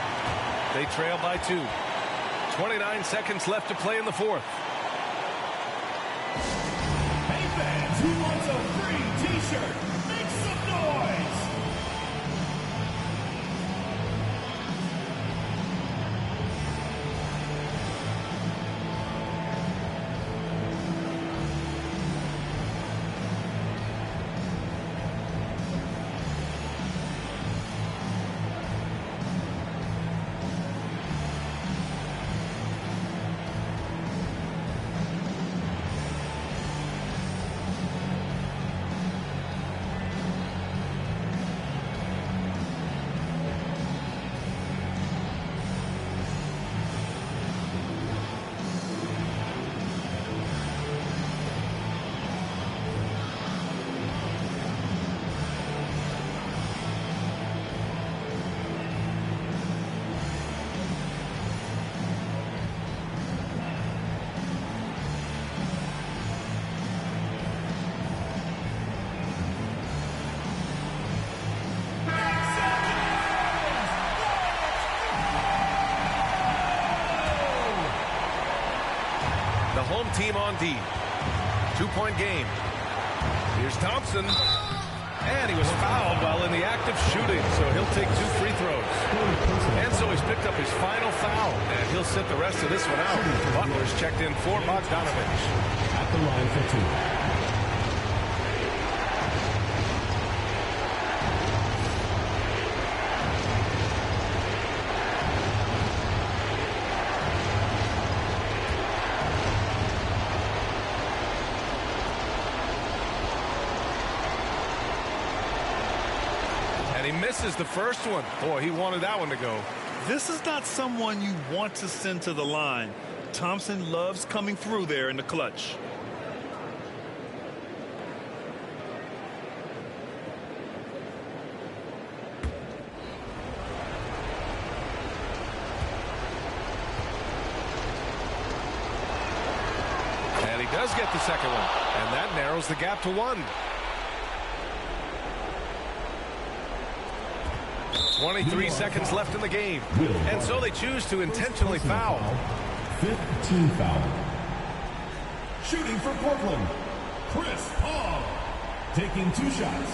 They trail by 2. 29 seconds left to play in the 4th. Hey fans, who wants a free T-shirt? Make some noise! Home team on D. 2-point game. Here's Thompson. And he was fouled while in the act of shooting, so he'll take 2 free throws. And so he's picked up his final foul, and he'll sit the rest of this one out. Butler's checked in for Bogdanovich. At the line for 2. misses the first one. Boy, he wanted that one to go. This is not someone you want to send to the line. Thompson loves coming through there in the clutch. And he does get the second one. And that narrows the gap to 1. 23 seconds left in the game. And so they choose to intentionally foul. 5th team foul. Shooting for Portland, Chris Paul. Taking 2 shots.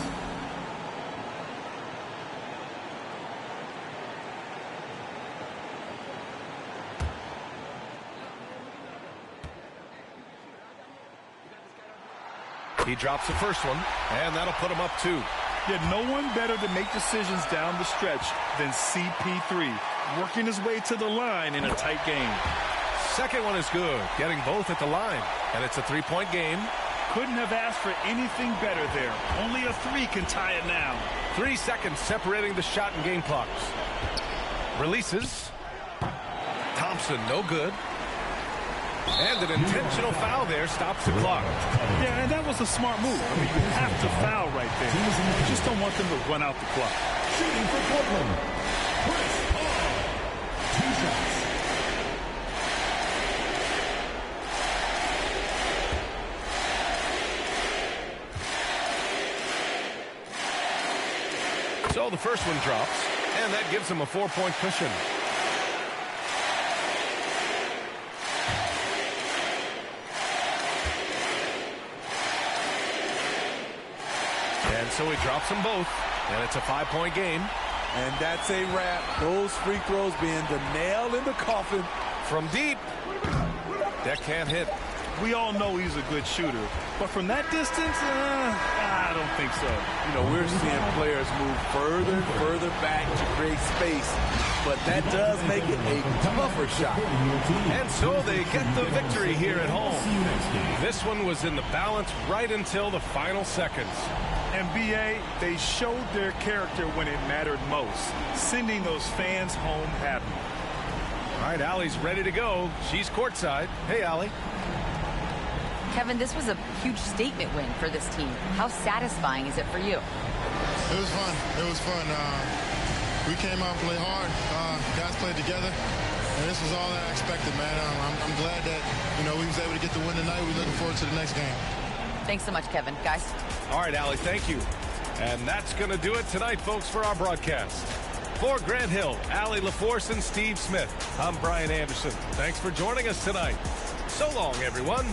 He drops the first one, and that'll put him up 2. Yet no one better to make decisions down the stretch than CP3, working his way to the line in a tight game. Second one is good, getting both at the line. And it's a 3-point game. Couldn't have asked for anything better there. Only a 3 can tie it now. 3 seconds separating the shot and game clocks. Releases. Thompson, no good. And an intentional foul there stops the clock. Yeah, and that was a smart move. I mean, you have to foul right there. You just don't want them to run out the clock. Shooting for Portland, Chris Paul. 2 shots. So the first one drops, and that gives him a 4-point cushion. And so he drops them both, and it's a 5-point game. And that's a wrap. Those free throws being the nail in the coffin. From deep. That can't hit. We all know he's a good shooter, but from that distance, I don't think so. You know, we're seeing players move further and further back to create space, but that does make it a tougher shot. And so they get the victory here at home. This one was in the balance right until the final seconds. And BA, they showed their character when it mattered most, sending those fans home happy. All right, Allie's ready to go. She's courtside. Hey, Allie. Kevin, this was a huge statement win for this team. How satisfying is it for you? It was fun. It was fun. We came out and played hard. Guys played together. And this was all that I expected, man. I'm glad that, we was able to get the win tonight. We're looking forward to the next game. Thanks so much, Kevin. Guys. All right, Allie, thank you. And that's going to do it tonight, folks, for our broadcast. For Grant Hill, Allie LaForce, and Steve Smith, I'm Brian Anderson. Thanks for joining us tonight. So long, everyone.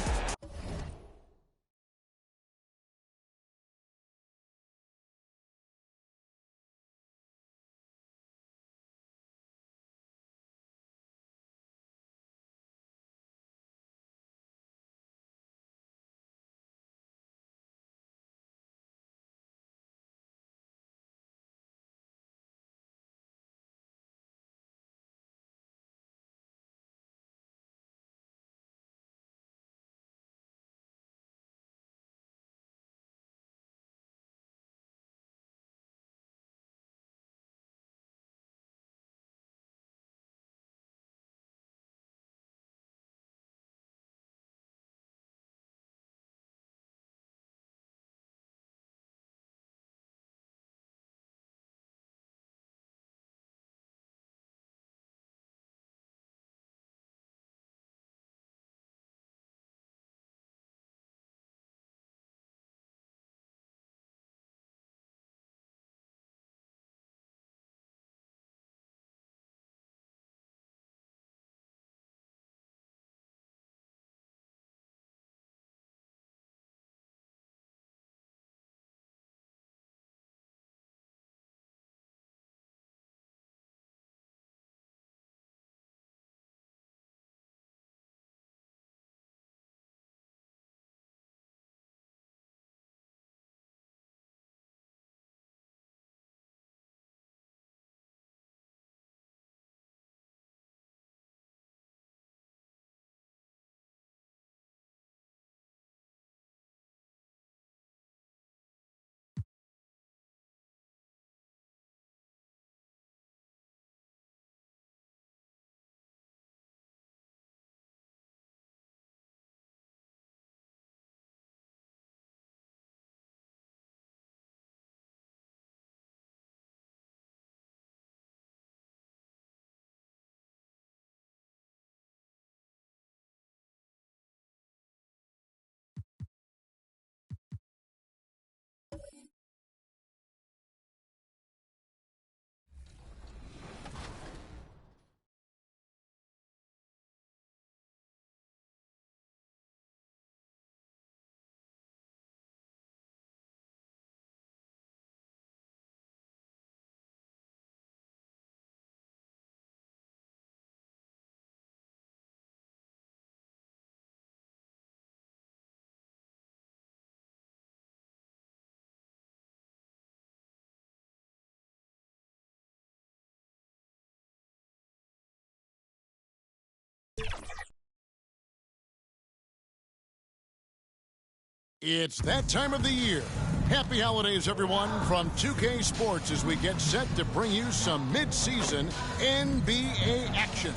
It's that time of the year. Happy holidays, everyone, from 2K Sports as we get set to bring you some mid-season NBA action.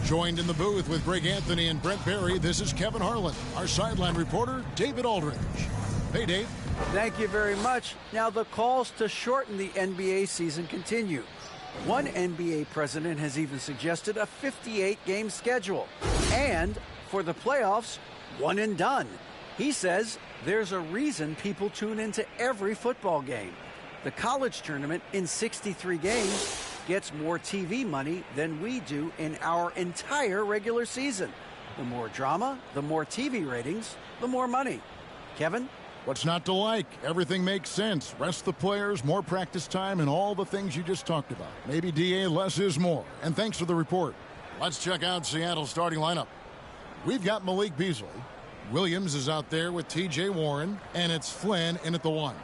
Joined in the booth with Greg Anthony and Brent Barry, this is Kevin Harlan. Our sideline reporter, David Aldridge. Hey, Dave. Thank you very much. Now, the calls to shorten the NBA season continue. One NBA president has even suggested a 58-game schedule. And for the playoffs, one and done. He says there's a reason people tune into every football game. The college tournament in 63 games gets more TV money than we do in our entire regular season. The more drama, the more TV ratings, the more money. Kevin? What's not to like? Everything makes sense. Rest the players, more practice time, and all the things you just talked about. Maybe DA, less is more. And thanks for the report. Let's check out Seattle's starting lineup. We've got Malik Beasley. Williams is out there with T.J. Warren, and it's Flynn in at the 1.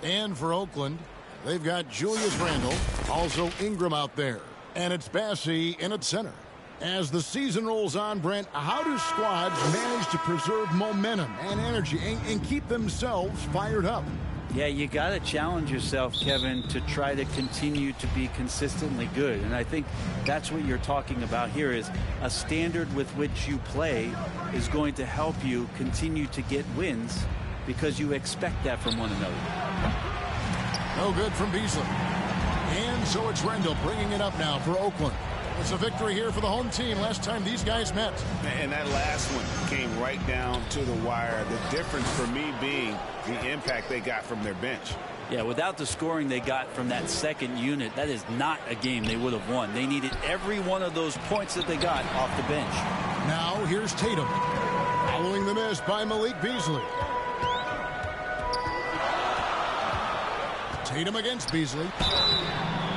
And for Oakland, they've got Julius Randle, also Ingram out there. And it's Bassey in at center. As the season rolls on, Brent, how do squads manage to preserve momentum and energy and keep themselves fired up? Yeah, you got to challenge yourself, Kevin, to try to continue to be consistently good. And I think that's what you're talking about here is a standard with which you play is going to help you continue to get wins because you expect that from one another. No good from Beasley. And so it's Randle bringing it up now for Oakland. It's a victory here for the home team last time these guys met. And that last one came right down to the wire. The difference for me being the impact they got from their bench. Yeah, without the scoring they got from that second unit, that is not a game they would have won. They needed every one of those points that they got off the bench. Now here's Tatum. Following the miss by Malik Beasley. Tatum against Beasley.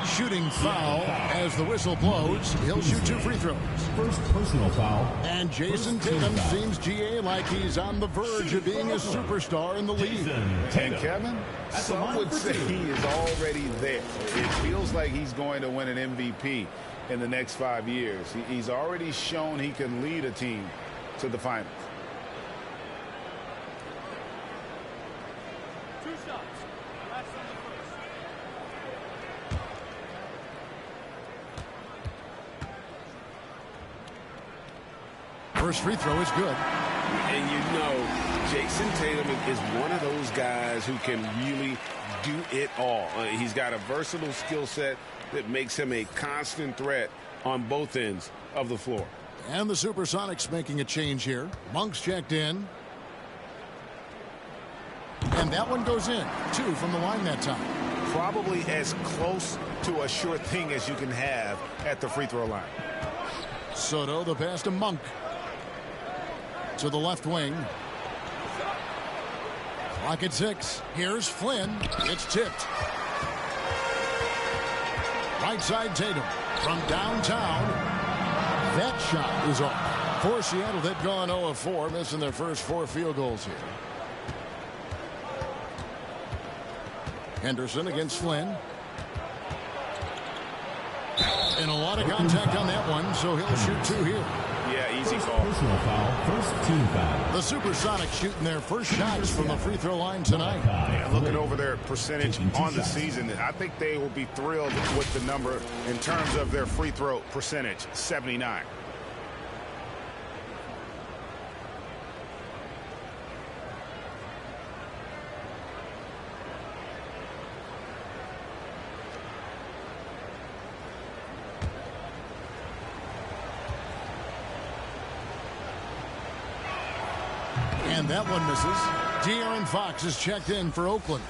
Shooting foul as the whistle blows. He'll shoot 2 free throws. First personal foul. And Jason Tatum seems, GA, like he's on the verge of being a superstar in the league. And Kevin, some would say he is already there. It feels like he's going to win an MVP in the next 5 years. He's already shown he can lead a team to the finals. First free throw is good. And you know, Jason Tatum is one of those guys who can really do it all. He's got a versatile skill set that makes him a constant threat on both ends of the floor. And the Supersonics making a change here. Monk's checked in. And that one goes in. 2 from the line that time. Probably as close to a sure thing as you can have at the free throw line. Soto, the pass to Monk. To the left wing. Clock at 6. Here's Flynn. It's tipped. Right side Tatum. From downtown. That shot is off. For Seattle, they've gone 0 of 4, missing their first 4 field goals here. Henderson against Flynn. And a lot of contact on that one, so he'll shoot 2 here. Yeah, easy call. Personal foul. First team foul. The Supersonics shooting their first shots from the free throw line tonight. Yeah, looking over their percentage on the season, I think they will be thrilled with the number in terms of their free throw percentage, 79. And that one misses. De'Aaron Fox is checked in for Oakland.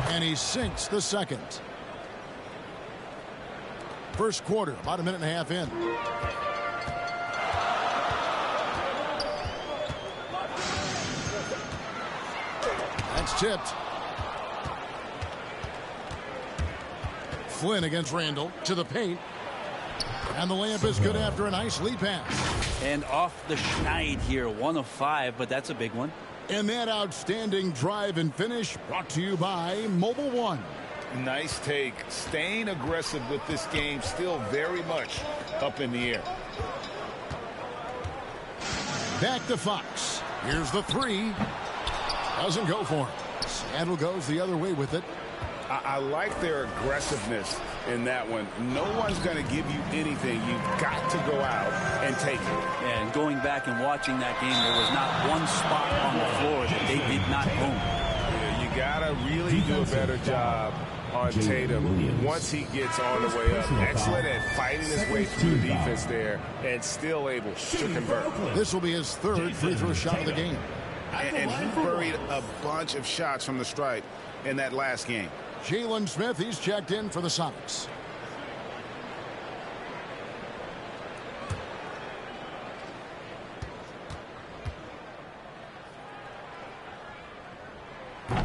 And he sinks the second. First quarter, about a minute and a half in. That's tipped. Flynn against Randall to the paint. And the layup is good after a nice lead pass. And off the schneid here, 1 of 5, but that's a big one. And that outstanding drive and finish brought to you by Mobile One. Nice take. Staying aggressive with this game, still very much up in the air. Back to Fox. Here's the three. Doesn't go for him. Seattle goes the other way with it. I like their aggressiveness in that one. No one's going to give you anything. You've got to go out and take it. And going back and watching that game, there was not one spot on the floor that they did not own. Yeah, you got to really do a better job on Tatum once he gets on the way up. Excellent at fighting his way through the defense there and still able to convert. This will be his third free throw shot of the game. And he buried a bunch of shots from the stripe in that last game. Jalen Smith, he's checked in for the Sonics.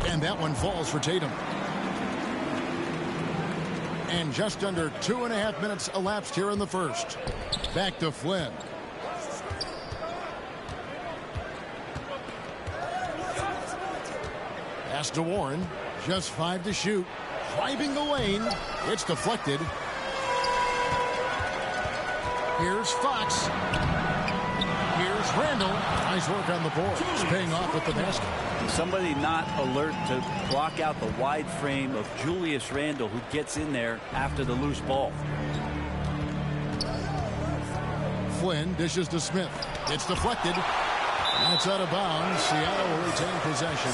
And that one falls for Tatum. And just under 2.5 minutes elapsed here in the first. Back to Flynn. Pass to Warren. Just 5 to shoot. Driving the lane. It's deflected. Here's Fox. Here's Randall. Nice work on the board. It's paying off with the basket. Somebody not alert to block out the wide frame of Julius Randle, who gets in there after the loose ball. Flynn dishes to Smith. It's deflected. That's out of bounds. Seattle will retain possession.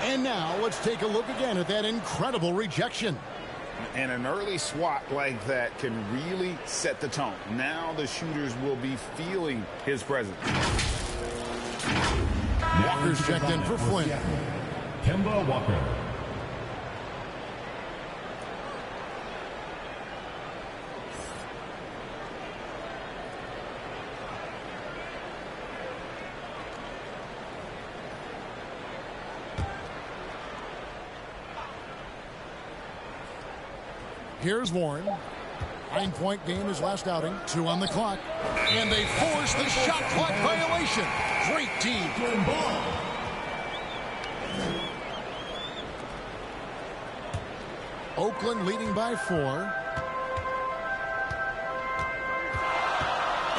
And now let's take a look again at that incredible rejection. And an early swat like that can really set the tone. Now the shooters will be feeling his presence. Walker's checked in for Flynn. Kemba Walker. Here's Warren. 9-point game his last outing. 2 on the clock. And they force the shot clock violation. Great team. Oakland leading by 4.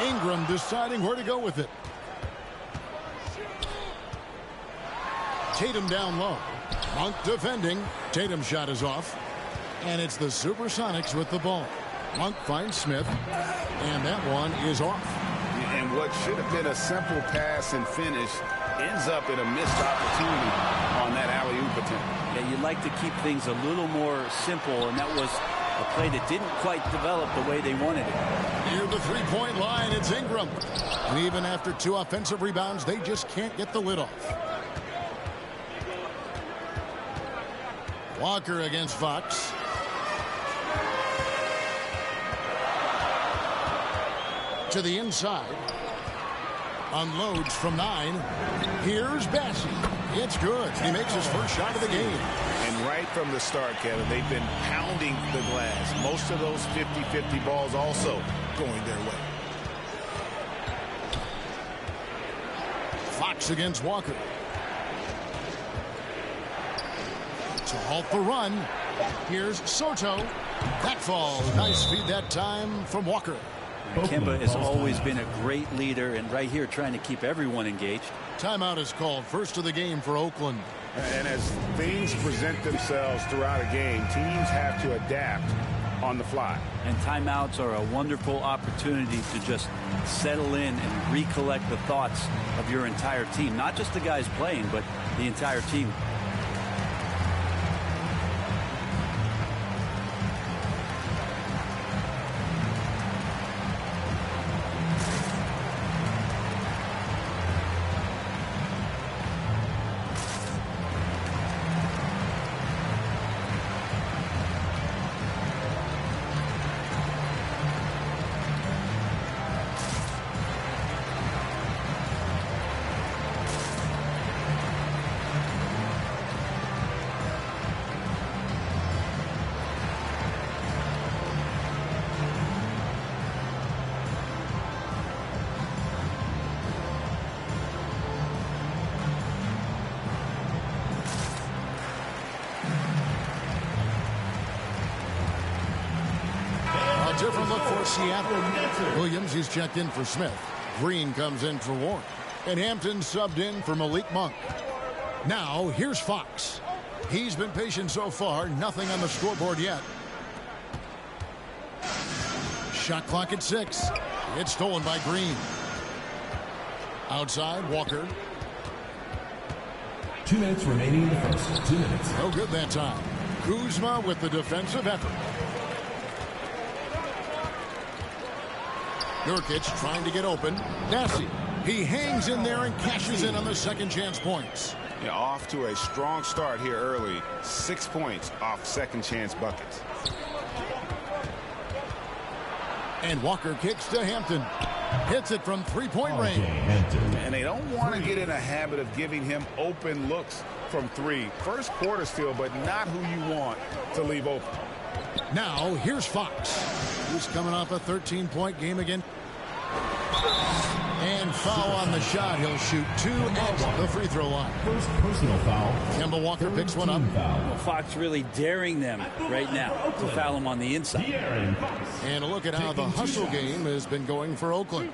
Ingram deciding where to go with it. Tatum down low. Monk defending. Tatum's shot is off. And it's the Supersonics with the ball. Monk finds Smith. And that one is off. And what should have been a simple pass and finish ends up in a missed opportunity on that alley-oop attempt. Yeah, you'd like to keep things a little more simple, and that was a play that didn't quite develop the way they wanted it. Near the three-point line, it's Ingram. And even after 2 offensive rebounds, they just can't get the lid off. Walker against Fox. To the inside. Unloads from 9. Here's Bassey. It's good. He makes his first shot of the game. And right from the start, Kevin, they've been pounding the glass. Most of those 50-50 balls also going their way. Fox against Walker. To halt the run. Here's Soto. That falls. Nice feed that time from Walker. Kemba has always been a great leader, and right here trying to keep everyone engaged. Timeout is called. First of the game for Oakland. And as things present themselves throughout a game, teams have to adapt on the fly. And timeouts are a wonderful opportunity to just settle in and recollect the thoughts of your entire team. Not just the guys playing, but the entire team. for Seattle. Williams, he's checked in for Smith. Green comes in for Warren. And Hampton subbed in for Malik Monk. Now, here's Fox. He's been patient so far. Nothing on the scoreboard yet. Shot clock at 6. It's stolen by Green. Outside, Walker. 2 minutes remaining in the first. 2 minutes. No good that time. Kuzma with the defensive effort. Nurkic trying to get open. Nassi. He hangs in there and cashes in on the second chance points. Yeah, off to a strong start here early. 6 points off second chance buckets. And Walker kicks to Hampton. Hits it from three-point range. And they don't want to get in a habit of giving him open looks from 3. First quarter still, but not who you want to leave open. Now, here's Fox. He's coming off a 13-point game again. And foul on the shot. He'll shoot 2 at the free throw line. First personal foul. Kemba Walker picks one up. Well, Fox really daring them right now to foul him on the inside. And a look at how the hustle game has been going for Oakland.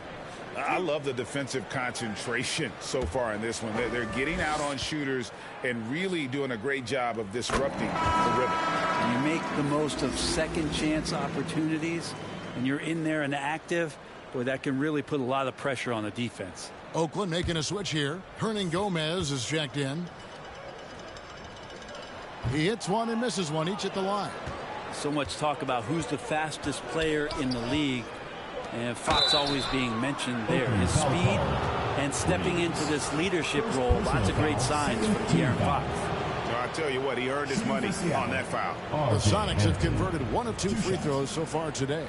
I love the defensive concentration so far in this one. They're getting out on shooters and really doing a great job of disrupting the rhythm. You make the most of second chance opportunities, and you're in there and active. Boy, that can really put a lot of pressure on the defense. Oakland making a switch here. Hernan Gomez is checked in. He hits one and misses one, each at the line. So much talk about who's the fastest player in the league. And Fox always being mentioned there. His speed and stepping into this leadership role. Lots of great signs for De'Aaron Fox. I tell you what, he earned his money on that foul. The Sonics have converted 1 of 2 free throws so far today.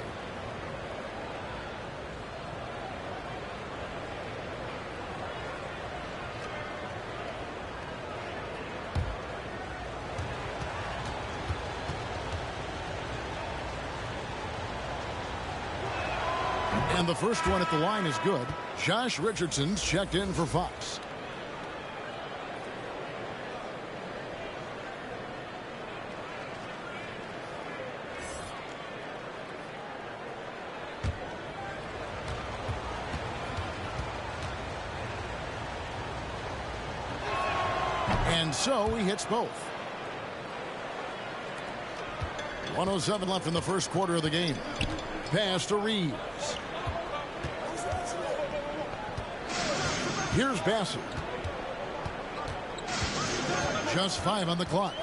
And the first one at the line is good. Josh Richardson's checked in for Fox. And so he hits both. 1:07 left in the first quarter of the game. Pass to Reeves. Here's Bassett. Just 5 on the clock.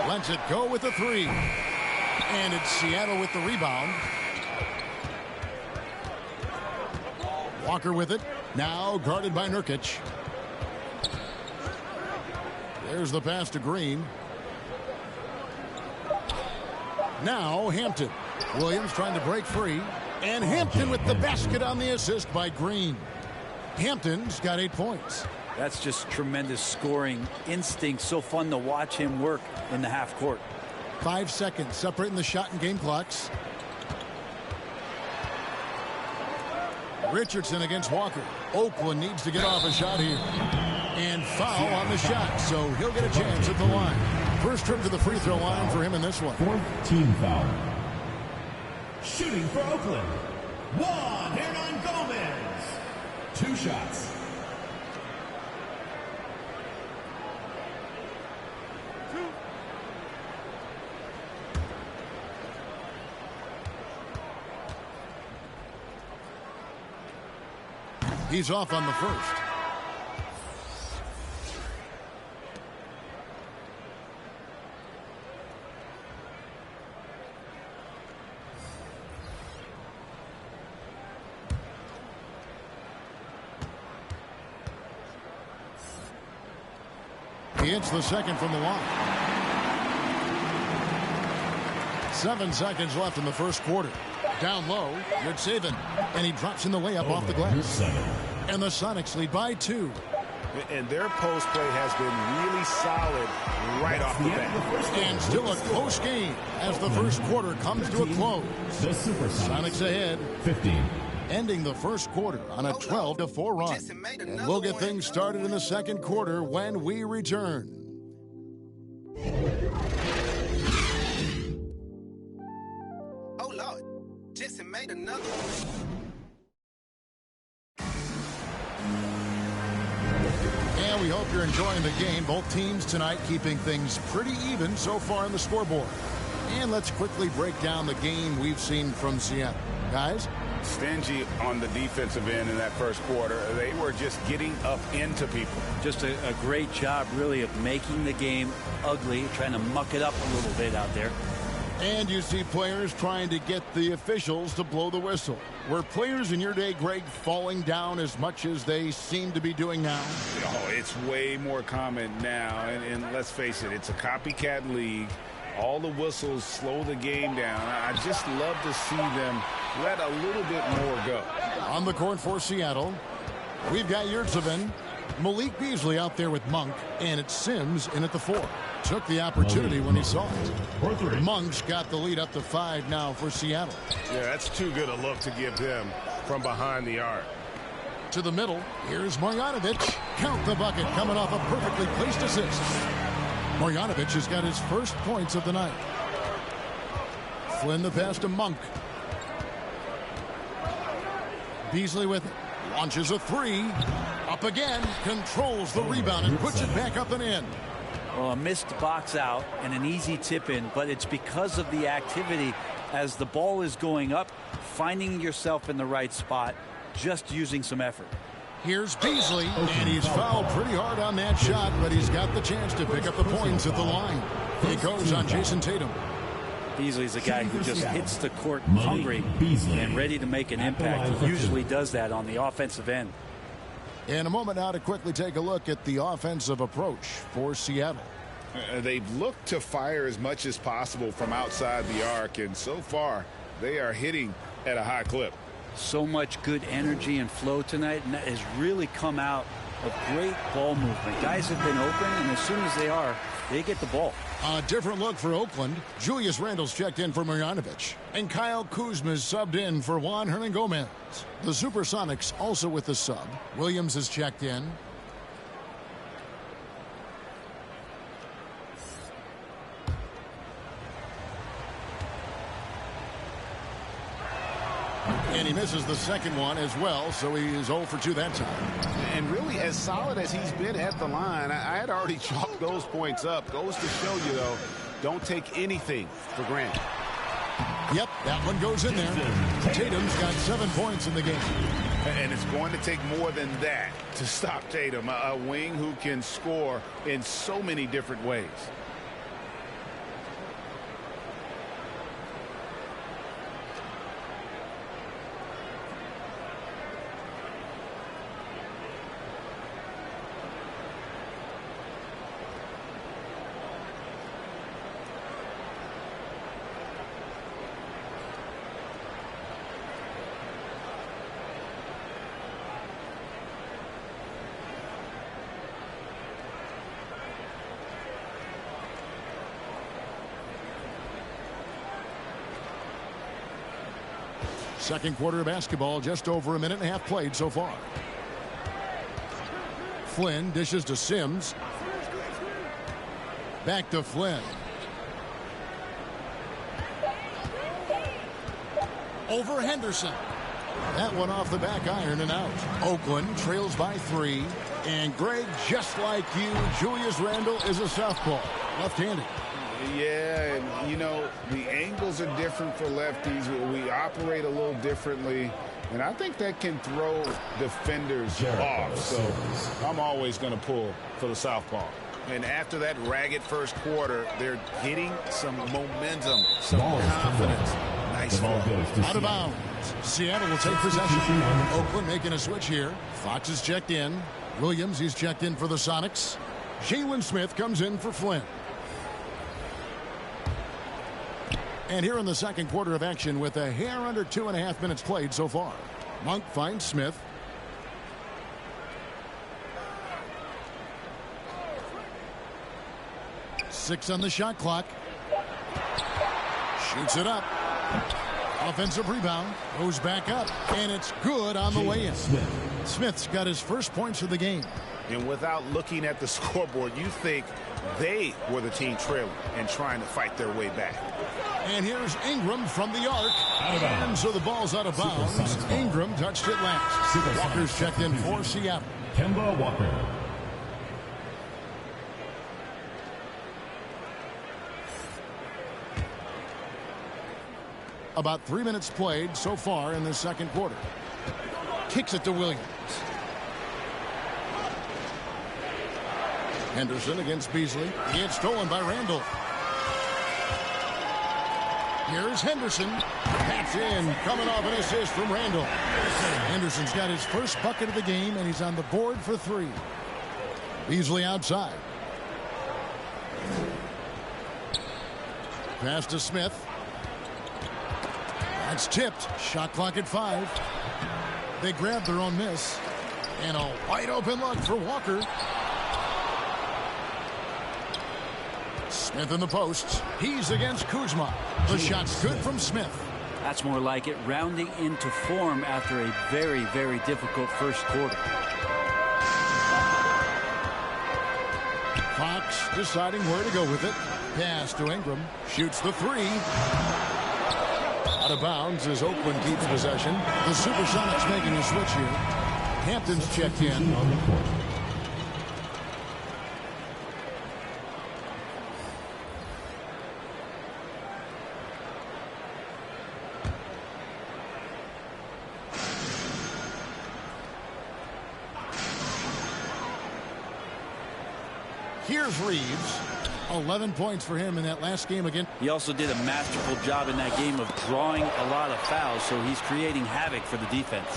Lets it go with the 3. And it's Seattle with the rebound. Walker with it. Now guarded by Nurkic. There's the pass to Green. Now Hampton. Williams trying to break free. And Hampton with the basket on the assist by Green. Hampton's got 8 points. That's just tremendous scoring instinct. So fun to watch him work in the half court. 5 seconds separating the shot and game clocks. Richardson against Walker. Oakland needs to get off a shot here. And foul on the shot, so he'll get a chance at the line. First trip to the free throw line for him in this one. 4th team foul. Shooting for Oakland, Juan Hernan Gomez. 2 shots. He's off on the first. He hits the second from the line. 7 seconds left in the first quarter. Down low, Yurtseven, and he drops in the layup off the glass. And the Sonics lead by 2. And their post play has been really solid right off the bat. And still a close game as the first quarter comes to a close. The Super Sonics ahead 15. Ending the first quarter on a 12-4 run. And we'll get things started in the second quarter when we return. Well, we hope you're enjoying the game. Both teams tonight keeping things pretty even so far on the scoreboard. And let's quickly break down the game we've seen from Seattle. Guys? Stingy on the defensive end in that first quarter. They were just getting up into people. Just a great job, really, of making the game ugly, trying to muck it up a little bit out there. And you see players trying to get the officials to blow the whistle. Were players in your day, Greg, falling down as much as they seem to be doing now? Oh, it's way more common now. And let's face it, it's a copycat league. All the whistles slow the game down. I just love to see them let a little bit more go. On the court for Seattle, we've got Yurtseven, Malik Beasley out there with Monk, and it's Sims in at the 4. Took the opportunity when he saw it. Monk's got the lead up to 5 now for Seattle. Yeah, that's too good a look to give them from behind the arc. To the middle, here's Marjanovic. Count the bucket coming off a perfectly placed assist. Marjanovic has got his first points of the night. Flynn the pass to Monk. Beasley with it. Launches a 3. Up again. Controls the rebound and puts it back up and in. Well, a missed box out and an easy tip in, but it's because of the activity as the ball is going up, finding yourself in the right spot, just using some effort. Here's Beasley, and he's fouled pretty hard on that shot, but he's got the chance to pick up the points at the line. It goes on Jason Tatum. Beasley's a guy who just hits the court hungry and ready to make an impact. He usually does that on the offensive end. In a moment now to quickly take a look at the offensive approach for Seattle. They've looked to fire as much as possible from outside the arc, and so far they are hitting at a high clip. So much good energy and flow tonight, and that has really come out of great ball movement. Guys have been open, and as soon as they get the ball. A different look for Oakland. Julius Randle's checked in for Marjanovic. And Kyle Kuzma's subbed in for Juan Hernangomez. The Supersonics also with the sub. Williams is checked in. And he misses the second one as well, so he is 0 for 2 that time. And really, as solid as he's been at the line, I had already chalked those points up. Goes to show you, though, don't take anything for granted. Yep, that one goes in there. Tatum's got 7 points in the game. And it's going to take more than that to stop Tatum, a wing who can score in so many different ways. Second quarter of basketball, just over a minute and a half played so far. Flynn dishes to Sims. Back to Flynn. Over Henderson. That one off the back iron and out. Oakland trails by 3. And Greg, just like you, Julius Randle is a southpaw, left-handed. Yeah, and you know, the angles are different for lefties. We operate a little differently, and I think that can throw defenders off. So I'm always going to pull for the southpaw. And after that ragged first quarter, they're getting some momentum, some confidence. Nice ball. Out of bounds. Seattle will take possession. Oakland making a switch here. Fox is checked in. Williams, he's checked in for the Sonics. Jalen Smith comes in for Flynn. And here in the second quarter of action with a hair under 2.5 minutes played so far. Monk finds Smith. Six on the shot clock. Shoots it up. Offensive rebound. Goes back up. And it's good on the way in. Smith's got his first points of the game. And without looking at the scoreboard, you think they were the team trailing and trying to fight their way back. And here's Ingram from the arc. And so the ball's out of bounds. Ingram touched it last. Walker's checked in for Seattle. Kemba Walker. About 3 minutes played so far in the second quarter. Kicks it to Williams. Henderson against Beasley. It's stolen by Randall. Here's Henderson. That's in. Coming off an assist from Randall. Henderson's got his first bucket of the game, and he's on the board for 3. Beasley outside. Pass to Smith. That's tipped. Shot clock at 5. They grab their own miss. And a wide open look for Walker. Smith in the post. He's against Kuzma. The shot's good from Smith. That's more like it, rounding into form after a very, very difficult first quarter. Fox deciding where to go with it. Pass to Ingram. Shoots the 3. Out of bounds as Oakland keeps possession. The Supersonics making a switch here. Hampton's checked in. On the court. Here's Reeves. 11 points for him in that last game again. He also did a masterful job in that game of drawing a lot of fouls, so he's creating havoc for the defense.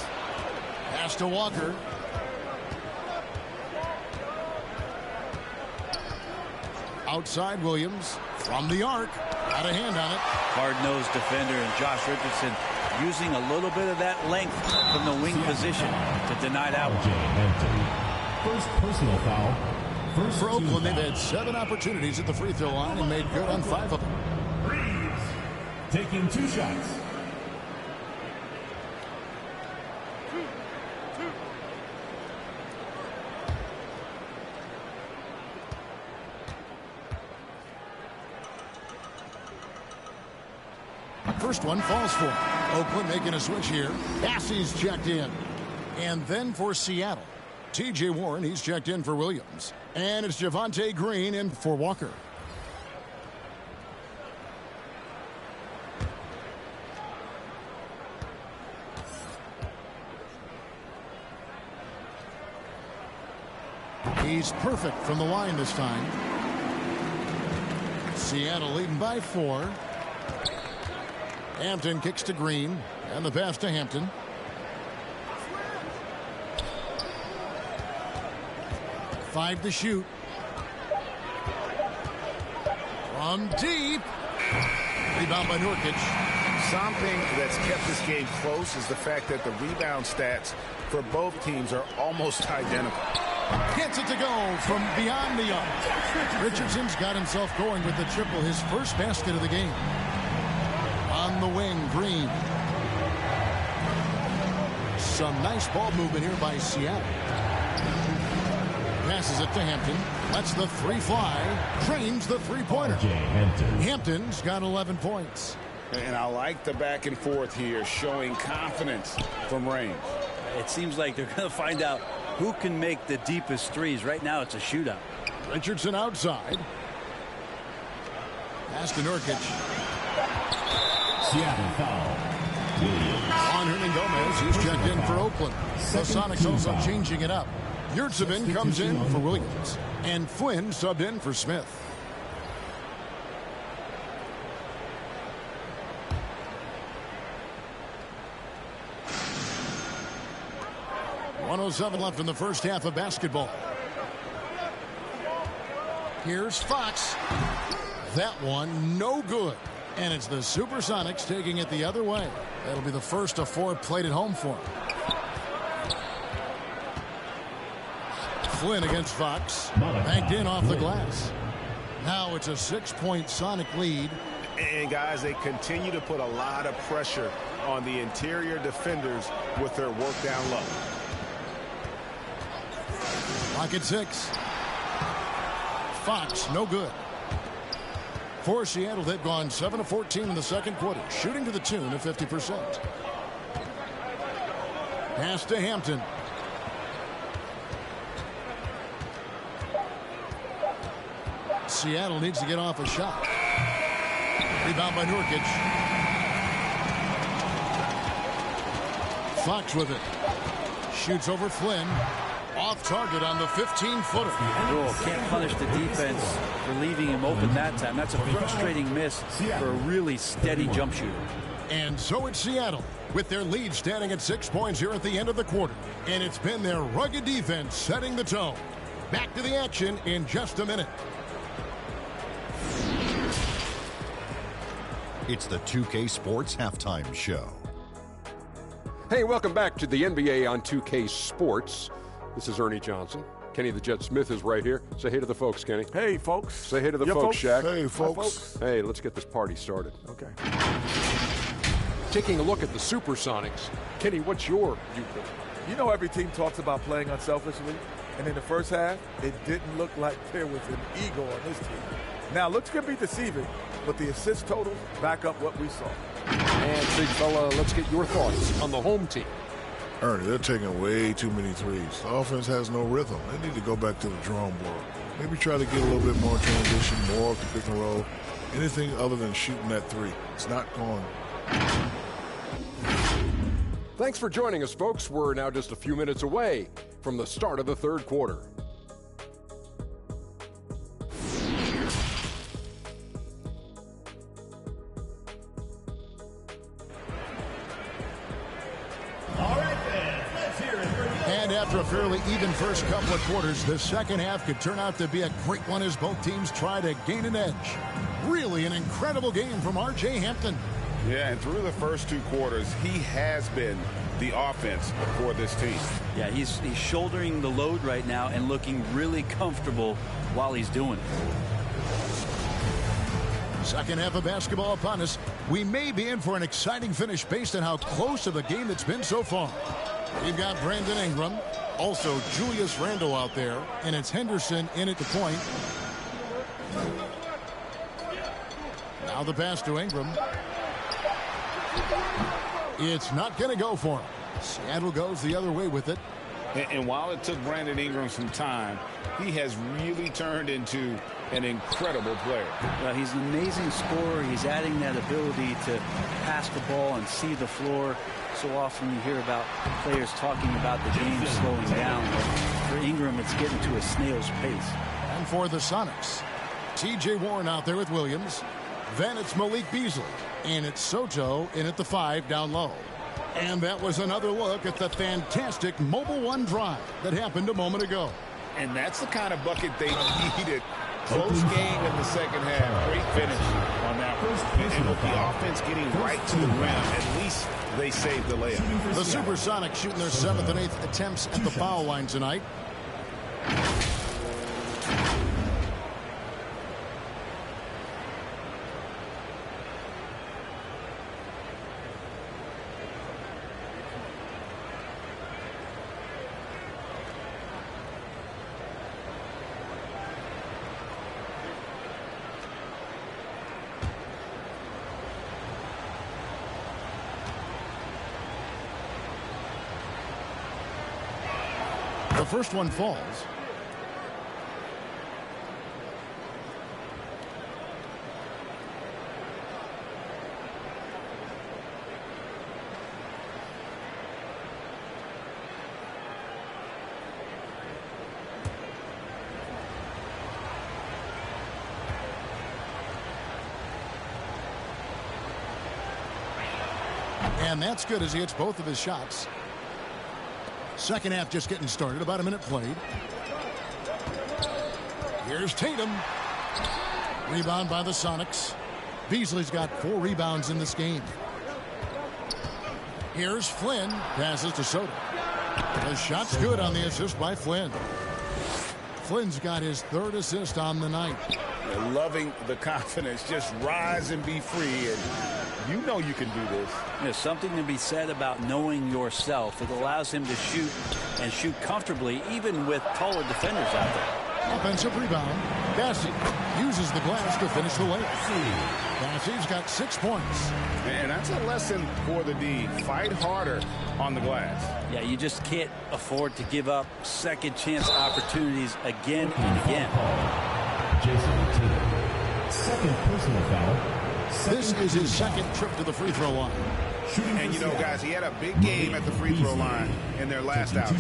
Pass to Walker. Outside Williams. From the arc. Got a hand on it. Hard-nosed defender and Josh Richardson using a little bit of that length from the wing position to deny that one. First personal foul. For Oakland, they've had 7 opportunities at the free throw line and made good on 5 of them. Reeves taking 2 shots. First one falls for Oakland making a switch here. Bassey's checked in. And then for Seattle, T.J. Warren, he's checked in for Williams. And it's Javonte Green in for Walker. He's perfect from the line this time. Seattle leading by 4. Hampton kicks to Green. And the pass to Hampton. Five to shoot. From deep. Rebound by Nurkic. Something that's kept this game close is the fact that the rebound stats for both teams are almost identical. Gets it to go from beyond the arc. Richardson's got himself going with the triple, his first basket of the game. On the wing, Green. Some nice ball movement here by Seattle. Passes it to Hampton. Lets the 3 fly. Trains the 3-pointer. Hampton's got 11 points. And I like the back and forth here, showing confidence from range. It seems like they're going to find out who can make the deepest threes. Right now, it's a shootout. Richardson outside. Pass to Nurkic. Seattle foul. On Hernan Gomez, he's checked in for Oakland. The Sonics also changing it up. Yurtsevin comes in for Williams. And Flynn subbed in for Smith. .107 left in the first half of basketball. Here's Fox. That one no good. And it's the Supersonics taking it the other way. That'll be the first of 4 played at home for him. Flynn against Fox. Banked in off the glass. Now it's a 6-point Sonic lead. And guys, they continue to put a lot of pressure on the interior defenders with their work down low. Clock at 6. Fox, no good. For Seattle, they've gone 7 of 14 in the second quarter, shooting to the tune of 50%. Pass to Hampton. Seattle needs to get off a shot. Rebound by Nurkic. Fox with it. Shoots over Flynn. Off target on the 15-footer. Rule can't punish the defense for leaving him open that time. That's a frustrating miss for a really steady jump shooter. And so it's Seattle, with their lead standing at 6 points here at the end of the quarter. And it's been their rugged defense setting the tone. Back to the action in just a minute. It's the 2K Sports Halftime Show. Hey, welcome back to the NBA on 2K Sports. This is Ernie Johnson. Kenny the Jet Smith is right here. Say hey to the folks, Kenny. Hey, folks. Say hey to the folks, Shaq. Hey, folks. Hi, folks. Hey, let's get this party started. Okay. Taking a look at the Supersonics. Kenny, what's your viewpoint? You know every team talks about playing unselfishly, and in the first half, it didn't look like there was an ego on this team. Now, looks can be deceiving, but the assist totals back up what we saw. And, big fella, let's get your thoughts on the home team. Ernie, they're taking way too many threes. The offense has no rhythm. They need to go back to the drawing board. Maybe try to get a little bit more transition, more of the pick and roll. Anything other than shooting that three. It's not going. Thanks for joining us, folks. We're now just a few minutes away from the start of the third quarter. And after a fairly even first couple of quarters, the second half could turn out to be a great one as both teams try to gain an edge. Really an incredible game from R.J. Hampton. Yeah, and through the first two quarters, he has been the offense for this team. Yeah, he's shouldering the load right now and looking really comfortable while he's doing it. Second half of basketball upon us. We may be in for an exciting finish based on how close of a game it's been so far. We've got Brandon Ingram, also Julius Randle out there, and it's Henderson in at the point. Now the pass to Ingram. It's not going to go for him. Seattle goes the other way with it. And while it took Brandon Ingram some time, he has really turned into an incredible player. Well, he's an amazing scorer. He's adding that ability to pass the ball and see the floor. So often you hear about players talking about the game slowing down. But for Ingram, it's getting to a snail's pace. And for the Sonics, T.J. Warren out there with Williams. Then it's Malik Beasley. And it's Soto in at the 5 down low. And that was another look at the fantastic Mobile One drive that happened a moment ago. And that's the kind of bucket they needed. Close game in the second half. Great finish on that one. And with the offense getting right to the rim, at least they saved the layup. The Supersonics shooting their 7th and 8th attempts at the foul line tonight. The first one falls. And that's good as he hits both of his shots. Second half just getting started. About a minute played. Here's Tatum. Rebound by the Sonics. Beasley's got 4 rebounds in this game. Here's Flynn. Passes to Soto. The shot's good on the assist by Flynn. Flynn's got his 3rd assist on the night. They're loving the confidence. Just rise and be free. And you know you can do this. There's something to be said about knowing yourself. It allows him to shoot and shoot comfortably, even with taller defenders out there. Offensive rebound. Cassie uses the glass to finish the layup. Cassie's got 6 points. And that's a lesson for the D. Fight harder on the glass. Yeah, you just can't afford to give up second chance opportunities again and again. Jason Tatum. Second personal foul. This is his 2nd trip to the free throw line. And, you know, guys, he had a big game at the free throw line in their last outing.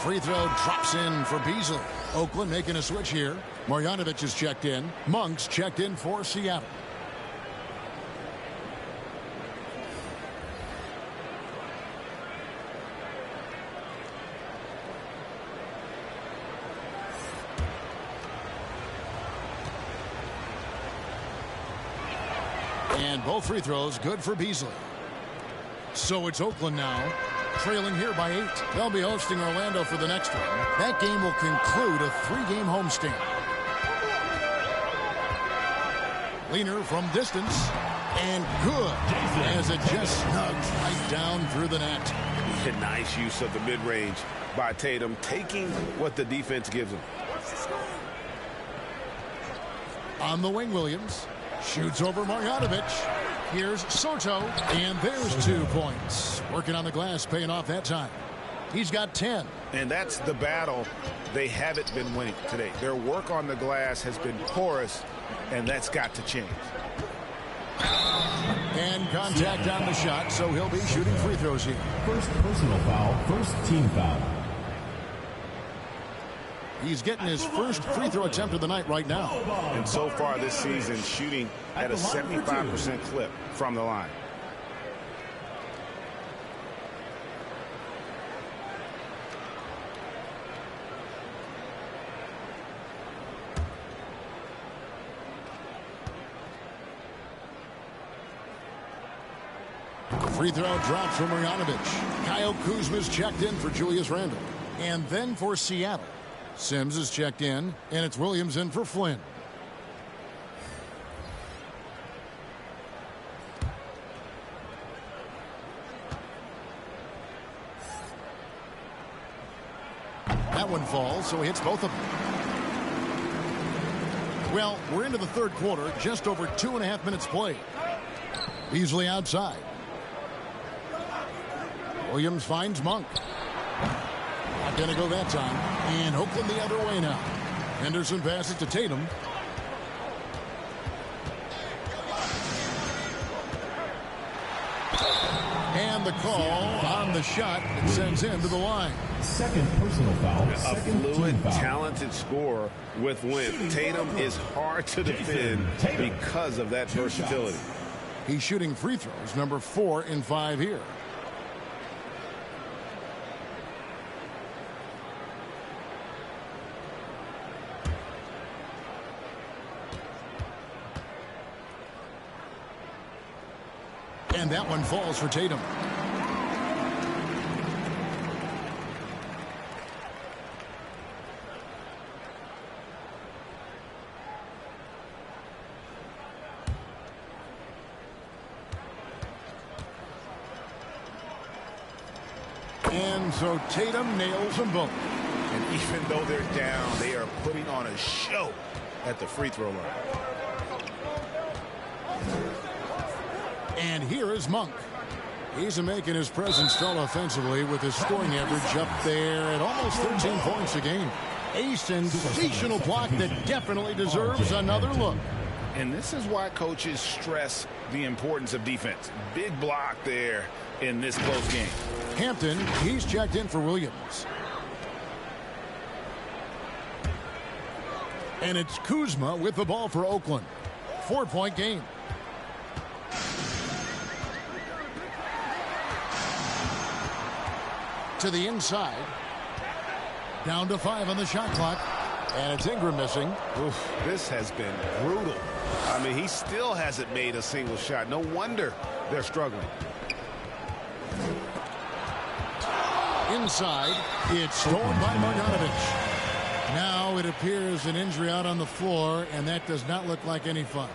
Free throw drops in for Beasley. Oakland making a switch here. Marjanovic is checked in. Monk's checked in for Seattle. And both free throws good for Beasley. So it's Oakland now, trailing here by 8. They'll be hosting Orlando for the next one. That game will conclude a 3-game homestand. Leaner from distance, and good, as it just snugs right down through the net. A nice use of the mid-range by Tatum, taking what the defense gives him. On the wing, Williams shoots over Marjanovic. Here's Soto, and there's 2 points. Working on the glass, paying off that time. He's got 10. And that's the battle they haven't been winning today. Their work on the glass has been porous, and that's got to change. And contact on the shot, so he'll be shooting free throws here. First personal foul, first team foul. He's getting his first free throw attempt of the night right now. And so far this season, shooting at a 75% clip from the line. Free throw drops from Marjanovic. Kyle Kuzma's checked in for Julius Randle. And then for Seattle, Sims is checked in, and it's Williams in for Flynn. That one falls, so he hits both of them. Well, we're into the third quarter, just over 2.5 minutes played. Beasley outside. Williams finds Monk. Not going to go that time. And Oakland the other way now. Henderson passes to Tatum. And the call on the shot that sends him to the line. Second personal foul. A fluid, talented scorer with length. Tatum is hard to defend because of that versatility. He's shooting free throws, number 4 in 5 here. And that one falls for Tatum. And so Tatum nails them both. And even though they're down, they are putting on a show at the free throw line. And here is Monk. He's making his presence felt offensively with his scoring average up there at almost 13 points a game. A sensational block that definitely deserves another look. And this is why coaches stress the importance of defense. Big block there in this close game. Hampton, he's checked in for Williams. And it's Kuzma with the ball for Oakland. 4-point game. To the inside. Down to 5 on the shot clock. And it's Ingram missing. Oof, this has been brutal. I mean, he still hasn't made a single shot. No wonder they're struggling. Inside, it's stolen by Marjanovic. Now it appears an injury out on the floor, and that does not look like any fun.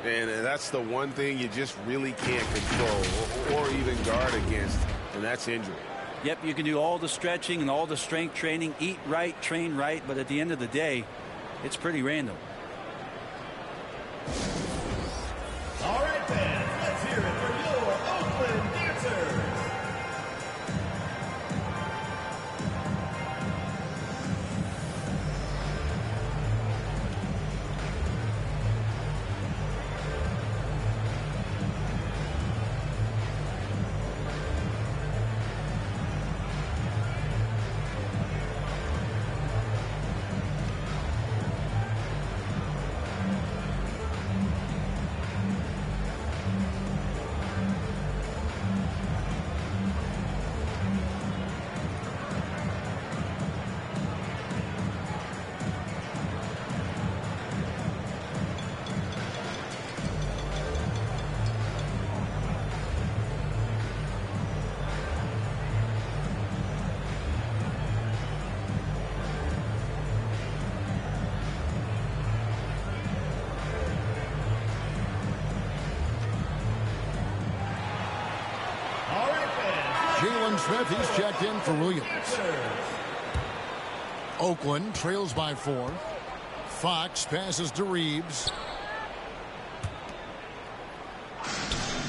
And that's the one thing you just really can't control or even guard against, and that's injury. Yep, you can do all the stretching and all the strength training, eat right, train right, but at the end of the day, it's pretty random. All right, fans, let's hear it for your Oakland dancers. Smith, he's checked in for Williams. Oakland trails by 4. Fox passes to Reeves.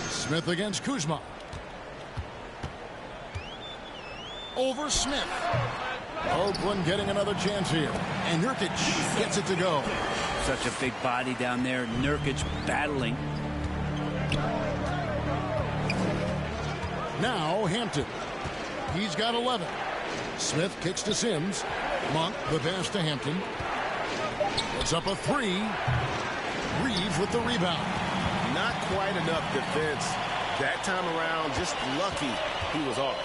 Smith against Kuzma. Over Smith. Oakland getting another chance here. And Nurkic gets it to go. Such a big body down there. Nurkic battling. Now Hampton. He's got 11. Smith kicks to Sims. Monk, the pass to Hampton. It's up a 3. Reeves with the rebound. Not quite enough defense that time around. Just lucky he was off.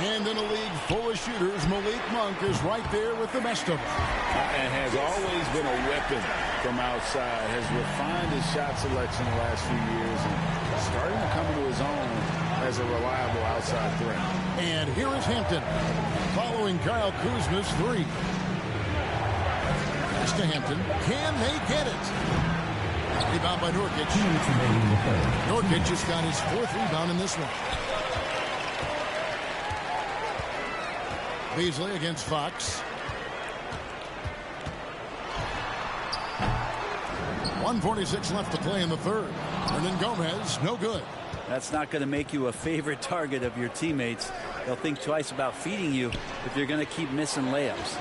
And in a league full of shooters, Malik Monk is right there with the best of them. And has always been a weapon from outside. Has refined his shot selection the last few years and starting to come into his own as a reliable outside threat. And here is Hampton following Kyle Kuzma's 3. Pass to Hampton. Can they get it? Rebound by Nurkic. Nurkic has got his 4th rebound in this one. Beasley against Fox. 1:46 left to play in the 3rd. Hernan Gomez, no good. That's not going to make you a favorite target of your teammates. They'll think twice about feeding you if you're going to keep missing layups.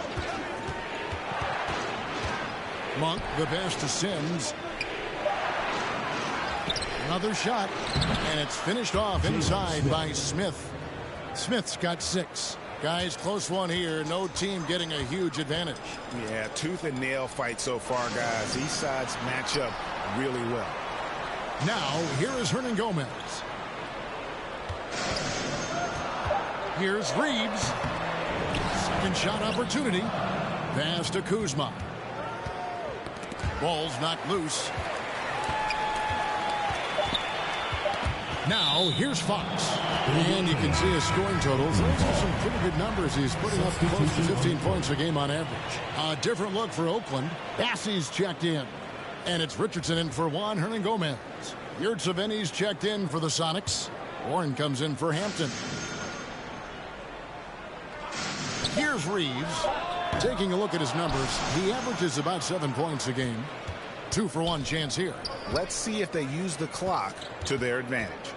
Monk, the pass to Sims. Another shot, and it's finished off inside by Smith. Smith's got 6. Guys, close one here. No team getting a huge advantage. Yeah, tooth and nail fight so far, guys. These sides match up really well. Now, here is Hernan Gomez. Here's Reeves. Second shot opportunity. Pass to Kuzma. Ball's knocked loose. Now, here's Fox. And you can see his scoring totals. Those are some pretty good numbers. He's putting up close to 15 points a game on average. A different look for Oakland. Bassey's checked in. And it's Richardson in for Juan Hernan Gomez. Yurtseveni's checked in for the Sonics. Warren comes in for Hampton. Here's Reeves. Taking a look at his numbers, he averages about 7 points a game. 2-for-1 chance here. Let's see if they use the clock to their advantage.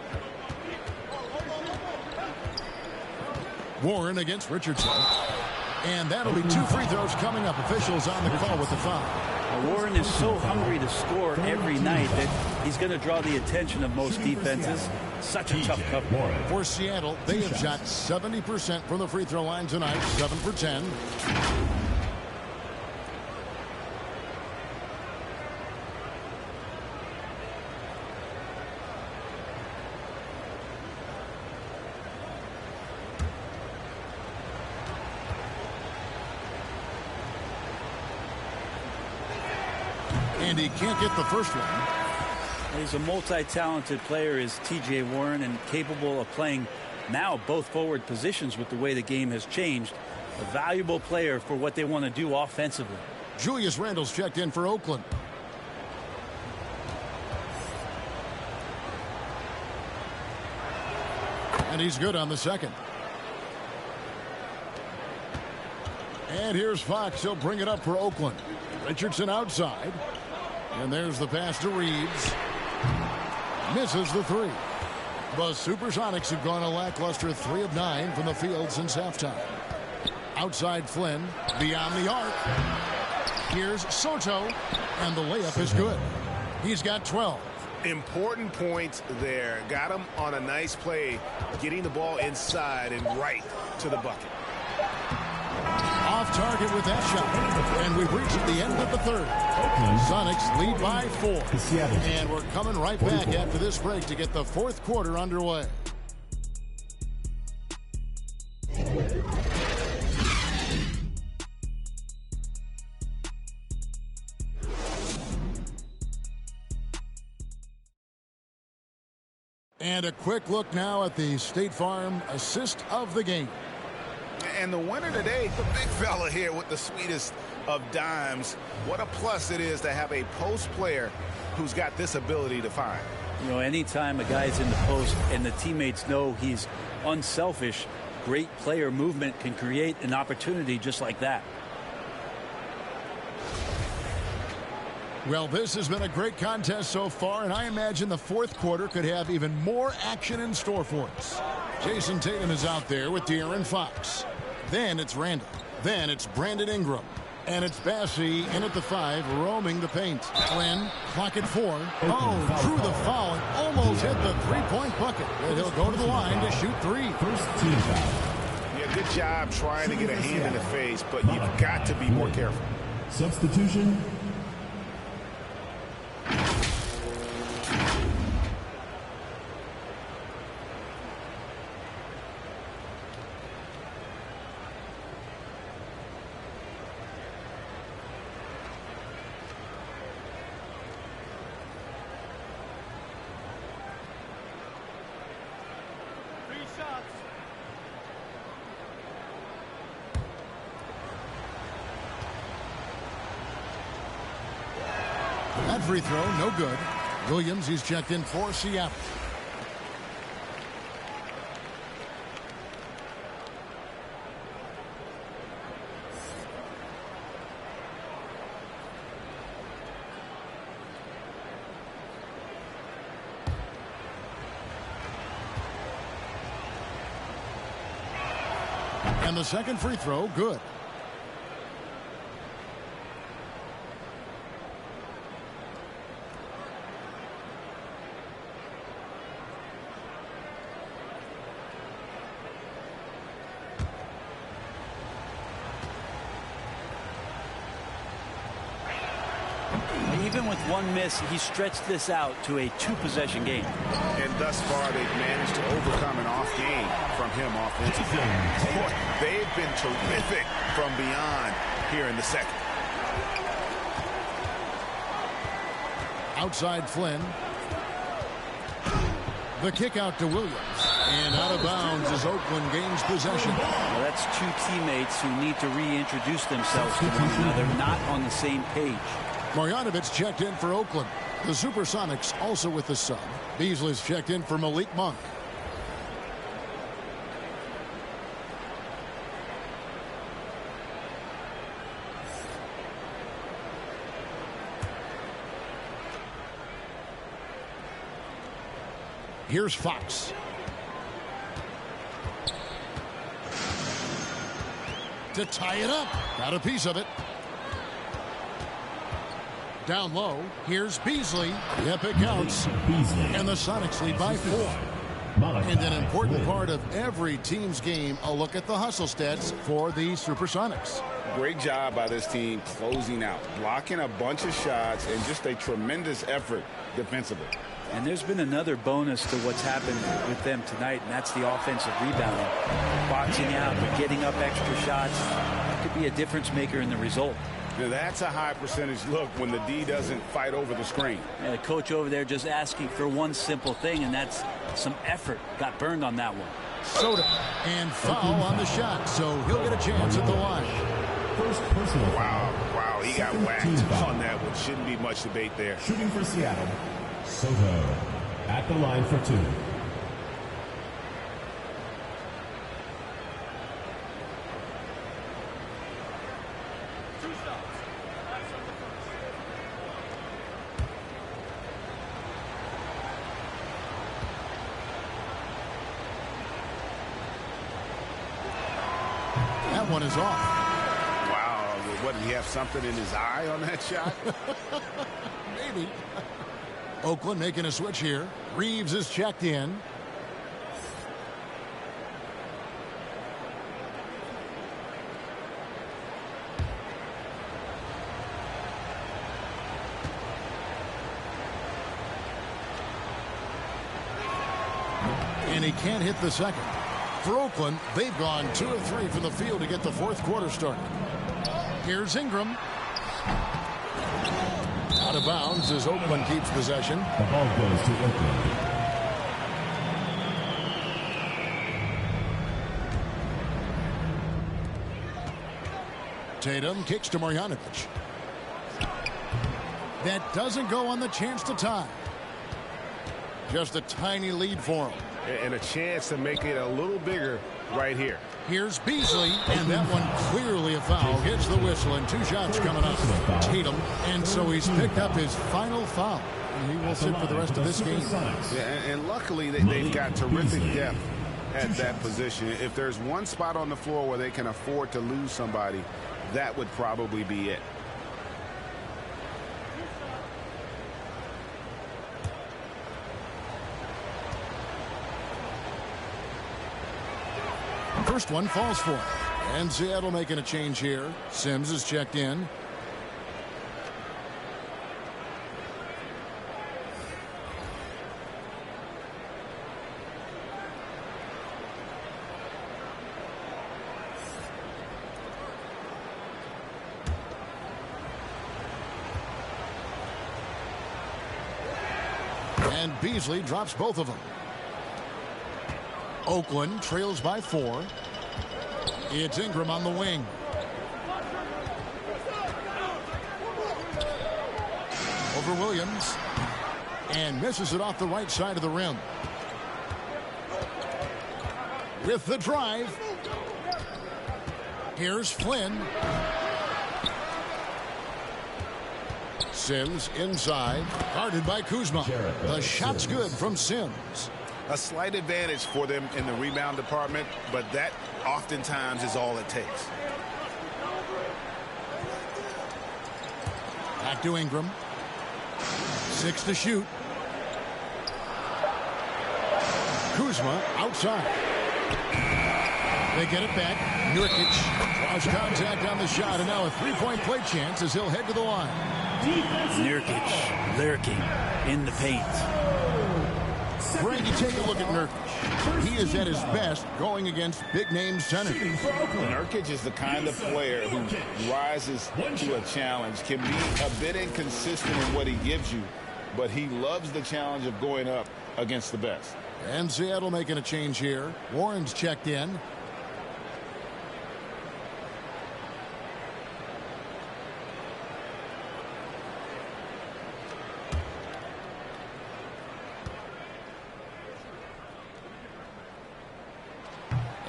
Warren against Richardson. And that'll be 2 free throws coming up. Officials on the call with the foul. Warren is so hungry to score every night that he's going to draw the attention of most defenses. Such a tough cover. For Seattle, they have shot 70% from the free throw line tonight. 7 for 10. And he can't get the first one. He's a multi-talented player, is T.J. Warren, and capable of playing now both forward positions with the way the game has changed. A valuable player for what they want to do offensively. Julius Randle's checked in for Oakland. And he's good on the second. And here's Fox. He'll bring it up for Oakland. Richardson outside. And there's the pass to Reeves. Misses the three. The Supersonics have gone a lackluster 3 of 9 from the field since halftime. Outside Flynn. Beyond the arc. Here's Soto. And the layup is good. He's got 12. Important points there. Got him on a nice play, getting the ball inside and right to the bucket. Off target with that shot. And we've reached the end of the third. Sonics lead by 4. And we're coming right back after this break to get the fourth quarter underway. And a quick look now at the State Farm assist of the game. And the winner today, the big fella here with the sweetest of dimes. What a plus it is to have a post player who's got this ability to find. You know, anytime a guy's in the post and the teammates know he's unselfish, great player movement can create an opportunity just like that. Well, this has been a great contest so far, and I imagine the fourth quarter could have even more action in store for us. Jason Tatum is out there with De'Aaron Fox. Then it's Randall. Then it's Brandon Ingram. And it's Bassey in at the 5, roaming the paint. Flynn, clock at 4. Oh, drew the foul and almost hit the three-point bucket. And he'll go to the line to shoot 3. First team foul. Yeah, good job trying to get a hand in the face, but you've got to be more careful. Substitution. That free throw, no good. Williams, he's checked in for Seattle. And the second free throw, good. Even with one miss, he stretched this out to a 2-possession game. And thus far, they've managed to overcome an off game from him offensively. Boy, they've been terrific from beyond here in the second. Outside Flynn. The kick out to Williams. And out of bounds as Oakland gains possession. Well, that's two teammates who need to reintroduce themselves to one another, not on the same page. Marjanovic checked in for Oakland. The Supersonics also with the sub. Beasley's checked in for Malik Monk. Here's Fox. To tie it up. Got a piece of it. Down low, here's Beasley. Yep, it counts. And the Sonics lead by 4. And an important part of every team's game, a look at the hustle stats for the Supersonics. Great job by this team closing out, blocking a bunch of shots, and just a tremendous effort defensively. And there's been another bonus to what's happened with them tonight, and that's the offensive rebounding. Boxing out, getting up extra shots. That could be a difference maker in the result. Now that's a high percentage look when the D doesn't fight over the screen. Yeah, the coach over there just asking for one simple thing, and that's some effort. Got burned on that one. Soto. And foul on the shot, so he'll get a chance at the line. First personal foul. Wow, he got whacked on that one. Shouldn't be much debate there. Shooting for Seattle, Soto at the line for 2. one is off. Wow. What, did he have something in his eye on that shot? Maybe. Oakland making a switch here. Reeves is checked in. And he can't hit the second. For Oakland, they've gone 2 of 3 from the field to get the fourth quarter started. Here's Ingram. Out of bounds as Oakland keeps possession. The ball goes to Oakland. Tatum kicks to Marjanovic. That doesn't go on the chance to tie. Just a tiny lead for him. And a chance to make it a little bigger right here. Here's Beasley, and that one clearly a foul. Gets the whistle, and 2 shots coming up. Tatum, and so he's picked up his final foul. And he will sit for the rest of this game. Yeah, and luckily they've got terrific depth at that position. If there's one spot on the floor where they can afford to lose somebody, that would probably be it. First one falls for him. And Seattle making a change here. Sims is checked in. And Beasley drops both of them. Oakland trails by 4. It's Ingram on the wing. Over Williams. And misses it off the right side of the rim. With the drive. Here's Flynn. Sims inside. Guarded by Kuzma. The shot's good from Sims. A slight advantage for them in the rebound department, but that oftentimes is all it takes. Back to Ingram. 6 to shoot. Kuzma outside. They get it back. Nurkic draws contact on the shot, and now a 3-point play chance as he'll head to the line. Nurkic lurking in the paint. Greg, you take a look at Nurkic. He is at his best going against big-name centers. Nurkic is the kind of player who rises to a challenge, can be a bit inconsistent in what he gives you, but he loves the challenge of going up against the best. And Seattle making a change here. Warren's checked in.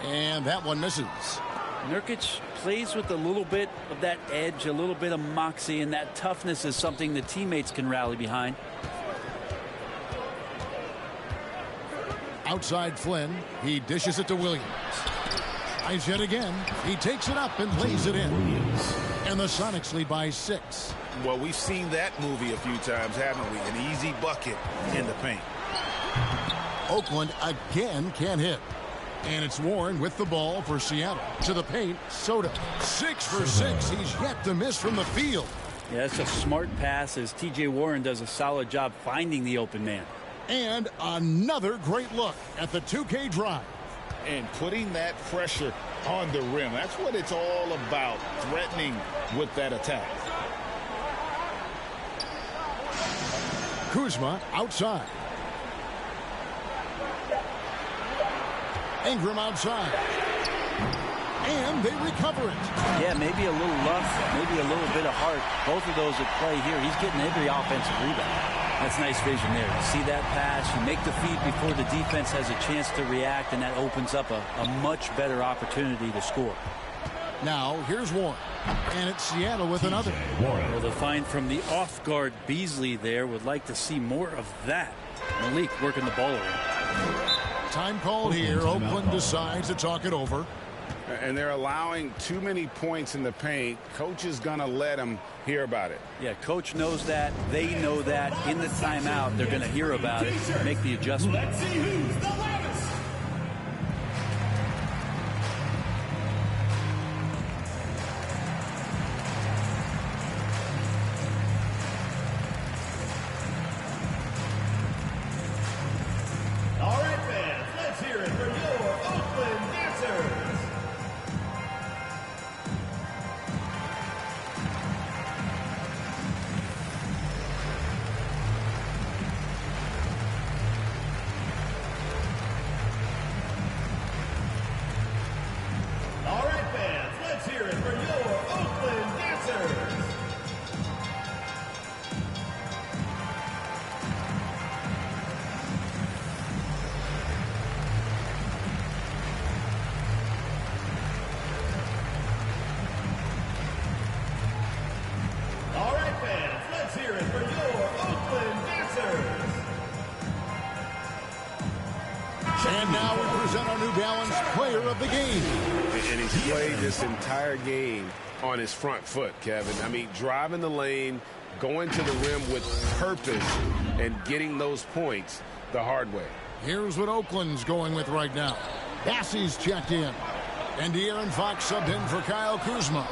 And that one misses. Nurkic plays with a little bit of that edge, a little bit of moxie, and that toughness is something the teammates can rally behind. Outside Flynn. He dishes it to Williams. Tries yet again. He takes it up and lays it in. And the Sonics lead by 6. Well, we've seen that movie a few times, haven't we? An easy bucket in the paint. Oakland again can't hit. And it's Warren with the ball for Seattle. To the paint, Soto. 6 for 6. He's yet to miss from the field. Yeah, that's a smart pass as T.J. Warren does a solid job finding the open man. And another great look at the 2K drive. And putting that pressure on the rim. That's what it's all about, threatening with that attack. Kuzma outside. Ingram outside. And they recover it. Yeah, maybe a little luck, maybe a little bit of heart. Both of those at play here. He's getting every offensive rebound. That's nice vision there. You see that pass, you make the feed before the defense has a chance to react, and that opens up a much better opportunity to score. Now, here's Warren. And it's Seattle with another. Well, the find from the off-guard Beasley there. Would like to see more of that. Malik working the ball around. Time called here. Oakland decides to talk it over. and they're allowing too many points in the paint. Coach is going to let them hear about it. Yeah, coach knows that. They know that. In the timeout, they're going to hear about it, make the adjustment. Let's see who's the loudest. All right, fans, let's hear it for your Oakland dancers. All right, fans, let's hear it for your Oakland dancers. All right, fans, let's hear it for your Oakland dancers. And now we present our New Balance player of the game. And he's played this entire game on his front foot, Kevin. I mean, driving the lane, going to the rim with purpose, and getting those points the hard way. Here's what Oakland's going with right now. Bassey's checked in. And De'Aaron Fox subbed in for Kyle Kuzma.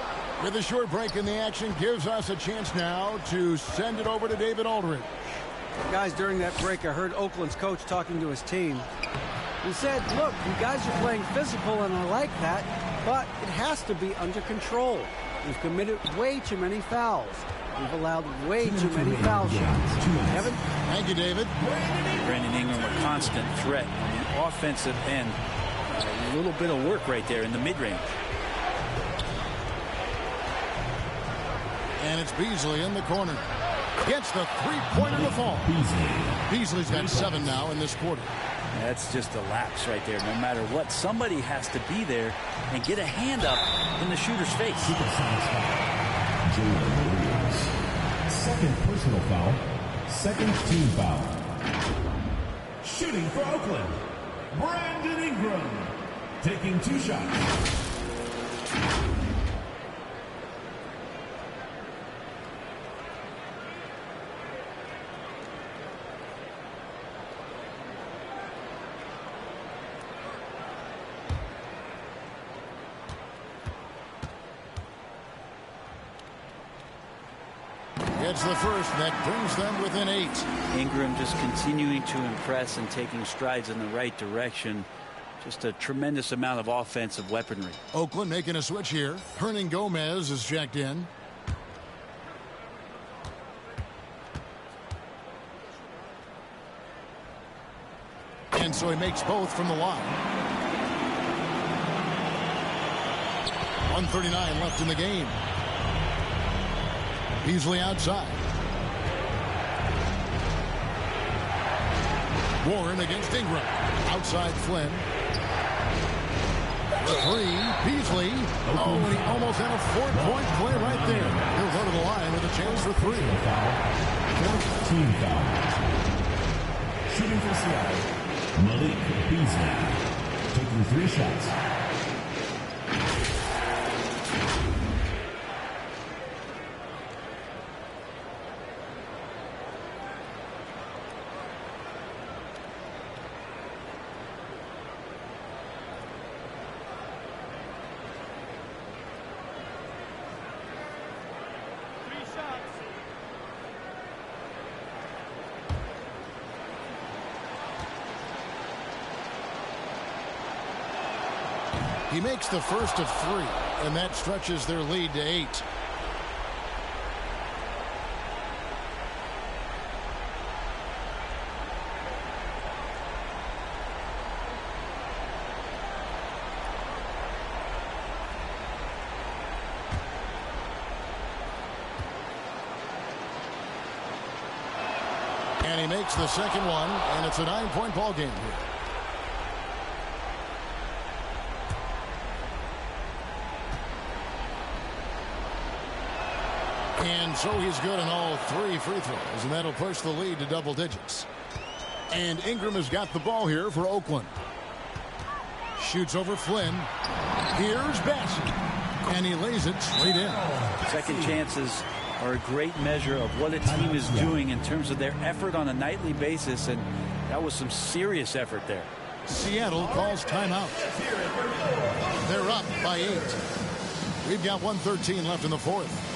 With a short break in the action, gives us a chance now to send it over to David Aldridge. Guys, during that break, I heard Oakland's coach talking to his team. He said, look, you guys are playing physical, and I like that, but it has to be under control. We've committed way too many fouls. We've allowed way too many foul shots. Kevin? Thank you, David. Brandon Ingram, a constant threat on the offensive end. A little bit of work right there in the mid-range. And it's Beasley in the corner. Gets the three-pointer to fall. Beasley's got 7 now in this quarter. That's just a lapse right there. No matter what, somebody has to be there and get a hand up in the shooter's face. Second personal foul. Second team foul. Shooting for Oakland, Brandon Ingram. Taking 2 shots. Gets the first, that brings them within 8. Ingram just continuing to impress and taking strides in the right direction. Just a tremendous amount of offensive weaponry. Oakland making a switch here. Hernan Gomez is checked in. And so he makes both from the line. 1:39 left in the game. Beasley outside. Warren against Ingram. Outside Flynn. The 3, Beasley. Oh, and he almost had a 4-point play right there. He'll go to the line with a chance for 3. Fourth team foul. Shooting for Seattle, Malik Beasley. Taking 3 shots. He makes the first of 3, and that stretches their lead to 8. And he makes the second one, and it's a 9-point ball game here. And so he's good on all 3 free throws, and that'll push the lead to double digits. And Ingram has got the ball here for Oakland. Shoots over Flynn. Here's Bassey, and he lays it straight in. Second chances are a great measure of what a team is doing in terms of their effort on a nightly basis, and that was some serious effort there. Seattle calls timeout. They're up by 8. We've got 1:13 left in the fourth.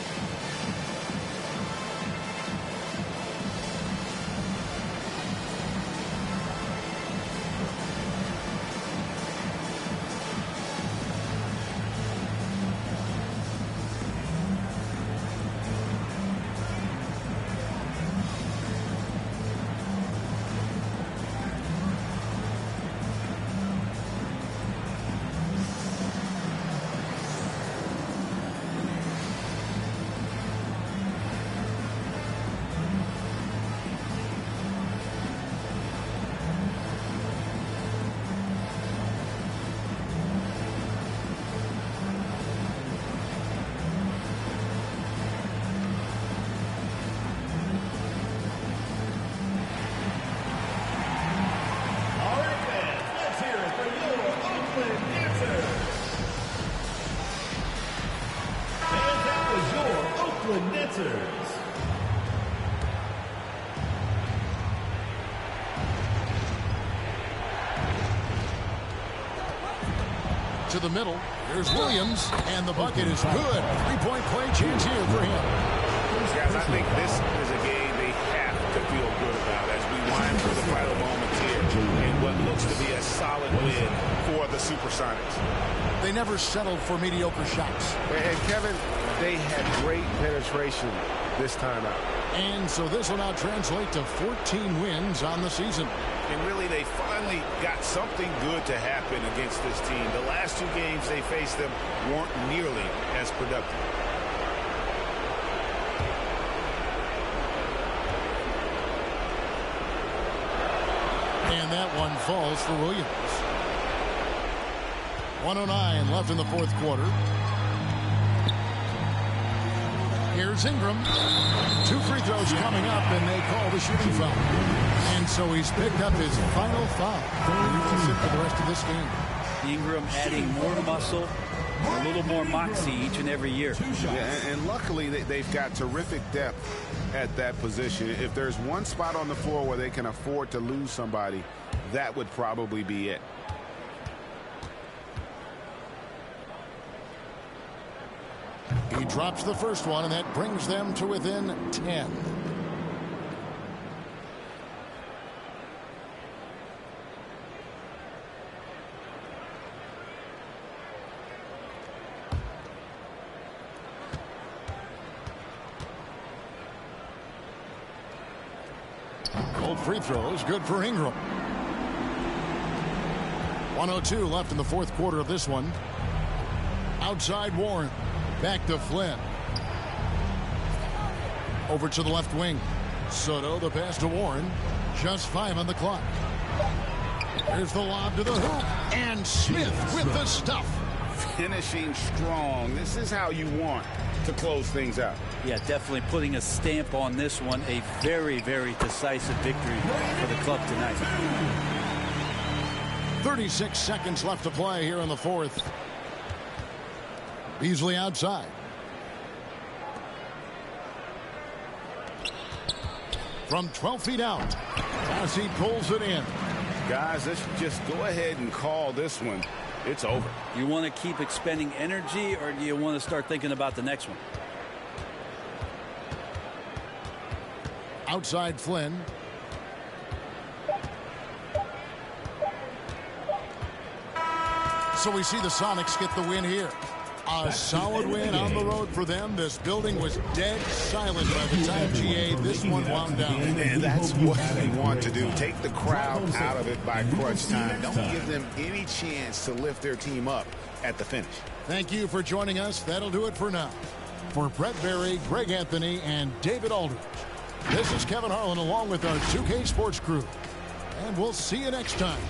To the middle. Here's Williams, and the bucket is good. Three-point play chance here for him. Guys, I think this is a game they have to feel good about as we wind through the final moments here in what looks to be a solid win for the Supersonics. They never settled for mediocre shots. And Kevin, they had great penetration this time out. And so this will now translate to 14 wins on the season. And really, they finally got something good to happen against this team. The last 2 games they faced them weren't nearly as productive. And that one falls for Williams. 1:09 left in the fourth quarter. Here's Ingram. 2 free throws coming up, and they call the shooting foul. And so he's picked up his final foul. He'll sit for the rest of this game. Ingram adding more muscle, a little more moxie each and every year. Yeah, and luckily they've got terrific depth at that position. If there's one spot on the floor where they can afford to lose somebody, that would probably be it. He drops the first one, and that brings them to within 10. Both free throws good for Ingram. 1:02 left in the fourth quarter of this one. Outside Warren. Back to Flynn. Over to the left wing. Soto, the pass to Warren. Just 5 on the clock. Here's the lob to the hoop. And Smith with the stuff. Finishing strong. This is how you want to close things out. Yeah, definitely putting a stamp on this one. A very, very decisive victory for the club tonight. 36 seconds left to play here in the fourth. Beasley outside. From 12 feet out as he pulls it in. Guys, let's just go ahead and call this one. It's over. You want to keep expending energy, or do you want to start thinking about the next one? Outside Flynn. So we see the Sonics get the win here. A solid win on the road for them. This building was dead silent by the time GA this one wound down. And that's what we want to do. Take the crowd out of it by crunch time. Don't give them any chance to lift their team up at the finish. Thank you for joining us. That'll do it for now. For Brett Berry, Greg Anthony, and David Aldridge, this is Kevin Harlan along with our 2K Sports crew. And we'll see you next time.